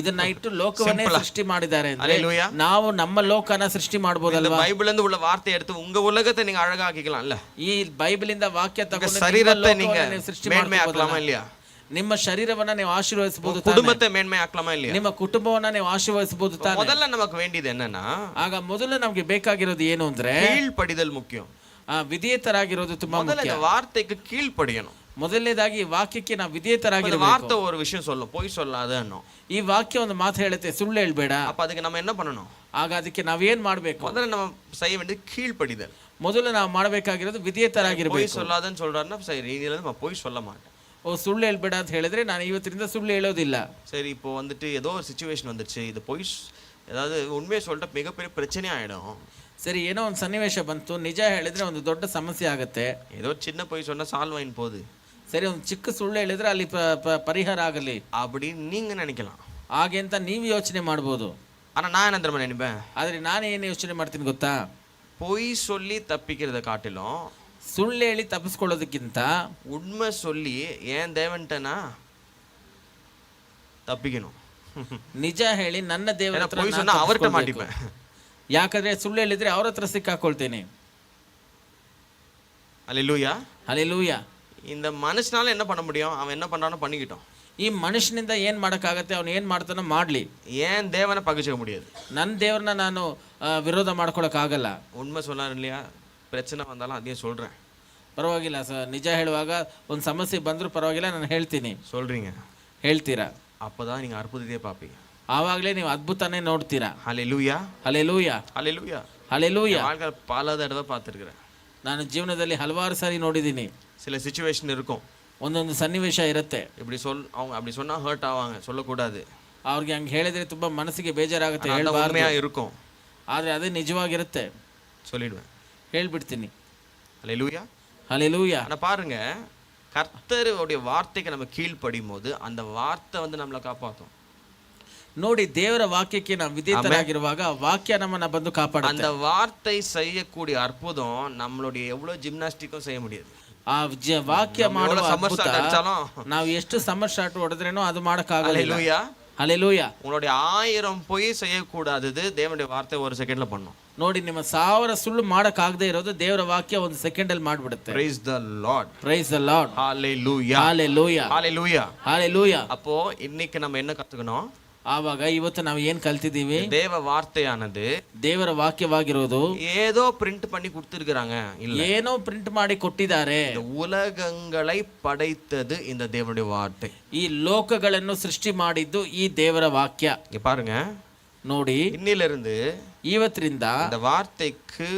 A: ಇದನ್ನ ಇಟ್ಟು ಲೋಕವನ್ನೇ ಸೃಷ್ಟಿ ಮಾಡಿದ್ದಾರೆ ಅಂದ್ರೆ ನಾವು ನಮ್ಮ ಲೋಕನ ಸೃಷ್ಟಿ ಮಾಡಬಹುದಲ್ವಾ?
B: பைபிள்ல இருந்து உள்ள வார்த்தை எடுத்து உங்க உலகத்தை நீங்க அழகாக்கிக்கலாம்ல.
A: ಈ ಬೈಬಲ್ ಇಂದ ವಾಕ್ಯ ತಗೊಂಡು
B: ಶರೀರத்தை நீங்க மேன்மையாக்கலாமா இல்லையா?
A: ನಿಮ್ಮ ಶರೀರವನ್ನ ನೀವು ಆಶೀರ್ವದಿಸಬಹುದು,
B: குடும்பத்தை மேன்மையாக்கலாமா இல்லையா?
A: ನಿಮ್ಮ ಕುಟುಂಬವನ್ನ ನೀವು ಆಶೀರ್ವದಿಸಬಹುದು ತಾನೆ.
B: முதல்ல நமக்கு வேண்டியது என்னன்னா,
A: ಆಗ ಮೊದಲು ನಮಗೆ ಬೇಕಾಗಿರೋದು ಏನು ಅಂದ್ರೆ
B: கீழ்ப்படிதல் முக்கியம்.
A: ವಿಧೇಯತರಾಗಿರೋದು ತುಂಬಾ ಮುಖ್ಯ.
B: முதல்ல வார்த்தைக்கு கீழ்ப்படியணும்.
A: ಮೊದಲನೇದಾಗಿ ವಾಕ್ಯಕ್ಕೆ ನಾವು ವಿಧೇಯತರಾಗಿರಬೇಕು.
B: வார்த்தை ஒரு விஷயம் சொல்லும், போய் சொல்லாதன்னு.
A: ಈ ವಾಕ್ಯ ಒಂದು ಮಾತು ಹೇಳುತ್ತೆ, ಸುಳ್ಳು ಹೇಳ್ಬೇಡ.
B: அப்ப அதுக்கு நம்ம என்ன பண்ணணும்?
A: ಆಗ ಅದಕ್ಕೆ ನಾವೇನ್ ಮಾಡ್ಬೇಕು?
B: முதல்ல நம்ம செய்ய வேண்டியது கீழ்ப்படிதல்.
A: ಮೊದಲು ನಾವು ಮಾಡಬೇಕಾಗಿರೋದು ವಿಧೇಯತರಾಗಿರ್ಬೇಕು.
B: போய் சொல்லாதன்னு சொல்றாருன்னா சரி, இதுல இருந்து நான் போய் சொல்ல மாட்டேன்.
A: ಸುಳ್ಳು ಹೇಳ್ಬೇಡ ಅಂತ ಹೇಳಿದ್ರೆ ನಾನು ಇವತ್ತಿನಿಂದ ಸುಳ್ಳು ಹೇಳೋದಿಲ್ಲ.
B: சரி, இப்போ வந்துட்டு ஏதோ ஒரு சிச்சுவேஷன் வந்துருச்சு, இது போய் ஏதாவது உண்மையை சொல்லிட்டு மிகப்பெரிய பிரச்சனை ஆயிடும்.
A: ಸರಿ, ಏನೋ ಒಂದು ಸನ್ನಿವೇಶ ಬಂತು, ನಿಜ ಹೇಳಿದ್ರೆ ಒಂದು ದೊಡ್ಡ ಸಮಸ್ಯೆ ಆಗುತ್ತೆ.
B: ஏதோ சின்ன போய் சொன்னா சால்வ் ஆயின் போகுது.
A: ಸರಿ, ಒಂದು ಚಿಕ್ಕ ಸುಳ್ಳು ಹೇಳಿದ್ರೆ ಅಲ್ಲಿ ಪರಿಹಾರ ಆಗಲಿ
B: அப்படின்னு நீங்க நினைக்கலாம்.
A: ಹಾಗೆ ಅಂತ ನೀವು ಯೋಚನೆ ಮಾಡ್ಬೋದು.
B: ஆனா நான் என்ன தெரியுமா நினைப்பேன்?
A: ಆದ್ರೆ ನಾನು ಏನು ಯೋಚನೆ ಮಾಡ್ತೀನಿ ಗೊತ್ತಾ?
B: பொய் சொல்லி தப்பிக்கிறத காட்டிலும்
A: ಸುಳ್ಳು ಹೇಳಿ ತಪ್ಪಿಸ್ಕೊಳ್ಳೋದಕ್ಕಿಂತ
B: உண்மை சொல்லி ஏன் தேவன்ட்டனா தப்பிக்கணும்.
A: ನಿಜ ಹೇಳಿ ನನ್ನ ದೇವರ ಹತ್ರ
B: பொய் சொன்னா அவர்ட்ட மாட்டிப்பேன்.
A: ಯಾಕಂದ್ರೆ ಸುಳ್ಳು ಹೇಳಿದ್ರೆ ಅವ್ರ ಹತ್ರ ಸಿಕ್ಕಾಕೊಳ್ತೇನೆ.
B: அல்லேலூயா,
A: ಹಲ್ಲೆಲೂಯಾ.
B: இந்த மனுஷனால என்ன பண்ண முடியும்? அவன் என்ன பண்றானோ பண்ணிக்கிட்டோம்.
A: ಈ ಮನುಷ್ಯನಿಂದ ಏನ್ ಮಾಡಕ್ಕಾಗತ್ತೆ? ಅವನು ಏನ್ ಮಾಡ್ತಾನೋ ಮಾಡ್ಲಿ.
B: ஏன் தேவனை பகைச்சிக்க முடியாது?
A: ನನ್ನ ದೇವ್ರನ್ನ ನಾನು ವಿರೋಧ ಮಾಡ್ಕೊಳಕ್ ಆಗಲ್ಲ.
B: உண்மை சொன்னார் இல்லையா, பிரச்சனை வந்தாலும் அதையும் சொல்றேன்.
A: ಪರವಾಗಿಲ್ಲ ಸರ್, ನಿಜ ಹೇಳುವಾಗ ಒಂದು ಸಮಸ್ಯೆ ಬಂದರೂ ಪರವಾಗಿಲ್ಲ, ನಾನು ಹೇಳ್ತೀನಿ.
B: சொல்றீங்க,
A: ಹೇಳ್ತೀರಾ?
B: அப்பதான் நீங்க அற்புதத்தையே பார்ப்பீங்க.
A: ಆವಾಗಲೇ ನೀವು ಅದ್ಭುತನೇ ನೋಡ್ತೀರಾ.
B: ஹalleluya
A: ಹಲ್ಲೆಲೂಯಾ,
B: ஹalleluya.
A: ಹಲ್ಲೆಲೂಯಾ.
B: வாழ்க்கை பல தடவை பார்த்துருக்கிறேன்.
A: ನಾನು ಜೀವನದಲ್ಲಿ ಹಲವಾರು ಸಾರಿ ನೋಡಿದ್ದೀನಿ.
B: சில சிச்சுவேஷன் இருக்கும்,
A: ಒಂದೊಂದು ಸನ್ನಿವೇಶ ಇರುತ್ತೆ,
B: அவங்க அப்படி சொன்னா ஹர்ட் ஆவாங்க, சொல்லக்கூடாது.
A: ಅವ್ರಿಗೆ ಹಂಗೆ ಹೇಳಿದ್ರೆ ತುಂಬಾ ಮನಸ್ಸಿಗೆ ಬೇಜಾರಾಗುತ್ತೆ,
B: அது
A: ಹೇಳ್ಬಾರ್ದು.
B: உண்மையா இருக்கும்,
A: ಆದ್ರೆ ಅದೇ ನಿಜವಾಗಿರುತ್ತೆ,
B: சொல்லிடுவேன்.
A: ಹೇಳ್ಬಿಡ್ತೀನಿ.
B: ஹalleluya.
A: ಹಲ್ಲೆಲೂಯಾ.
B: ஆனா பாருங்க, கர்த்தருடைய வார்த்தைக்கு நம்ம கீழ்ப்படியும் போது அந்த வார்த்தை வந்து நம்மளை காப்பாற்றும்.
A: ನೋಡಿ, ದೇವರ ವಾಕ್ಯಕ್ಕೆ ನಾವು ವಿಧೇಯರಾಗಿರುವಾಗ ವಾಕ್ಯ ನಮ್ಮನ್ನ ಬಂದು ಕಾಪಾಡುತ್ತೆ.
B: அந்த வார்த்தை செய்யக்கூடிய அற்புதம் நம்மளுடைய எவ்வளவு ஜிம்னாஸ்டிக்கும் செய்ய முடியாது.
A: ಆ ವಾಕ್ಯ ಮಾಡುವ ಅದ್ಭುತ
B: அடிச்சாலும்
A: ನಾವು ಎಷ್ಟು ಸಮ್ಮರ್ ಶಾಟ್ ಹೊಡೆದ್ರೇನೋ ಅದು ಮಾಡಕ್ಕಾಗಲ್ಲ.
B: ஹalleluya.
A: ಹಲ್ಲೆಲೂಯಾ.
B: உங்களுடைய 1000 பொய் செய்யக்கூடாதது தேவனுடைய வார்த்தை ஒரு செகண்ட்ல பண்ணும்.
A: ನೋಡಿ, ನಿಮ್ಮ 1000 ಸುಳ್ಳು ಮಾಡಕ್ಕಾಗದೇ ಇರೋದು ದೇವರ ವಾಕ್ಯ ಒಂದು ಸೆಕೆಂಡ್ ಅಲ್ಲಿ ಮಾಡ್ಬಿಡುತ್ತೆ.
B: Praise the Lord.
A: Praise the Lord.
B: Hallelujah.
A: Hallelujah.
B: Hallelujah.
A: Hallelujah.
B: அப்போ இன்னைக்கு நம்ம என்ன கத்துக்கணும்?
A: ಆವಾಗ ಇವತ್ತು ನಾವು ಏನ್ ಕಲ್ತಿದೀವಿ?
B: தேவ வார்த்தையானது
A: ದೇವರ ವಾಕ್ಯವಾಗಿರೋದು
B: ஏதோ பிரிண்ட் பண்ணி கொடுத்திருக்காங்க இல்ல,
A: ಏನೋ ಪ್ರಿಂಟ್ ಮಾಡಿ ಕೊಟ್ಟಿದ್ದಾರೆ.
B: இந்த உலகங்களை படைத்தது இந்த தேவனுடைய வார்த்தை.
A: ಈ ಲೋಕಗಳನ್ನು ಸೃಷ್ಟಿ ಮಾಡಿದ್ದು ಈ ದೇವರ ವಾಕ್ಯ.
B: இங்க பாருங்க,
A: ನೋಡಿ,
B: இன்னிலிருந்து
A: ಇವತ್ತಿನಿಂದ
B: இந்த வார்த்தைக்கு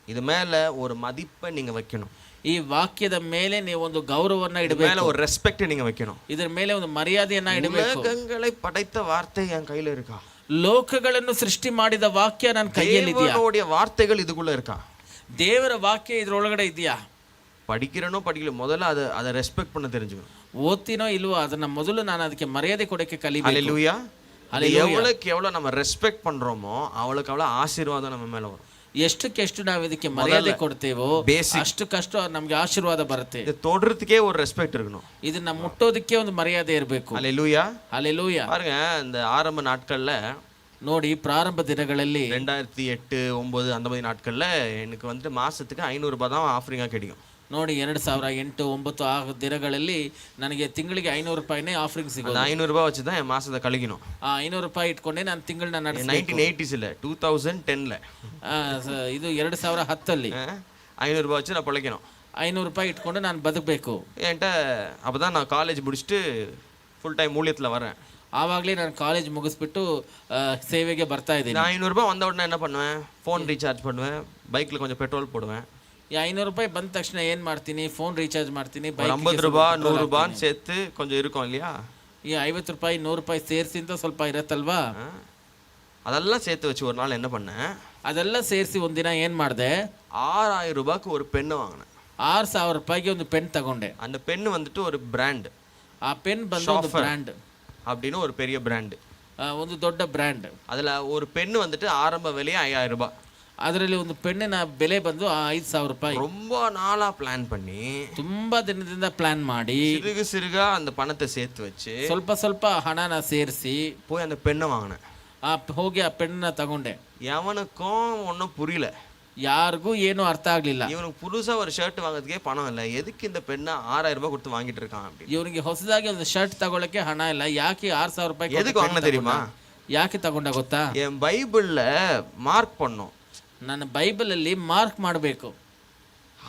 B: இது மேல ஒரு மதிப்பை நீங்க வைக்கணும்.
A: ಈ ವಾಕ್ಯದ ಮೇಲೆ ನೀವು ಒಂದು ಗೌರವವನ್ನ
B: மேல
A: ಇಡಬೇಕು,
B: ஒரு ரெஸ்பெக்ட் நீங்க வைக்கணும்.
A: ಇದರ ಮೇಲೆ ಒಂದು ಮರ್ಯಾದೆಯನ್ನ ಇಡಬೇಕು.
B: உலகங்களை படைத்த வார்த்தை என் கையில இருக்கா?
A: ಲೋಕಗಳನ್ನು ಸೃಷ್ಟಿ ಮಾಡಿದ ವಾಕ್ಯ ನನ್ನ ಕೈಯಲ್ಲಿದೆಯಾ?
B: தேவனுடைய வார்த்தைகள் இதுக்குள்ள இருக்கா?
A: ದೇವರ ವಾಕ್ಯ ಇದ್ರೊಳಗಡೆ ಇದೆಯಾ?
B: படிக்கிறனோ படிக்கல, முதல்ல அதை ரெஸ்பெக்ட் பண்ண தெரிஞ்சுக்கணும்.
A: ಓದ್ತೀನೋ ಇಲ್ವೋ ಅದನ್ನ ಮೊದಲು ನಾನು ಅದಕ್ಕೆ ಮರ್ಯಾದೆ ಕೊಡಕ್ಕೆ ಕಲಿಬೇಕು.
B: ஹalleluya.
A: Hallelujah.
B: எவ்வளவுக்கு எவ்வளவு நம்ம ரெஸ்பெக்ட் பண்றோமோ அவளுக்கு அவ்வளவு ஆசீர்வாதம் நம்ம மேல வரும்.
A: ಎಷ್ಟಕ್ಕೆಷ್ಟು ನಾವು ಇದಕ್ಕೆ ಮರ್ಯಾದೆ ಕೊಡ್ತೇವೋ ಅಷ್ಟಕ್ಕಷ್ಟು ನಮ್ಗೆ ಆಶೀರ್ವಾದ ಬರುತ್ತೆ.
B: இது தொடுறதுக்கே ஒரு ரெஸ்பெக்ட் இருக்கணும்.
A: ಇದನ್ನ ಮುಟ್ಟೋದಕ್ಕೆ ಒಂದು ಮರ್ಯಾದೆ ಇರಬೇಕು.
B: ஹalleluya.
A: ಹಲ್ಲೆಲೂಯಾ.
B: பாருங்க, இந்த ஆரம்ப நாட்கள்ல
A: ನೋಡಿ, ಪ್ರಾರಂಭ ದಿನಗಳಲ್ಲಿ
B: 2008 9 அந்த மாதிரி நாட்கள்ல எனக்கு வந்து மாசத்துக்கு 500 ரூபாய் தான் ஆஃபரிங்கா கிடைக்கும்.
A: ನೋಡಿ, 2008 9 ಆ ದಿನಗಳಲ್ಲಿ ನನಗೆ ತಿಂಗಳಿಗೆ 500 ರೂಪಾಯಿನೇ ಆಫರಿಂಗ್ ಸಿಗೋದು.
B: 500 ரூபாய் வச்சு தான் என் மாசத்தை கழிக்கணும்.
A: ಆ 500 ರೂಪಾಯಿ ಇಟ್ಕೊಂಡೆ ನಾನು ತಿಂಗಳನ್ನ ನಡೆಸಬೇಕು.
B: 1980s இல்ல 2010ல,
A: ಇದು 2010ಅಲ್ಲಿ
B: 500 ரூபாய் வச்சு நான் பிழைக்கணும்.
A: 500 ರೂಪಾಯಿ ಇಟ್ಕೊಂಡು ನಾನು ಬದುಕಬೇಕು.
B: என்கிட்ட அப்பதான் நான் காலேஜ் முடிச்சுட்டு ஃபுல் டைம் ஊழியத்துல வரேன்.
A: ಆವಾಗಲೇ ನಾನು ಕಾಲೇಜ್ ಮುಗಿಸ್ಬಿಟ್ಟು ಸೇವೆಗೆ ಬರ್ತಾ ಇದ್ದೀನಿ.
B: 500 ரூபாய் வந்த உடனே என்ன பண்ணுவேன்? ஃபோன் ரீசார்ஜ் பண்ணுவேன், பைக்ல கொஞ்சம் பெட்ரோல் போடுவேன்.
A: ಈ 500 ರೂಪಾಯಿ ಬಂದ ತಕ್ಷಣ ಏನ್ ಮಾಡ್ತೀನಿ? ಫೋನ್ ರೀಚಾರ್ಜ್ ಮಾಡ್ತೀನಿ.
B: 50 ரூபாய் 100 ரூபாய் சேர்த்து கொஞ்சம் இருக்கும் இல்லையா?
A: ಈ 50 ರೂಪಾಯಿ 100 ರೂಪಾಯಿ ಸೇರಿಸಿಂತ ಸ್ವಲ್ಪ ಇರತ್ತಲ್ವಾ?
B: அதெல்லாம் சேர்த்து வச்சு ஒரு நாள் என்ன பண்ணேன்?
A: ಅದೆಲ್ಲ ಸೇರಿಸಿ ಒಂದಿನ ಏನ್ ಮಾಡಿದೆ?
B: 6000 ரூபாய்க்கு ஒரு பென் வாங்கினேன்.
A: 6000 ರೂಪಾಯಿಗೆ ಒಂದು ಪೆನ್ ತಗೊಂಡೆ.
B: அந்த பென் வந்துட்டு ஒரு பிராண்ட்.
A: ಆ ಪೆನ್ ಬಂದು ಒಂದು ಬ್ರ್ಯಾಂಡ್
B: அப்படின்னு ஒரு பெரிய பிராண்ட்,
A: ಒಂದು ದೊಡ್ಡ ಬ್ರ್ಯಾಂಡ್.
B: அதுல ஒரு பென் வந்துட்டு ஆரம்ப விலையே 5000 ரூபாய்.
A: ಅದರಲ್ಲಿ ಒಂದು ಪೆನ್ನಿನ ಬೆಲೆ ಬಂದು 5000 ರೂಪಾಯಿ.
B: ரொம்ப நாளா பிளான் பண்ணி
A: ತುಂಬಾ ದಿನದಿಂದ ಪ್ಲಾನ್ ಮಾಡಿ
B: சிறுக சிறுகா அந்த பணத்தை சேர்த்து வச்சு
A: ಸ್ವಲ್ಪ ಸ್ವಲ್ಪ ಹಣನ ಸೇರಿಸಿ
B: போய் அந்த பெண்ணை வாங்கினேன்.
A: ಹೋಗಿ ಆ ಪೆನ್ನ ತಗೊಂಡೆ.
B: எவனுக்கும் ஒன்றும் புரியல,
A: ಯಾರಿಗೂ ಏನು ಅರ್ಥ ಆಗ್ಲಿಲ್ಲ.
B: இவனுக்கு புதுசா ஒரு ஷர்ட் வாங்குறதுக்கே பணம் இல்லை, எதுக்கு இந்த பெண்ணை 6000 ரூபாய் கொடுத்து வாங்கிட்டு இருக்கான் அப்படி.
A: ಇವನಿಗೆ ಹೊಸದಾಗಿ ಒಂದು ಶರ್ಟ್ ತಗೊಳಕ್ಕೆ ಹಣ ಇಲ್ಲ, ಯಾಕೆ 6000 ರೂಪಾಯಿ
B: எதுக்கு வாங்கின தெரியுமா?
A: ಯಾಕೆ ತಗೊಂಡ ಗೊತ್ತಾ?
B: என் பைபிள்ல மார்க் பண்ணோம்.
A: ನನ್ನ ಬೈಬಲ್ ಅಲ್ಲಿ ಮಾರ್ಕ್ ಮಾಡಬೇಕು.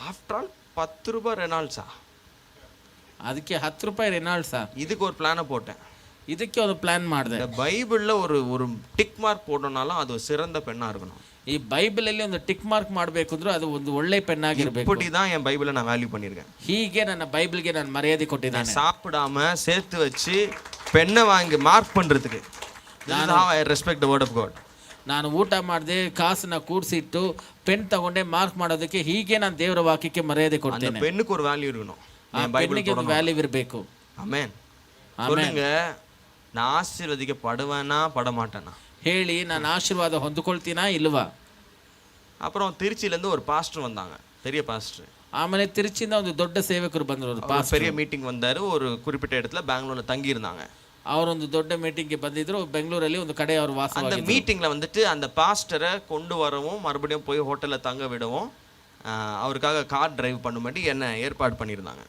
B: ஆஃப்டர் ஆல் 10 ரூபாய் ரெனால்ட்ஸா,
A: ಅದಕ್ಕೆ 10 ರೂಪಾಯಿ ರೆನಾಲ್ಡ್ಸಾ.
B: இதுக்கு ஒரு பிளானை போட்டேன்.
A: ಇದಕ್ಕೆ ಒಂದು ಪ್ಲಾನ್ ಮಾಡಿದೆ.
B: இந்த பைபிள்ல ஒரு டிக் மார்க் போடணும்னாலும் அது ஒரு சிறந்த பெண்ணா இருக்கணும்.
A: ಈ ಬೈಬಲ್ ಅಲ್ಲಿ ಒಂದು ಟಿಕ್ ಮಾರ್ಕ್ ಮಾಡಬೇಕು ಅಂದ್ರೆ ಅದು ಒಂದು ಒಳ್ಳೆ ಪೆನ್ ಆಗಿರಬೇಕು.
B: இப்படிதான் என் பைபிளை நான் வேல்யூ பண்ணியிருக்கேன்.
A: ಹೀಗೆ ನನ್ನ ಬೈಬಲ್ಗೆ ನಾನು ಮರ್ಯಾದೆ ಕೊಟ್ಟಿದ್ದೇನೆ.
B: சாப்பிடாம சேர்த்து வச்சு பெண்ணை வாங்கி மார்க் பண்றதுக்கு. I respect the word of God.
A: ನಾನು ಊಟ ಮಾಡಿದೆ, ಕಾಸನ್ನ ಕೂಡಿಸಿಟ್ಟು ಪೆನ್ ತಗೊಂಡೆ ಮಾರ್ಕ್ ಮಾಡೋದಕ್ಕೆ. ಹೀಗೆ ನಾನು ದೇವರ ವಾಕ್ಯಕ್ಕೆ ಮರ್ಯಾದೆ ಕೊಡ್ತೇನೆ.
B: அந்த பெண்ணுக்கு ஒரு வேல்யூ இருக்கணும்.
A: ಆ ಪೆನ್ನಿಗೆ ಒಂದು ವ್ಯಾಲ್ಯೂ ಇರಬೇಕು.
B: ஆமென். சொல்லுங்க, நான் ஆசீர்வதிக்கப்படுவேனா பட மாட்டேனா?
A: ಹೇಳಿ, ನಾನು ಆಶೀರ್ವಾದ ಹೊಂದಿಕೊಳ್ತೀನಾ ಇಲ್ವಾ?
B: அப்புறம் திருச்சியில இருந்து ஒரு பாஸ்டர் வந்தாங்க, பெரிய பாஸ்டர்.
A: ಆಮೇಲೆ ತಿರುಚಿಯಿಂದ ಒಂದು ದೊಡ್ಡ ಸೇವಕರು ಬಂದರು.
B: பெரிய மீட்டிங் வந்தாரு, ஒரு குறிப்பிட்ட இடத்துல பெங்களூர்ல தங்கி இருந்தாங்க.
A: ಅವರೊಂದು ದೊಡ್ಡ ಮೀಟಿಂಗ್ಗೆ ಬಂದಿದ್ರು. ಬೆಂಗಳೂರಲ್ಲಿ ಒಂದು ಕಡೆ ಅವರು
B: அந்த
A: ವಾಸವಾಗಿದ್ರು.
B: மீட்டிங்ல வந்துட்டு அந்த பாஸ்டரை கொண்டு வரவும் மறுபடியும் போய் ஹோட்டல்ல தங்க விடவும் அவருக்காக கார் டிரைவ் பண்ணும்படி என்ன ஏற்பாடு பண்ணியிருந்தாங்க.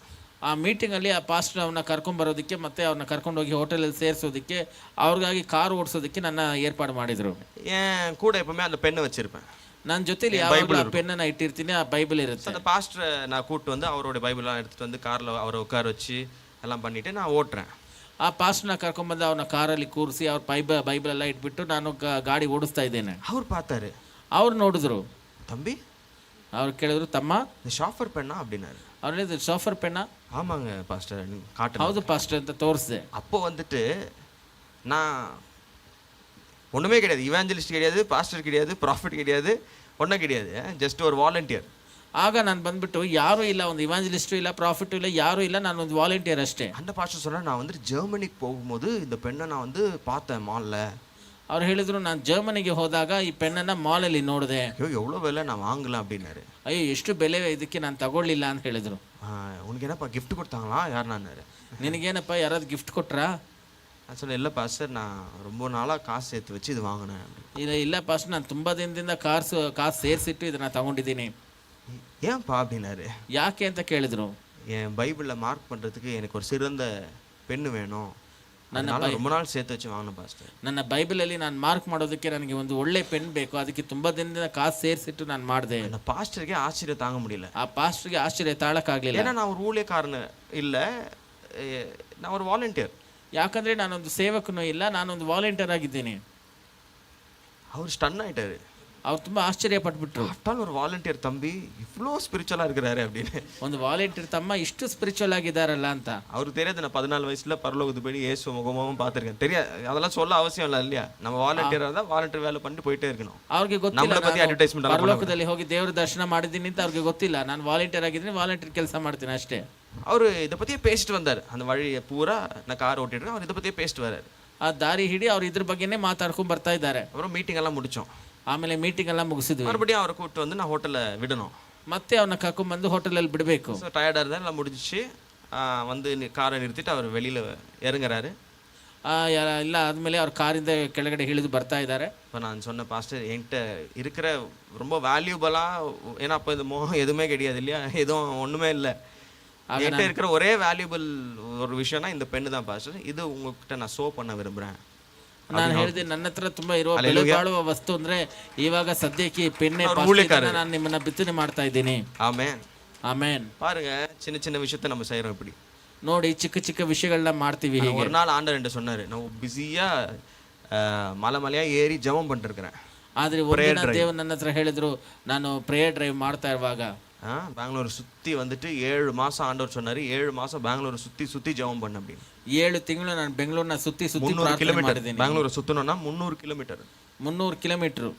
A: ಆ ಮೀಟಿಂಗಲ್ಲಿ ಆ ಪಾಸ್ಟರ್ ಅವನ್ನ ಕರ್ಕೊಂಡ್ಬರೋದಕ್ಕೆ ಮತ್ತೆ ಅವ್ರನ್ನ ಕರ್ಕೊಂಡೋಗಿ ಹೋಟೆಲಲ್ಲಿ ಸೇರಿಸೋದಕ್ಕೆ, ಅವ್ರಿಗಾಗಿ ಕಾರ್ ಓಡಿಸೋದಕ್ಕೆ ನನ್ನ ಏರ್ಪಾಡು ಮಾಡಿದ್ರು.
B: என் கூட எப்பவுமே அந்த பெண்ணை வச்சிருப்பேன்.
A: ನನ್ನ ಜೊತೆಲಿ ಯಾವಾಗಲೂ ಆ ಪೆನ್ನನ್ನ ಇಟ್ಟಿರ್ತೀನಿ, ಆ ಬೈಬಲ್ ಇರುತ್ತೆ.
B: அந்த பாஸ்டரை நான் கூப்பிட்டு வந்து அவரோட பைபிள்லாம் எடுத்துட்டு வந்து கார்ல அவரை உட்கார வச்சு எல்லாம் பண்ணிட்டு நான் ஓட்டுறேன்.
A: ಆ ಪಾಸ್ಟರ್ನ ಕರ್ಕೊಂಡ್ಬಂದು ಅವನ ಕಾರಲ್ಲಿ ಕೂರಿಸಿ ಅವ್ರ ಬೈಬಲ್ ಎಲ್ಲ ಇಟ್ಬಿಟ್ಟು ನಾನು ಗಾಡಿ ಓಡಿಸ್ತಾ ಇದ್ದೇನೆ.
B: அவர் பார்த்தாரு,
A: ಅವ್ರು ನೋಡಿದ್ರು,
B: தம்பி
A: ಅವ್ರು ಕೇಳಿದ್ರು, ತಮ್ಮ
B: இந்த ஷாஃபர் பெண்ணா அப்படின்னாரு.
A: ಅವ್ರು ಹೇಳಿದ್ರು, ಶೋಫರ್ ಪೆನ್ನ?
B: ஆமாங்க பாஸ்டர் காட்டு.
A: ಹೌದು ಪಾಸ್ಟರ್ ಅಂತ ತೋರಿಸಿದೆ.
B: அப்போ வந்துட்டு நான் ஒன்றுமே கிடையாது, இவாஞ்சலிஸ்ட் கிடையாது, பாஸ்டர் கிடையாது, ப்ராஃபிட் கிடையாது, ஒன்றும் கிடையாது, ஜஸ்ட் ஒரு வாலண்டியர்.
A: ಆಗ ನಾನು ಬಂದ್ಬಿಟ್ಟು ಯಾರೂ ಇಲ್ಲ, ಒಂದು ಇವಾಂಜಲಿಸ್ಟು ಇಲ್ಲ, ಪ್ರಾಫಿಟು ಇಲ್ಲ, ಯಾರೂ ಇಲ್ಲ, ನಾನು ಒಂದು ವಾಲಂಟಿಯರ್ ಅಷ್ಟೇ.
B: அந்த பாஸ்டர் சொன்னால், நான் வந்துட்டு ஜெர்மனிக்கு போகும்போது இந்த பெண்ணை நான் வந்து பார்த்தேன் மாலில்.
A: ಅವ್ರು ಹೇಳಿದ್ರು, ನಾನು ಜರ್ಮನಿಗೆ ಹೋದಾಗ ಈ ಪೆನ್ನನ್ನು ಮಾಲಲ್ಲಿ ನೋಡಿದೆ.
B: ஐயோ எவ்வளோ விலை, நான் வாங்கலாம் அப்படின்னாரு.
A: ಅಯ್ಯೋ ಎಷ್ಟು ಬೆಲೆ ಇದಕ್ಕೆ ನಾನು ತಗೊಳ್ಳಿಲ್ಲ ಅಂತ ಹೇಳಿದ್ರು.
B: உனக்கு என்னப்பா கிஃப்ட் கொடுத்தாங்களா யாருன்னாரு.
A: ನಿನಗೇನಪ್ಪ ಯಾರಾದ್ರು ಗಿಫ್ಟ್ ಕೊಟ್ರಾ?
B: நான் சொன்னேன், இல்லை பாஸ்டர், நான் ரொம்ப நாளாக காசு சேர்த்து வச்சு இது வாங்கினேன்.
A: ಇಲ್ಲ ಪಾಸ್ಟರ್, ನಾನು ತುಂಬ ದಿನದಿಂದ ಕಾಸು ಸೇರಿಸಿಟ್ಟು ಇದನ್ನು ತಗೊಂಡಿದ್ದೀನಿ.
B: ஏன்பா அப்படின்னாரு.
A: ಯಾಕೆ ಅಂತ ಕೇಳಿದ್ರು.
B: என் பைபிளில் மார்க் பண்ணுறதுக்கு எனக்கு ஒரு சிறந்த பெண்ணு வேணும், அதனால ரொம்ப நாள் சேர்த்து வச்சு வாங்கினேன் பாஸ்டர்.
A: ನನ್ನ ಬೈಬಲಲ್ಲಿ ನಾನು ಮಾರ್ಕ್ ಮಾಡೋದಕ್ಕೆ ನನಗೆ ಒಂದು ಒಳ್ಳೆ ಪೆನ್ ಬೇಕು, ಅದಕ್ಕೆ ತುಂಬ ದಿನದಿಂದ ಕಾಸು ಸೇರಿಸಿಟ್ಟು ನಾನು ಮಾಡಿದೆ.
B: அந்த பாஸ்டருக்கு ஆச்சரியம் தாங்க முடியல.
A: ಆ ಪಾಸ್ಟರ್ಗೆ ಆಶ್ಚರ್ಯ ತಾಳಕ್ಕಾಗಲಿಲ್ಲ.
B: ஏன்னா நான் ஒரு ஊழியக்காரன் இல்லை, நான் ஒரு வாலண்டியர்.
A: ಯಾಕಂದರೆ ನಾನೊಂದು ಸೇವಕನೂ ಇಲ್ಲ, ನಾನೊಂದು ವಾಲಂಟಿಯರ್ ಆಗಿದ್ದೀನಿ.
B: அவர் ஸ்டன் ஆகிட்டாரு.
A: ಅವ್ರು ತುಂಬ ಆಶ್ಚರ್ಯ ಪಟ್ಬಿಟ್ರು.
B: அட்டால் ஒரு வாலண்டியர் தம்பி இவ்வளோ ஸ்பிரிச்சுவலாக இருக்கிறாரு அப்படின்னு.
A: ಒಂದು ವಾಲಂಟಿಯರ್ ತಮ್ಮ ಇಷ್ಟು ಸ್ಪಿರಿಚುವಲ್ ಆಗಿದ್ದಾರಲ್ಲ ಅಂತ
B: அவருக்கு தெரியாது. நான் 14 வயசுல பரலோகத்துக்கு போய் இயேசு முகமும் பார்த்துருக்கேன். தெரியாது, அதெல்லாம் சொல்ல அவசியம் இல்லை இல்லையா. நம்ம வாலண்டியராக தான் வாலண்டியர் வேலை பண்ணிட்டு போயிட்டே இருக்கணும்.
A: ಅವ್ರಿಗೆ
B: நம்மளை பற்றி
A: ಗೊತ್ತಿಲ್ಲ,
B: அட்வர்டைஸ்மெண்ட்
A: ಪರಲೋಕದಲ್ಲಿ ಹೋಗಿ ದೇವರ ದರ್ಶನ ಮಾಡಿದ್ದೀನಿ ಅಂತ ಅವ್ರಿಗೆ ಗೊತ್ತಿಲ್ಲ. ನಾನು ವಾಲಂಟಿಯರ್ ಆಗಿದ್ದೀನಿ, ವಾಲಂಟಿಯರ್ ಕೆಲಸ ಮಾಡ್ತೀನಿ ಅಷ್ಟೇ.
B: அவர் இதை பற்றியே பேசிட்டு வந்தார். அந்த வழியை பூரா நான் கார் ஓட்டிட்டு அவர் இதை பற்றியே பேசிட்டு வர்றாரு.
A: ಆ ದಾರಿ ಹಿಡಿ ಅವ್ರು ಇದ್ರ ಬಗ್ಗೆನೇ ಮಾತಾಡ್ಕೊಂಡು ಬರ್ತಾ ಇದ್ದಾರೆ.
B: அப்புறம் மீட்டிங் எல்லாம் முடிச்சோம்.
A: ಆಮೇಲೆ ಮೀಟಿಂಗ್ ಎಲ್ಲ ಮುಗಿಸಿದ್ವಿ.
B: மறுபடியும் அவரை கூப்பிட்டு வந்து நான் ஹோட்டலில் விடணும்.
A: ಮತ್ತೆ ಅವನ್ನ ಕರ್ಕೊಂಡ್ಬಂದು ಹೋಟೆಲಲ್ಲಿ ಬಿಡಬೇಕು.
B: ஸோ டயர்டாக இருந்தால் எல்லாம் முடிஞ்சிச்சு. வந்து காரை நிறுத்திட்டு அவர் வெளியில் இறங்குறாரு.
A: ಇಲ್ಲ ಆದಮೇಲೆ ಅವ್ರ ಕಾರಿಂದ ಕೆಳಗಡೆ ಇಳಿದು ಬರ್ತಾ ಇದ್ದಾರೆ.
B: இப்போ நான் சொன்ன பாஸ்டர், என்கிட்ட இருக்கிற ரொம்ப வேல்யூபலாக, ஏன்னா அப்போ இது மோகம் எதுவுமே கிடையாது இல்லையா, எதுவும் ஒன்றுமே இல்லை. என்கிட்ட இருக்கிற ஒரே வேல்யூபிள் ஒரு விஷயம்னா இந்த பெண்ணு தான் பாஸ்டர், இது உங்ககிட்ட நான் ஷோ பண்ண விரும்புகிறேன்.
A: ನಾನು ಹೇಳಿದೆ, ನನ್ನ ಹತ್ರ ತುಂಬಾ ಇರುವ ಬೆಲೆ ಬಾಳುವ ವಸ್ತು ಅಂದ್ರೆ ಇವಾಗ ಸದ್ಯಕ್ಕೆ ಪೆನ್ನೆ, ನಾನು ನಿಮ್ಮನ್ನ ಬಿತ್ತನೆ ಮಾಡ್ತಾ ಇದ್ದೀನಿ.
B: ஆமென்
A: ಆಮೇನ್.
B: பாருங்க, சின்ன சின்ன விஷயத்தை நம்ம செய்யறோம். இப்படி
A: ನೋಡಿ, ಚಿಕ್ಕ ಚಿಕ್ಕ ವಿಷಯಗಳನ್ನ ಮಾಡ್ತೀವಿ. ಹೀಗೆ
B: ஒரு நாள் ஆண்டவர் என்கிட்ட சொன்னாரு, நான் பிஸியா மலைமலையா ஏறி ஜெபம் பண்ணிட்டு இருக்கிறேன்.
A: ಆದ್ರೆ ಒಂದಿನ ದೇವರು ನನ್ನ ಹತ್ರ ಹೇಳಿದ್ರು, ನಾನು ಪ್ರೇಯರ್ ಡ್ರೈವ್ ಮಾಡ್ತಾ ಇರುವಾಗ
B: பெங்களூர் சுற்றி வந்துட்டு 7 மாதம் ஆண்டவர் சொன்னார், 7 மாதம் பெங்களூரை சுற்றி சுற்றி ஜெபம் பண்ண அப்படின்னு.
A: 7 ತಿಂಗಳು ನಾನು ಬೆಂಗಳೂರನ್ನ ಸುತ್ತಿ
B: 300 கிலோமீட்டர் பெங்களூரை சுற்றணும்னா 300 கிலோமீட்டர்.
A: 300 ಕಿಲೋಮೀಟರ್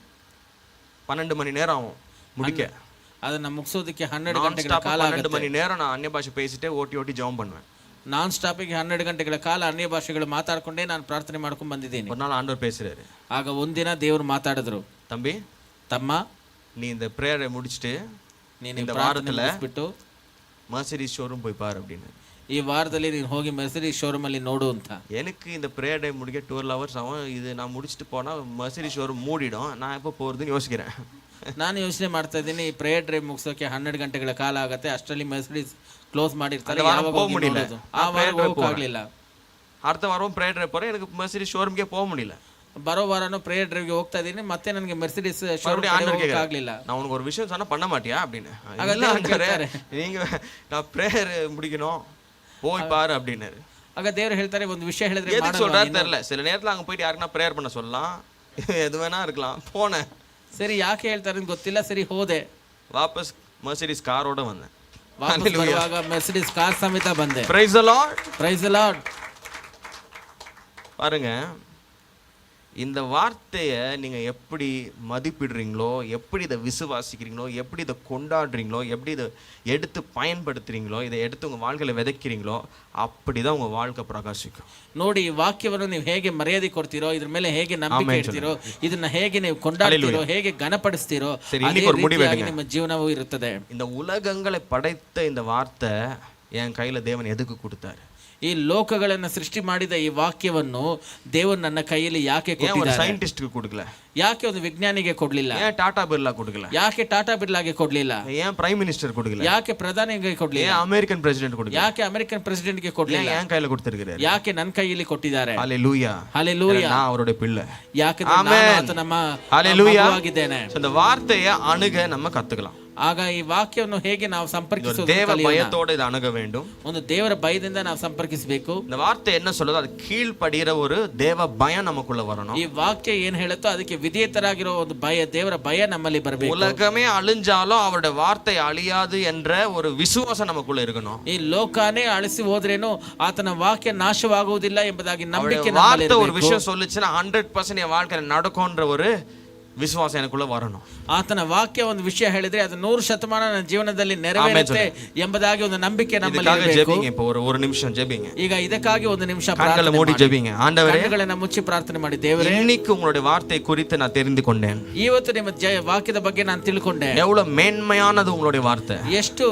B: 12 மணி நேரம் ஆகும் முடிக்க.
A: ಅದನ್ನ ಮುಗಿಸೋದಕ್ಕೆ 12 ಗಂಟೆಗಳ ಕಾಲ ಆಗುತ್ತೆ.
B: 12 மணி நேரம் நான் அந்நிய பாஷை பேசிட்டே ஓட்டி ஓட்டி ஜெபம் பண்ணுவேன்.
A: ನಾನ್ ಸ್ಟಾಪಿಗೆ 12 ಗಂಟೆಗಳ ಕಾಲ ಅನ್ಯ ಭಾಷೆಗಳು ಮಾತಾಡ್ಕೊಂಡೇ ನಾನು ಪ್ರಾರ್ಥನೆ ಮಾಡ್ಕೊಂಡು ಬಂದಿದ್ದೀನಿ.
B: ஒரு நாள் ஆண்டவர் பேசுறாரு.
A: ಆಗ ಒಂದಿನ ದೇವರು ಮಾತಾಡಿದ್ರು,
B: தம்பி,
A: ತಮ್ಮ,
B: நீ இந்த பிரேயரை முடிச்சுட்டு
A: ನೀನು
B: இந்த வாரத்துல
A: ಬಿಟ್ಟು
B: மர்சிடிஸ் ஷோரூம் போய் பாரு அப்படின்னு.
A: ಈ ವಾರದಲ್ಲಿ ನೀನು ಹೋಗಿ ಮೆರ್ಸಿಡೀಸ್ ಶೋರೂಮ್ ಅಲ್ಲಿ ನೋಡು ಅಂತ.
B: எனக்கு இந்த ப்ரேயர் டே முடிக்க 12 ஹவர்ஸ் ஆகும். இது நான் முடிச்சுட்டு போனால் மர்சிடிஸ் ஷோரூம் மூடிடும். நான் எப்போ போகிறதுன்னு யோசிக்கிறேன்.
A: ನಾನು ಯೋಚನೆ ಮಾಡ್ತಾ ಇದ್ದೀನಿ, ಈ ಪ್ರೇಯರ್ ಡ್ರೈವ್ ಮುಗಿಸೋಕೆ 12 ಗಂಟೆಗಳ ಕಾಲ ಆಗುತ್ತೆ, ಅಷ್ಟರಲ್ಲಿ ಮೆರ್ಸಿಡೀಸ್ ಕ್ಲೋಸ್ ಮಾಡಿರ್ತಾರೆ.
B: போக முடியல.
A: ಆ ವಾರ ಹೋಗಕ್ಕಾಗಲಿಲ್ಲ.
B: அடுத்த வாரம் ப்ரேயர் ட்ரைவ் போகிறேன், எனக்கு மர்சிடிஸ் ஷோரூம்கே போக முடியல.
A: ಬರೋ ವಾರನೂ ಪ್ರೇಯರ್ ಡ್ರೈವ್ಗೆ ಹೋಗ್ತಾ ಇದ್ದೀನಿ, ಮತ್ತೆ ನನಗೆ ಮೆರ್ಸಿಡೀಸ್ ಶೋರೂಮ್ ಆಗಲಿಲ್ಲ.
B: நான் உனக்கு ஒரு விஷயம் சொன்னா பண்ண மாட்டியா அப்படின்னு. நீங்க நான் ப்ரேயர் முடிக்கணும், போய் பாரு அப்படின்னாரு.
A: ಆಗ ದೇವರು ಹೇಳ್ತಾರೆ, ಒಂದು ವಿಷಯ ಹೇಳಿದ್ರೆ
B: எதுக்கு சொல்றாரு தெரியல. சில நேரத்தில் அங்கே போயிட்டு யாருன்னா ப்ரேயர் பண்ண சொல்லலாம், எது வேணா இருக்கலாம். போனேன்,
A: ಸರಿ ಯಾಕೆ ಹೇಳ್ತಾರೆ ಅಂತ ಗೊತ್ತಿಲ್ಲ, ಸರಿ ಹೋದೆ.
B: ವಾಪಸ್ ಮರ್ಸಿಡೀಸ್ ಕಾರೋட வந்தேன்.
A: ವಾಪಸ್ ಬರುವಾಗ ಮೆರ್ಸಿಡೀಸ್ ಕಾರ್ ಸಮೇತ ಬಂದೆ.
B: Praise the Lord,
A: praise the Lord.
B: பாருங்க, இந்த வார்த்தையை நீங்கள் எப்படி மதிப்பிடுறீங்களோ, எப்படி இதை விசுவாசிக்கிறீங்களோ, எப்படி இதை கொண்டாடுறீங்களோ, எப்படி இதை எடுத்து பயன்படுத்துறீங்களோ, இதை எடுத்து உங்கள் வாழ்க்கையில் விதைக்கிறீங்களோ, அப்படி தான் உங்கள் வாழ்க்கை பிரகாசிக்கும்.
A: ನೋಡಿ, ಈ ವಾಕ್ಯವನ್ನು ನೀವು ಹೇಗೆ ಮರ್ಯಾದೆ ಕೊಡ್ತೀರೋ, ಇದ್ರ ಮೇಲೆ ಹೇಗೆ ನಂಬಿಕೆ ಇಡ್ತೀರೋ, ಇದನ್ನ ಹೇಗೆ ನೀವು ಕೊಂಡಾಡ್ತೀರೋ, ಹೇಗೆ ಘನಪಡಿಸ್ತೀರೋ, ಅದೇ ರೀತಿಯಾಗಿ ನಿಮ್ಮ ಜೀವನವೂ ಇರುತ್ತದೆ.
B: இந்த உலகங்களை படைத்த இந்த வார்த்தை என் கையில் தேவன் எதுக்கு கொடுத்தாரு?
A: ಈ ಲೋಕಗಳನ್ನು ಸೃಷ್ಟಿ ಮಾಡಿದ ಈ ವಾಕ್ಯವನ್ನು ದೇವರು ನನ್ನ ಕೈಯಲ್ಲಿ ಯಾಕೆ ಕೊಟ್ಟಿದ್ದಾರೆ?
B: ಸೈಂಟಿಸ್ಟ್ಗೆ ಕೊಡಲಿಲ್ಲ,
A: ಯಾಕೆ ಒಂದು ವಿಜ್ಞಾನಿಗೆ ಕೊಡ್ಲಿಲ್ಲ?
B: ಟಾಟಾ ಬಿರ್ಲಾ ಕೊಡಲಿಲ್ಲ,
A: ಯಾಕೆ ಟಾಟಾ ಬಿರ್ಲಾಗೆ ಕೊಡ್ಲಿಲ್ಲ?
B: ಪ್ರೈಮ್ ಮಿನಿಸ್ಟರ್ ಕೊಡಲಿಲ್ಲ,
A: ಯಾಕೆ ಪ್ರಧಾನಿಗೆ ಕೊಡ್ಲಿಲ್ಲ?
B: ಅಮೆರಿಕನ್ ಪ್ರೆಸಿಡೆಂಟ್ ಕೊಡಲಿಲ್ಲ,
A: ಯಾಕೆ ಅಮೆರಿಕನ್ ಪ್ರೆಸಿಡೆಂಟ್ಗೆ ಕೊಡ್ಲಿಲ್ಲ?
B: என் கையில கொடுத்திருக்கிறாரு,
A: ಯಾಕೆ ನನ್ನ ಕೈಯಲ್ಲಿ ಕೊಟ್ಟಿದ್ದಾರೆ?
B: ஹalleluya,
A: ஹalleluya.
B: நான் அவருடைய பிள்ளை.
A: ಯಾಕೆ ನಾನು ನಮ್ಮ
B: ஹalleluya
A: ಮಗುವಾಗಿದ್ದೇನೆ.
B: இந்த வார்த்தையை அணுக நம்ம கத்துக்கலாம்.
A: ಆಗ ಈ ವಾಕ್ಯವನ್ನು ಹೇಗೆ ನಾವು ಸಂಪರ್ಕಿಸೋದು
B: தேவ
A: ಕಲಿಯೋಣ.
B: பயத்தோட இதை அணுக வேண்டும்.
A: ಒಂದು ದೇವರ ಭಯದಿಂದ ನಾವು ಸಂಪರ್ಕಿಸಬೇಕು.
B: இந்த வார்த்தை என்ன சொல்லுதோ அது கீழ்ப்படிகிற ஒரு தேவ பயம் நமக்குள்ள வரணும்.
A: ಈ ವಾಕ್ಯ ಏನ್ ಹೇಳುತ್ತೋ ಅದಕ್ಕೆ ವಿಧೇಯತರಾಗಿರೋ ಒಂದು ಭಯ, ದೇವರ ಭಯ ನಮ್ಮಲ್ಲಿ ಬರಬೇಕು.
B: உலகமே அழிஞ்சாலும் அவருடைய வார்த்தை அழியாது என்ற ஒரு விசுவாசம் நமக்குள்ள இருக்கணும்.
A: ಈ ಲೋಕನೇ ಅಳಿಸಿ ಹೋದ್ರೇನು ಆತನ ವಾಕ್ಯ ನಾಶವಾಗುವುದಿಲ್ಲ ಎಂಬುದಾಗಿ ನಂಬಿಕೆ
B: அவருடைய
A: ನಮ್ಮಲ್ಲಿ
B: வார்த்தை ஒரு
A: ಇರಬೇಕು.
B: விஷயம் சொல்லுச்சுன்னா 100% என் வாழ்க்கையில நடக்கும்ன்ற ஒரு விசுவாசம் எனக்குள்ள வரணும்.
A: ಆತನ ವಾಕ್ಯ ಒಂದು ವಿಷಯ ಹೇಳಿದ್ರೆ ಅದು 100% ನನ್ನ ಜೀವನದಲ್ಲಿ ನೆರವೇರುತ್ತೆ ಎಂಬುದಾಗಿ ಒಂದು ನಂಬಿಕೆ ನಮ್ಮಲ್ಲಿ
B: இதுக்காக
A: ಇರಬೇಕು.
B: ஜெபிங்க. இப்போ ஒரு நிமிஷம் ஜெபிங்க.
A: ಈಗ ಇದಕ್ಕಾಗಿ ಒಂದು ನಿಮಿಷ
B: கண்களை
A: ಪ್ರಾರ್ಥನೆ
B: மூடி
A: ಮಾಡಿ.
B: ஜெபிங்க. ஆண்டவரே,
A: ಕಣ್ಣುಗಳನ್ನ ಮುಚ್ಚಿ ಪ್ರಾರ್ಥನೆ ಮಾಡಿ. ದೇವರೇ,
B: இன்னைக்கு உங்களுடைய வார்த்தை குறித்து நான் தெரிந்து கொண்டேன்.
A: ಇವತ್ತು ನಿಮ್ಮ ವಾಕ್ಯದ ಬಗ್ಗೆ ನಾನು ತಿಳ್ಕೊಂಡೆ.
B: எவ்வளவு மேன்மையானது உங்களுடைய வார்த்தை,
A: ಎಷ್ಟು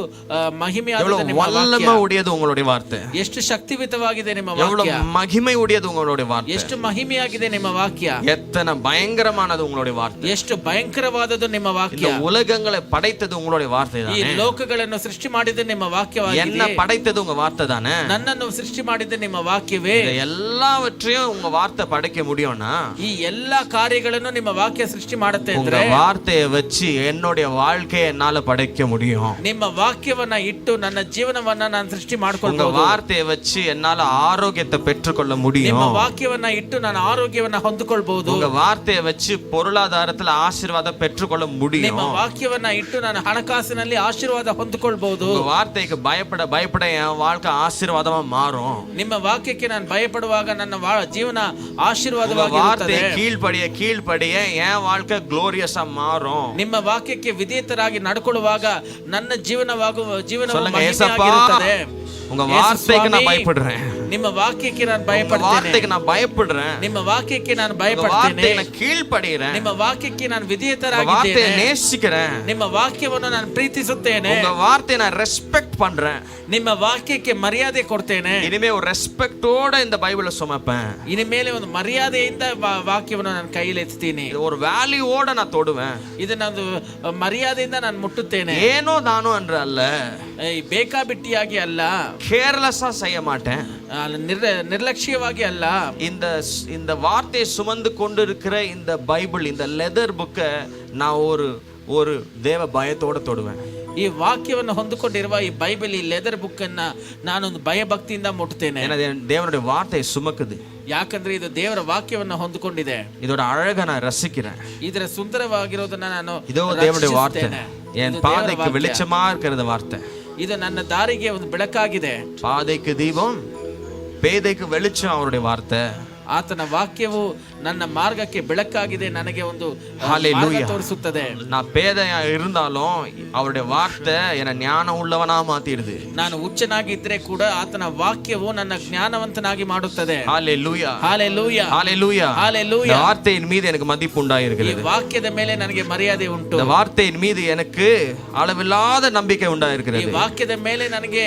A: ಮಹಿಮೆಯಾದ
B: எவ்வளவு
A: ನಿಮ್ಮ ವಾಕ್ಯ,
B: வல்லமை உடையது உங்களுடைய வார்த்தை,
A: ಎಷ್ಟು ಶಕ್ತಿಯುತವಾಗಿದೆ ನಿಮ್ಮ
B: எவ்வளவு
A: ವಾಕ್ಯ,
B: மகிமை உடையது உங்களுடைய வார்த்தை,
A: ಎಷ್ಟು ಮಹಿಮೆಯಾಗಿದೆ ನಿಮ್ಮ ವಾಕ್ಯ,
B: எத்தனை பயங்கரமானது உங்களுடைய வார்த்தை,
A: ಎಷ್ಟು ಭಯಂಕರವಾದದ್ದು ನಿಮ್ಮ ವಾಕ್ಯ.
B: இந்த உலகங்களை படைத்தது உங்களுடைய வார்த்தை
A: ಈ
B: தானே,
A: ಲೋಕಗಳನ್ನು ಸೃಷ್ಟಿ ಮಾಡಿದ್ದು ನಿಮ್ಮ ವಾಕ್ಯವಾಗಿದೆ.
B: என்ன படைத்தது உங்க வார்த்தை தானே,
A: ನನ್ನನ್ನು ಸೃಷ್ಟಿ ಮಾಡಿದ್ದು ನಿಮ್ಮ ವಾಕ್ಯವೇ.
B: இந்த எல்லாவற்றையும் உங்க வார்த்தை படைக்க முடியும்னா
A: ಈ ಎಲ್ಲಾ ಕಾರ್ಯಗಳನ್ನು ನಿಮ್ಮ ವಾಕ್ಯ ಸೃಷ್ಟಿ ಮಾಡುತ್ತೆ
B: உங்க
A: ಅಂದ್ರೆ
B: வார்த்தையை வச்சு என்னுடைய வாழ்க்கையை என்னால படைக்க முடியும்.
A: ನಿಮ್ಮ ವಾಕ್ಯವನ್ನ ಇಟ್ಟು ನನ್ನ ಜೀವನವನ್ನ ನಾನು ಸೃಷ್ಟಿ
B: உங்க
A: ಮಾಡ್ಕೊಳ್ಬಹುದು.
B: வார்த்தையை வச்சு என்னால ஆரோக்கியத்தை பெற்றுக்கொள்ள
A: ನಿಮ್ಮ
B: முடியும்.
A: ವಾಕ್ಯವನ್ನ ಇಟ್ಟು ನಾನು ಆರೋಗ್ಯವನ್ನ ಹೊಂದಿಕೊಳ್ಬಹುದು.
B: உங்க வார்த்தையை வச்சு பொருளாதாரத்துல ஆசீர்வாதம் பெற்றுக்கொள்ள முடியும்.
A: ನಿಮ್ಮ ವಾಕ್ಯವನ್ನ ಇಟ್ಟು ನಾನು ಹಣಕಾಸಿನಲ್ಲಿ ಆಶೀರ್ವಾದ ಹೊಂದಿಕೊಳ್ಬಹುದು.
B: உங்க வார்த்தைக்கு பயப்பட பயப்பட என் வாழ்க்கை ஆசீர்வாதமா மாறும்.
A: ನಿಮ್ಮ ವಾಕ್ಯಕ್ಕೆ ನಾನು ಭಯಪಡುವಾಗ ನನ್ನ ಜೀವನ
B: உங்க
A: ಆಶೀರ್ವಾದವಾಗಿ
B: வார்த்தை
A: ಇರುತ್ತದೆ.
B: கீழ்ப்படிய கீழ்ப்படிய என் வாழ்க்கை ಗ್ಲೋರಿಯஸா மாறும்.
A: ನಿಮ್ಮ ವಾಕ್ಯಕ್ಕೆ ವಿಧೇಯತರಾಗಿ ನಡ್ಕೊಳ್ಳುವಾಗ ನನ್ನ ಜೀವನವು
B: சொல்லுங்க,
A: ಮಹಿಮೆಯಾಗಿರುತ್ತದೆ.
B: உங்க
A: ಯೇಸು
B: வார்த்தைக்கு நான்
A: ಸ್ವಾಮಿ,
B: பயப்படுறேன்.
A: ನಿಮ್ಮ ವಾಕ್ಯಕ್ಕೆ ನಾನು
B: உங்க
A: ಭಯಪಡ್ತೇನೆ.
B: வார்த்தைக்கு நான் பயப்படுறேன்.
A: ನಿಮ್ಮ ವಾಕ್ಯಕ್ಕೆ ನಾನು
B: உங்க
A: ಭಯಪಡ್ತೇನೆ.
B: வார்த்தைக்கு நான் கீழ்ப்படிகிறேன்.
A: ನಿಮ್ಮ ವಾಕ್ಯಕ್ಕೆ ನಾನು
B: உங்க
A: ವಿಧೇಯತರಾಗಿದ್ದೇನೆ.
B: வார்த்தையை நேசிக்கிறேன்.
A: ನಿಮ್ಮ ವಾಕ್ಯವನ್ನು ನಾನು ಪ್ರೀತಿಸುತ್ತೇನೆ.
B: உங்க வார்த்தையை நான் ரெஸ்பெக்ட் பண்றேன்.
A: ನಿಮ್ಮ ವಾಕ್ಯಕ್ಕೆ ಮರ್ಯಾದೆ ಕೊಡ್ತೇನೆ.
B: இனிமே ஒரு ரெஸ்பெக்டோட இந்த பைபிளை சுமப்பேன்.
A: ಇನ್ನು ಮೇಲೆ ಒಂದು ಮರ್ಯಾದೆಯಿಂದ ವಾಕ್ಯವನ್ನು ನಾನು ಕೈಯಲ್ಲಿ ಎತ್ತೀನಿ.
B: இது ஒரு வேல்யூவோட நான் தொடுவேன்.
A: ಇದನ್ನೊಂದು ಮರ್ಯಾದೆಯಿಂದ ನಾನು ಮುಟ್ಟುತ್ತೇನೆ.
B: ஏனோ தானோ என்று அல்ல,
A: ಬೇಕಾಬಿಟ್ಟಿಯಾಗಿ ಅಲ್ಲ,
B: கேர்லெஸ்ஸா செய்ய மாட்டேன்.
A: ನಿರ್ಲಕ್ಷ್ಯವಾಗಿ ಅಲ್ಲ.
B: இந்த வார்த்தையை சுமந்து கொண்டிருக்கிற இந்த பைபிள், இந்த லெதர் புக்கை நான் ஒரு தேவ பயத்தோட தொடுவேன்.
A: ಈ ವಾಕ್ಯವನ್ನು ಹೊಂದಿಕೊಂಡಿರುವ ಈ ಬೈಬಲ್, ಈ ಲೆದರ್ ಬುಕ್ ಅನ್ನ ನಾನೊಂದು ಭಯಭಕ್ತಿಯಿಂದ ಮುಟ್ಟುತ್ತೇನೆ.
B: ஏன்னா தேவனுடைய வார்த்தையை சுமக்குது.
A: ಯಾಕಂದ್ರೆ ಇದು ದೇವರ ವಾಕ್ಯವನ್ನು ಹೊಂದಿಕೊಂಡಿದೆ.
B: இதோட அழகை நான் ரசிக்கிறேன்.
A: ಇದರ ಸುಂದರವಾಗಿರೋದನ್ನ ನಾನು
B: இதோ தேவனுடைய வார்த்தை
A: ರಕ್ಷಿಸುತ್ತೇನೆ.
B: என்
A: ಇದು ದೇವರ
B: பாதைக்கு
A: ವಾಕ್ಯ.
B: வெளிச்சமா இருக்கிறது வார்த்தை.
A: ಇದು ನನ್ನ ದಾರಿಗೆ ಒಂದು ಬೆಳಕಾಗಿದೆ.
B: பாதைக்கு தீபம், பேதைக்கு வெளிச்சம் அவருடைய வார்த்தை.
A: ಆತನ ವಾಕ್ಯವು ನನ್ನ ಮಾರ್ಗಕ್ಕೆ ಬೆಳಕಾಗಿದೆ, ನನಗೆ ಒಂದು ಮಾರ್ಗ
B: ஹல்லேலூயா.
A: ತೋರಿಸುತ್ತದೆ.
B: நான் பேதையா இருந்தாலும் அவருடைய வார்த்தை என்னை ஞானம் உள்ளவனா மாத்திடுது.
A: ನಾನು ಹುಚ್ಚನಾಗಿದ್ರೆ ಕೂಡ ಆತನ ವಾಕ್ಯವು ನನ್ನ ಜ್ಞಾನವಂತನಾಗಿ ಮಾಡುತ್ತದೆ.
B: ஹல்லேலூயா,
A: ಹಾಲೆಲೂಯಾ,
B: ஹல்லேலூயா.
A: ಹಾಲೆಲೂಯಾ.
B: இந்த வார்த்தையின் மீது எனக்கு மதிப்பு
A: ಈ
B: உண்டாயிருக்கிறது.
A: ವಾಕ್ಯದ ಮೇಲೆ ನನಗೆ ಮರ್ಯಾದೆ ಉಂಟು.
B: இந்த வார்த்தையின் மீது எனக்கு அளவில்லாத நம்பிக்கை
A: ಈ
B: உண்டாயிருக்கிறது.
A: ವಾಕ್ಯದ ಮೇಲೆ ನನಗೆ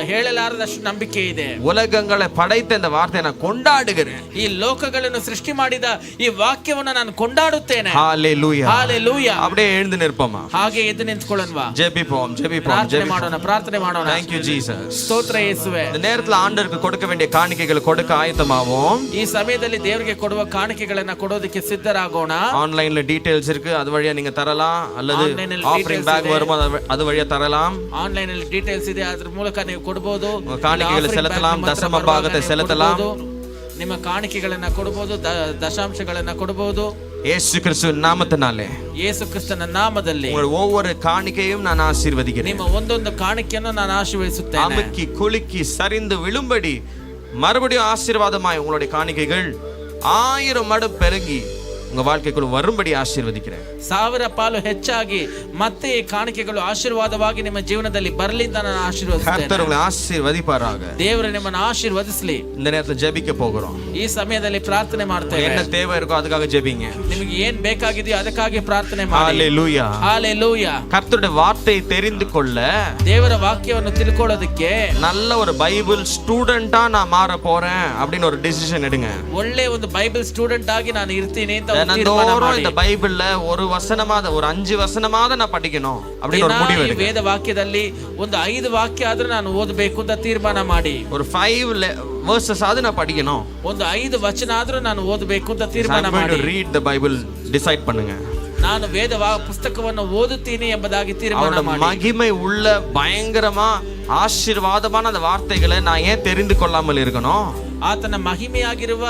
A: ಹೇಳಲಾರದಷ್ಟು ನಂಬಿಕೆ ಇದೆ.
B: உலகங்களை படைத்த இந்த வார்த்தையை நான் கொண்டாடுகிறேன்.
A: ಈ ಲೋಕಗಳನ್ನು ಸೃಷ್ಟಿ ಮಾಡಿದ ಈ ವಾಕ್ಯವನ್ನು ನಾನು ಕೊಂಡಾಡುತ್ತೇನೆ.
B: ஹல்லேலூயா.
A: ಹಾಲೆಲೂಯಾ.
B: அப்படியே எழுந்து நிற்போமா?
A: ಹಾಗೆ ಎದ್ದು ನಿಂತ್ಕೊಳ್ಳೋಣವಾ?
B: ஜெபிப்போம், ஜெபிப்போம்,
A: ಪ್ರಾರ್ಥನೆ
B: ஜெபிப்போம்.
A: ಮಾಡೋಣ, ಪ್ರಾರ್ಥನೆ ಮಾಡೋಣ.
B: Thank you Jesus.
A: ಸ್ತೋತ್ರ ಯೇಸುವೆ.
B: இந்த நேரத்துல ஆண்டவருக்கு கொடுக்க வேண்டிய காணிக்கைகளை கொடுக்க ஆயத்தமாவோம்.
A: ಈ ಸಮಯದಲ್ಲಿ ದೇವರಿಗೆ ಕೊಡುವ ಕಾಣಿಕೆಗಳನ್ನ ಕೊಡೋದಕ್ಕೆ ಸಿದ್ಧರಾಗೋಣ.
B: ஆன்லைன்ல டீடைல்ஸ் இருக்கு, அது வழியா நீங்க தரலாம். அல்லது
A: Online ல
B: ஆஃபரிங்
A: details
B: பேக்
A: ಇದೆ.
B: வருமா, அது வழியா தரலாம்.
A: ಆನ್ಲೈನ್ ಅಲ್ಲಿ ಡೀಟೇಲ್ಸ್ ಇದೆ, ಅದ್ರ ಮೂಲಕ ನೀವು ಕೊಡಬಹುದು.
B: ಕಾಣಿಕೆಗಳು ಸೆಲತலாம், ದಶಮ ಭಾಗத்தை செலுத்தலாம்.
A: ನಿಮ್ಮ ಕಾಣಿಕೆಗಳನ್ನ ಕೊಡಬಹುದು, ದಶಾಂಶಗಳನ್ನ ಕೊಡಬಹುದು.
B: இயேசு கிறிஸ்துவின் நாமத்தினாலே
A: ಯೇಸು ಕ್ರಿಸ್ತನ ನಾಮದಲ್ಲಿ
B: உங்கள் ஒவ்வொரு காணிக்கையும் நான் ஆசீர்வதிக்கிறேன்.
A: ನಿಮ್ಮ ಒಂದೊಂದು ಕಾಣಿಕೆಯನ್ನು ನಾನು ಆಶೀರ್ವದಿಸುತ್ತೇನೆ.
B: அமுக்கி குலுக்கி சரிந்து விழும்படி மறுபடியும் ஆசீர்வாதமாய் உங்களுடைய காணிக்கைகள் 1000 மடங்கு பெருகி உங்க வாழ்க்கைக்குள்ள வரும்படி ஆசீர்வதிக்கிறேன்.
A: 1000 ಪಾಲು ಹೆಚ್ಚಾಗಿ ಮತ್ತೆ ಈ ಕಾಣಿಕೆಗಳು ಆಶೀರ್ವಾದವಾಗಿ ನಿಮ್ಮ ಜೀವನದಲ್ಲಿ ಬರಲಿ ಅಂತ ನಾನು ಆಶೀರ್ವದಿಸುತ್ತೇನೆ.
B: கர்த்தர் உங்களை ஆசீர்வதிப்பாராக.
A: ದೇವರು ನಿಮ್ಮನ್ನು ಆಶೀರ್ವದಿಸಲಿ.
B: இந்த நேரத்துல ஜெபிக்க போகிறோம்.
A: ಈ ಸಮಯದಲ್ಲಿ ಪ್ರಾರ್ಥನೆ ಮಾಡ್ತೇವೆ.
B: என்ன தேவை இருக்கோ அதுக்காக ஜெபிங்க.
A: ನಿಮಗೆ ಏನ್ ಬೇಕಾಗಿದೆಯೋ ಅದಕ್ಕಾಗಿ ಪ್ರಾರ್ಥನೆ ಮಾಡಿ.
B: ஹல்லேலூயா.
A: ಹಾಲೆಲೂಯಾ.
B: கர்த்தருடைய வார்த்தையை தெரிந்து கொள்ள,
A: ದೇವರ ವಾಕ್ಯವನ್ನು ತಿಳ್ಕೊಳ್ಳೋದಕ್ಕೆ
B: நல்ல ஒரு பைபிள் ஸ்டூடெண்டா நான் மாற போறேன் அப்படின்னு ஒரு டிசிஷன் எடுங்க.
A: ಒಳ್ಳೆ ಒಂದು ಬೈಬಲ್ ಸ್ಟೂಡೆಂಟ್ ಆಗಿ ನಾನು ಇರ್ತೀನಿ ಅಂತ ಒಂದು ತೀರ್ಮಾನ
B: தினந்தோறும்
A: ಮಾಡಿ.
B: இந்த பைபிள்ல ஒரு வசனமாத, ஒரு 5 வசனமாத நான் படிக்கணும் அப்படின்னு ஒரு முடிவு
A: ಈ
B: எடுங்க.
A: ವೇದ ವಾಕ್ಯದಲ್ಲಿ ಒಂದು 5 ವಾಕ್ಯ ಆದ್ರೂ ನಾನು ಓದಬೇಕು ಅಂತ ತೀರ್ಮಾನ ಮಾಡಿ.
B: ஒரு 5 verses ஆது நான் படிக்கணும்.
A: ಒಂದು 5 ವಚನ ಆದ್ರೂ ನಾನು ಓದಬೇಕು ಅಂತ ತೀರ್ಮಾನ
B: I'm going
A: ಮಾಡಿ.
B: to read the Bible, decide பண்ணுங்க.
A: ನಾನು ವೇದ ಪುಸ್ತಕವನ್ನು ಓದುತ್ತೀನಿ ಎಂಬುದಾಗಿ ತೀರ್ಮಾನ
B: அவருடைய
A: ಮಾಡಿ
B: மகிமை உள்ள பயங்கரமா ஆசீர்வாதமான அந்த வார்த்தைகளை நான் ஏன் தெரிந்து கொள்ளாமல் இருக்கணும்?
A: ಆತನ ಮಹಿಮೆಯಾಗಿರುವ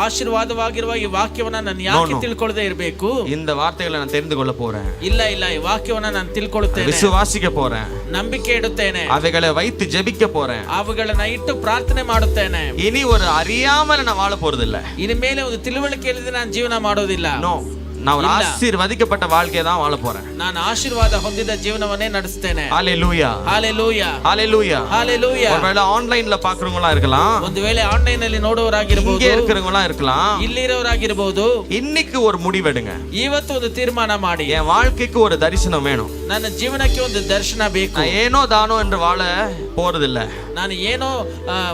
A: ಆಶೀರ್ವಾದವಾಗಿರುವ ಈ ವಾಕ್ಯವನ್ನ ನಾನು ಯಾಕೆ ತಿಳ್ಕೊಳ್ಳದೆ ಇರಬೇಕು?
B: இந்த வார்த்தைகளை நான் தெரிந்து கொள்ள போறேன்.
A: ಇಲ್ಲ ಇಲ್ಲ, ಈ ವಾಕ್ಯವನ್ನ ನಾನು ತಿಳ್ಕೊಳ್ಳುತ್ತೇನೆ,
B: விசுவாசிக்க போறேன்,
A: ನಂಬಿಕೆ ಇಡುತ್ತೇನೆ,
B: அவைகளை வைத்து ஜெபிக்க போறேன்,
A: ಅವುಗಳನ್ನ ಇಟ್ಟು ಪ್ರಾರ್ಥನೆ ಮಾಡುತ್ತೇನೆ.
B: இனி ஒரு அறியாமல் நான் வாழ போறதில்லை.
A: ಇನ್ನು ಮೇಲೆ ಒಂದು ತಿಳುವಳಿಕೆ ಇಲ್ಲದೆ ನಾನು ಜೀವನ ಮಾಡೋದಿಲ್ಲ.
B: நான் ஒரு ஆசீர்வதிக்கப்பட்ட வாழ்க்கையை தான் வாழ போறேன்.
A: ನಾನು ಆಶೀರ್ವಾದ ಹೊಂದಿದ ಜೀವನವನ್ನೇ ನಡೆಸುತ್ತೇನೆ.
B: ஹalleluya
A: ஹalleluya
B: ஹalleluya
A: ஹalleluya.
B: ஒருவேளை ஆன்லைன்ல பாக்குறவங்களா இருக்கலாம்,
A: ಒಂದು ವೇಳೆ ಆನ್ಲೈನ್ ಅಲ್ಲಿ ನೋಡುವವರಾಗಿರಬಹುದು,
B: இங்கே இருக்கிறவங்களா இருக்கலாம்.
A: ಇಲ್ಲಿರೋರಾಗಿರಬಹುದು.
B: இன்னைக்கு ஒரு முடிவெடுங்க.
A: ಇವತ್ತು ಒಂದು ತೀರ್ಮಾನ ಮಾಡಿ,
B: என் வாழ்க்கைக்கு ஒரு தரிசனம் வேணும்.
A: ನನ್ನ ಜೀವನಕ್ಕೆ ಒಂದು ದರ್ಶನ ಬೇಕು.
B: நான் ஏனோ தானோ என்று வாழ போறதில்ல.
A: ನಾನು ಏನೋ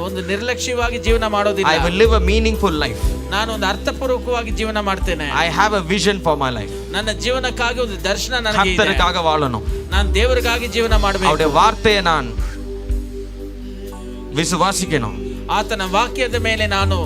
A: ಒಂದು ನಿರ್ಲಕ್ಷ್ಯವಾಗಿ ಜೀವನ ಮಾಡೋದಿಲ್ಲ.
B: I will live a meaningful life.
A: ನಾನು ಒಂದು ಅರ್ಥಪೂರ್ವಕವಾಗಿ ಜೀವನ ಮಾಡ್ತೇನೆ.
B: I have a vision for my life.
A: ನನ್ನ ಜೀವನಕ್ಕಾಗಿ ಒಂದು ದರ್ಶನ ನನಗೆ ಇದೆ.
B: கர்த்தருக்காக வாழணும்.
A: ನಾನು ದೇವರಿಗಾಗಿ ಜೀವನ ಮಾಡಬೇಕು.
B: அவருடைய வார்த்தையை நான் விசுவாசிக்கணும்.
A: ಆತನ ವಾಕ್ಯದ ಮೇಲೆ ನಾನು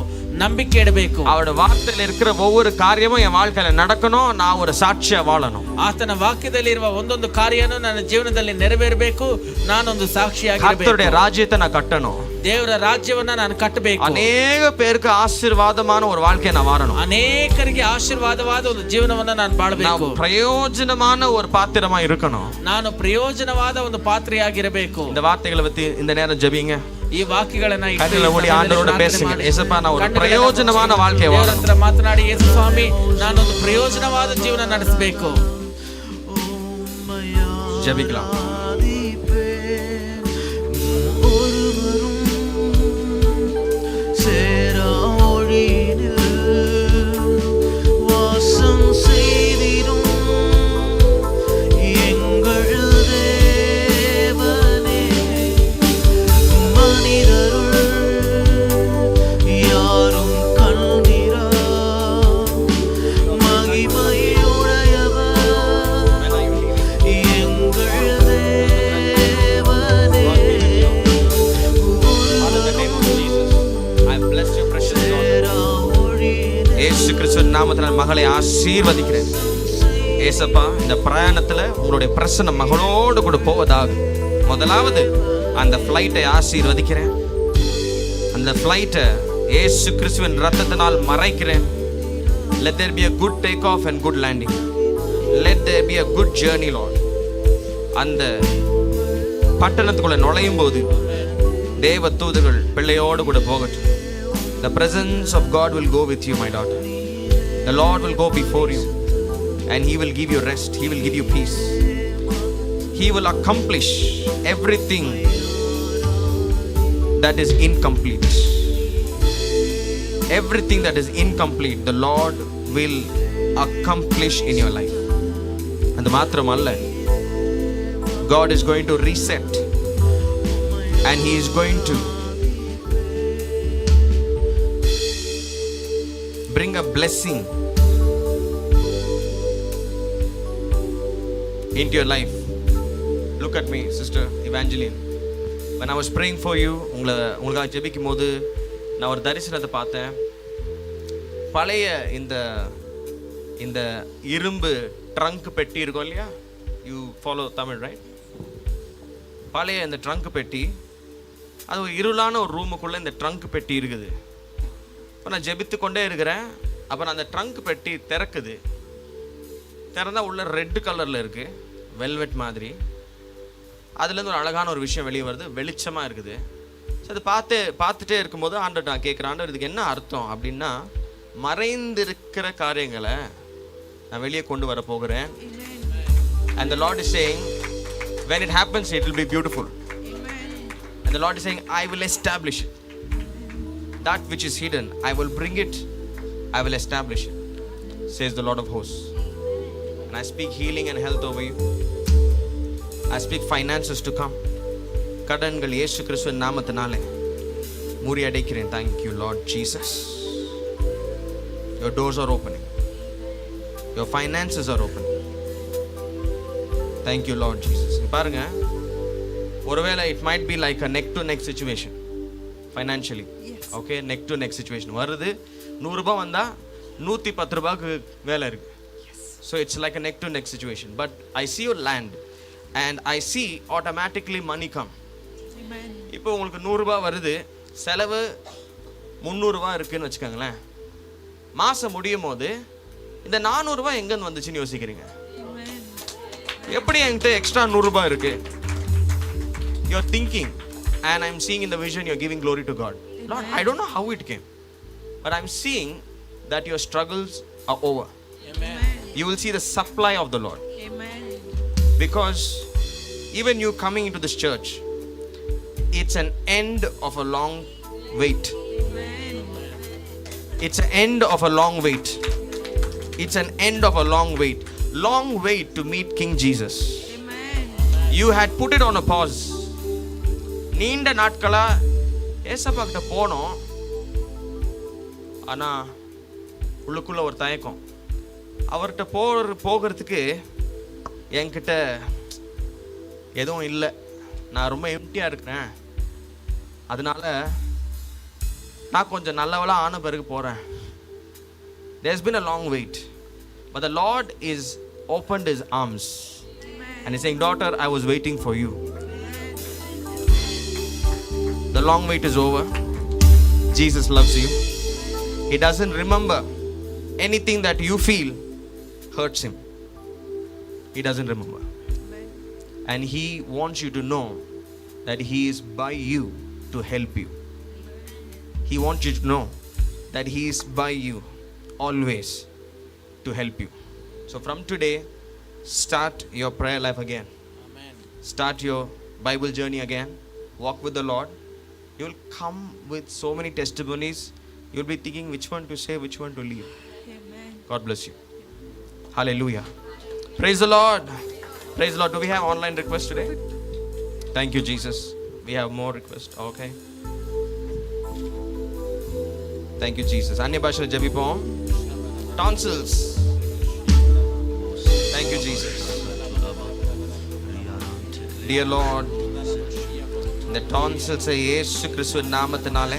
A: ನಂಬಿಕೆ ಇಡಬೇಕು.
B: அவருடைய வார்த்தையில இருக்கிற ஒவ்வொரு காரியமும் என் வாழ்க்கையில நடக்கணும். நான் ஒரு சாட்சியா வாழணும்.
A: ಆತನ ವಾಕ್ಯದಲ್ಲಿ ಇರುವ ಒಂದೊಂದು ಕಾರ್ಯನೂ ನನ್ನ ಜೀವನದಲ್ಲಿ ನೆರವೇರಬೇಕು. ನಾನೊಂದು ಸಾಕ್ಷಿಯಾಗಿರಬೇಕು.
B: கர்த்தருடைய ராஜ்யத்தை நான் கட்டணும்.
A: ದೇವರ ರಾಜ್ಯವನ್ನ ನಾನು ಕಟ್ಟಬೇಕು.
B: அநேக பேருக்கு ஆசீர்வாதமான ஒரு வாழ்க்கையை நான் வாழணும்.
A: ಅನೇಕರಿಗೆ ಆಶೀರ್ವಾದವಾದ ಒಂದು ಜೀವನವನ್ನ ನಾನು ಬಾಳಬೇಕು.
B: பிரயோஜனமான ஒரு பாத்திரமா இருக்கணும்.
A: ನಾನು ಪ್ರಯೋಜನವಾದ ಒಂದು ಪಾತ್ರೆಯಾಗಿರಬೇಕು.
B: இந்த வார்த்தைகளை பத்தி இந்த நேரம் ஜெபிங்க.
A: ಈ ವಾಕ್ಯಗಳನ್ನ
B: ஆண்டவரோட பேசுங்க. ஏசப்பா, நான் ஒரு பிரயோஜனமான வாழ்க்கையை வாழணும்.
A: ಮಾತನಾಡಿ, ಯೇಸು ಸ್ವಾಮಿ, ನಾನೊಂದು ಪ್ರಯೋಜನವಾದ ಜೀವನ ನಡೆಸಬೇಕು.
B: ஜெபிக்கலாம். நாமத்தினால் மகளை ஆசீர்வதிக்கிறேன். ஏசப்பா, இந்த பிரயாணத்துல உங்களுடைய பிரசன்னம் மகளோடு கூட போவதாக. முதலாவது அந்த ஃப்ளைட்டை ஆசீர்வதிக்கிறேன். அந்த ஃப்ளைட்டை இயேசு கிறிஸ்துவின் ரத்தத்தினால் மறைக்கிறேன். Let there be a good take off and good landing. Let there be a good journey, Lord. அந்த பட்டணத்துக்குள்ள நுழையும் போது தேவ தூதர்கள் பிள்ளையோடு கூட போகட்டும். The presence of God will go with you, my daughter. The Lord will go before you and He will give you rest. He will give you peace. He will accomplish everything that is incomplete. Everything that is incomplete, the Lord will accomplish in your life. And matramalla, God is going to reset and He is going to bring a blessing into your life. Look at me, Sister Evangeline. When I was praying for you, உங்களுக்காக ஜெபிக்கும் போது நான் ஒரு தரிசனத்தை பார்த்தேன். பழைய இந்த இரும்பு ட்ரங்க் பெட்டி இருக்கும் இல்லையா? You follow Tamil, right? பழைய இந்த ட்ரங்க் பெட்டி, அது ஒரு இருளான ஒரு ரூமுக்குள்ளே இந்த ட்ரங்க் பெட்டி இருக்குது. இப்போ நான் ஜெபித்து கொண்டே இருக்கிறேன். அப்போ நான் அந்த ட்ரங்க் பெட்டி திறந்தா உள்ள ரெட் கலரில் இருக்குது, வெல்வெட் மாதிரி. அதுலேருந்து ஒரு அழகான ஒரு விஷயம் வெளியே வருது, வெளிச்சமாக இருக்குது. ஸோ அது பார்த்துட்டே இருக்கும்போது ஆண்டவர் நான் கேட்குறேன், ஆண்டவர் இதுக்கு என்ன அர்த்தம் அப்படின்னா, மறைந்திருக்கிற காரியங்களை நான் வெளியே கொண்டு வர போகிறேன். And the Lord is saying, when it happens, it will be beautiful. And the Lord is saying, I will establish it. That which is hidden, I will bring it, I will establish it, says the Lord of hosts. And I speak healing and health over you. I speak finances to come. கடன்கள் இயேசு கிறிஸ்துவின் நாமத்தினாலே முறியடைக்கிறேன். Thank you, Lord Jesus. Your doors are opening. Your finances are opening. Thank you, Lord Jesus. பாருங்க, ஒருவேளை it might be like a neck to neck situation financially. Okay, neck to neck situation வருது. 100 ரூபாய் வந்தா 110 ரூபாய்க்கு வேலை இருக்கு. So it's like a neck to neck situation. But I see your land and I see automatically money come. இப்போ உங்களுக்கு 100 ரூபாய் வருது, செலவு 300 ரூபாய் இருக்குன்னு வச்சுக்கோங்களேன். மாசம் முடியும் போது இந்த 400 ரூபாய் எங்கன்னு வந்துச்சுன்னு யோசிக்கிறீங்க. எப்படி என்கிட்ட எக்ஸ்ட்ரா 100 ரூபாய் இருக்கு? You're thinking and I'm seeing in the vision you're giving glory to God. Lord, I don't know how it came, but I'm seeing that your struggles are over.
A: Amen.
B: You will see the supply of the Lord.
D: Amen.
B: Because even you coming into this church, it's an end of a long wait.
D: Amen.
B: It's an end of a long wait. It's an end of a long wait. Long wait to meet King Jesus.
D: Amen.
B: You had put it on a pause. நீண்ட நாட்களா ஏசப்பா கிட்ட போனோம், ஆனா உள்ளுக்குள்ள ஒரு தயக்கம். அவர்கிட்ட போகிறதுக்கு என்கிட்ட எதுவும் இல்லை, நான் ரொம்ப எம்டியாக இருக்கிறேன், அதனால நான் கொஞ்சம் நல்லவளா ஆன பிறகு போகிறேன். There's been a long wait, but the Lord is opened his arms and he's saying, daughter, I was waiting for you. The long wait is over. Jesus loves you. He doesn't remember anything that you feel hurts him. He doesn't remember. And he wants you to know that he is by you to help you. He wants you to know that he is by you always to help you. So from today, start your prayer life again.
A: Amen.
B: Start your Bible journey again. Walk with the Lord. You'll come with so many testimonies. You'll be thinking which one to say, which one to leave.
D: Amen.
B: God bless you. Hallelujah. Praise the Lord. Praise the Lord. Do we have online requests today? Thank you, Jesus. We have more requests. Okay. Thank you, Jesus. Anya Bhasha Jabipom. Tonsils. Thank you, Jesus. Dear Lord, இந்த டான்சில்ஸை இயேசு கிறிஸ்துவின் நாமத்தினாலே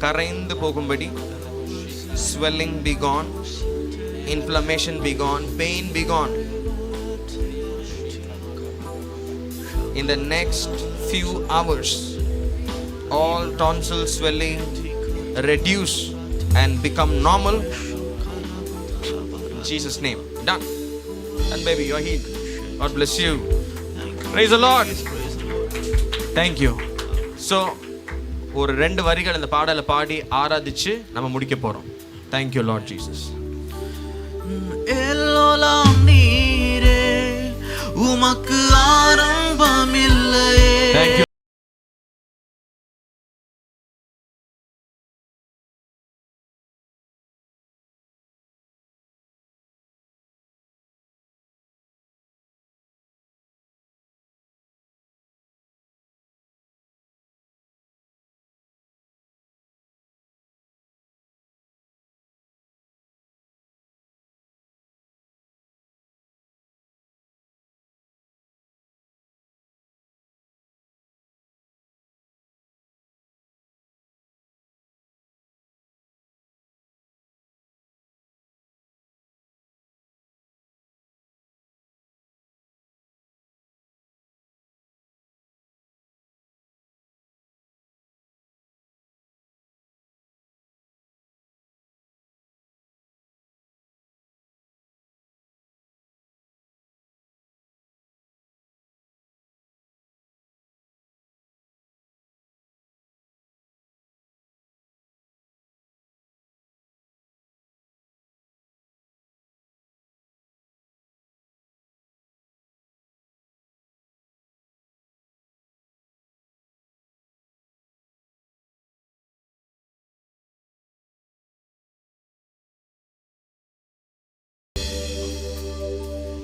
B: கரைந்து போகும்படி, swelling be gone, inflammation be gone, pain be gone. In the next few hours, all tonsil swelling reduce and become normal. In Jesus' name. Done. And baby, you are healed. God bless you. Praise the Lord. Thank you. So, ஒரு 2 வரிகள் இந்த பாடலை பாடி ஆராதிச்சு நம்ம முடிக்க போறோம். Thank you, Lord Jesus.
E: எல்லோலாம் நீரே, உமக்கு ஆரம்பமில்லையே.
B: Thank you.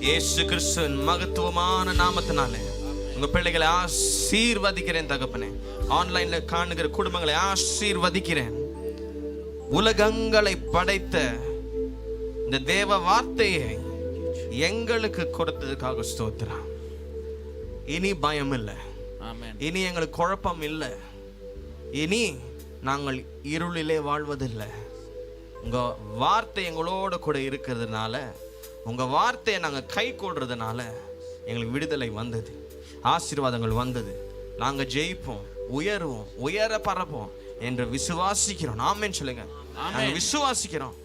B: இயேசு கிறிஸ்துவின் மகத்துவமான நாமத்தினாலே உங்க பிள்ளைகளை ஆசீர்வதிக்கிறேன் தகப்பனே. ஆன்லைன்ல காணுகிற குடும்பங்களை ஆசீர்வதிக்கிறேன். உலகங்களை படைத்த இந்த தேவ வார்த்தையை எங்களுக்கு கொடுத்ததுக்காக ஸ்தோத்திரம். இனி பயம் இல்லை, இனி எங்களுக்கு குழப்பம் இல்லை, இனி நாங்கள் இருளிலே வாழ்வதில்லை. உங்க வார்த்தை எங்களோட கூட இருக்கிறதுனால, உங்க வார்த்தையை நாங்கள் கை கொள்றதுனால எங்களுக்கு விடுதலை வந்தது, ஆசீர்வாதங்கள் வந்தது. நாங்கள் ஜெயிப்போம், உயருவோம், உயர பரப்போம் என்று விசுவாசிக்கிறோம். ஆமென் சொல்லுங்க. நாங்கள் விசுவாசிக்கிறோம்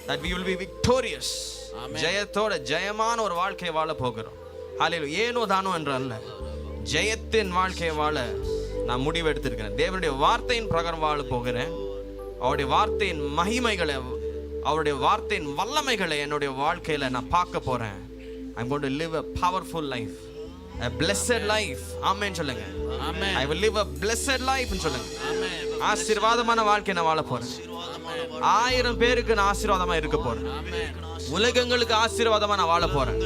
B: that we will be victorious. ஜெயத்தோட Jayamanna ஒரு வாழ்க்கையை வாழ போகிறோம். ஹல்லேலூயா. ஏனோ தானோ என்று அல்ல, ஜெயத்தின் வாழ்க்கையை வாழ நான் முடிவு எடுத்திருக்கிறேன். தேவனுடைய வார்த்தையின் பிரகாரம் வாழ போகிறேன். அவருடைய வார்த்தையின் மகிமைகளை, அவருடைய வார்த்தையின் வல்லமைகளை என்னுடைய வாழ்க்கையில நான் பார்க்க போறேன். I'm going to live a powerful life, a blessed life. ஆமென் சொல்லுங்க. I will live a blessed life ன்னு சொல்லுங்க. ஆசீர்வாதமான வாழ்க்கையை நான் வாழ போறேன். 1000 பேருக்கு நான் ஆசீர்வாதமா இருக்க போறேன். உலகங்களுக்கு ஆசீர்வாதமா நான் வாழ போறேன்.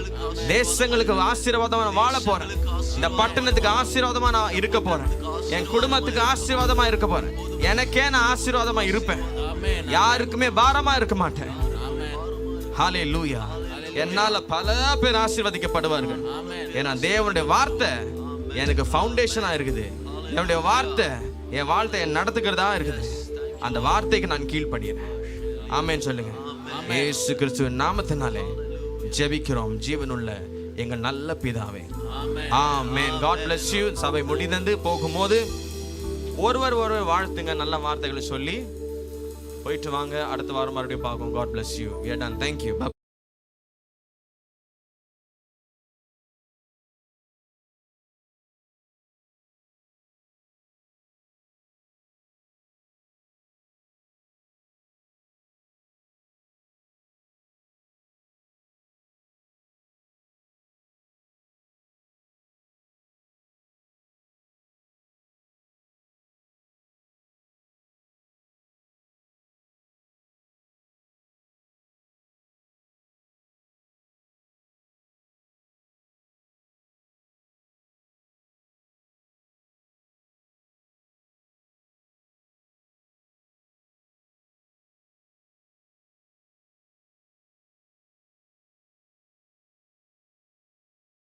B: தேசங்களுக்கு ஆசீர்வாதமா நான் வாழ போறேன். இந்த பட்டணத்துக்கு ஆசீர்வாதமா நான் இருக்க போறேன். என் குடும்பத்துக்கு ஆசீர்வாதமா இருக்க போறேன். எனக்கே நான் ஆசீர்வாதமா இருப்பேன். யாருக்குமே பாரமா இருக்க மாட்டேன். ஹல்லேலூயா. என்னால பல பேர் ஆசீர்வதிக்கப்படுவார்கள். ஏன்னா தேவனுடைய வார்த்தை எனக்கு ஃபவுண்டேஷனா இருக்குது. தேவனுடைய வார்த்தை என் வாழ்க்கையை நடத்துக்கிறதா இருக்குது. அந்த வார்த்தைக்கு நான் கீழ்ப்படிகிறேன். ஆமென் சொல்லுங்க. இயேசு கிறிஸ்துவின் நாமத்தினாலே ஜெபிக்கிறோம் ஜீவனுள்ள எங்கள் நல்ல பிதாவே. ஆமென். God bless you. சபை முடிந்து போகும்போது ஒருவர் வாழ்த்துங்க, நல்ல வார்த்தைகளை சொல்லி போயிட்டு வாங்க. அடுத்த வாரம் மறுபடியும் பார்ப்போம். God bless you. We are done. Thank you.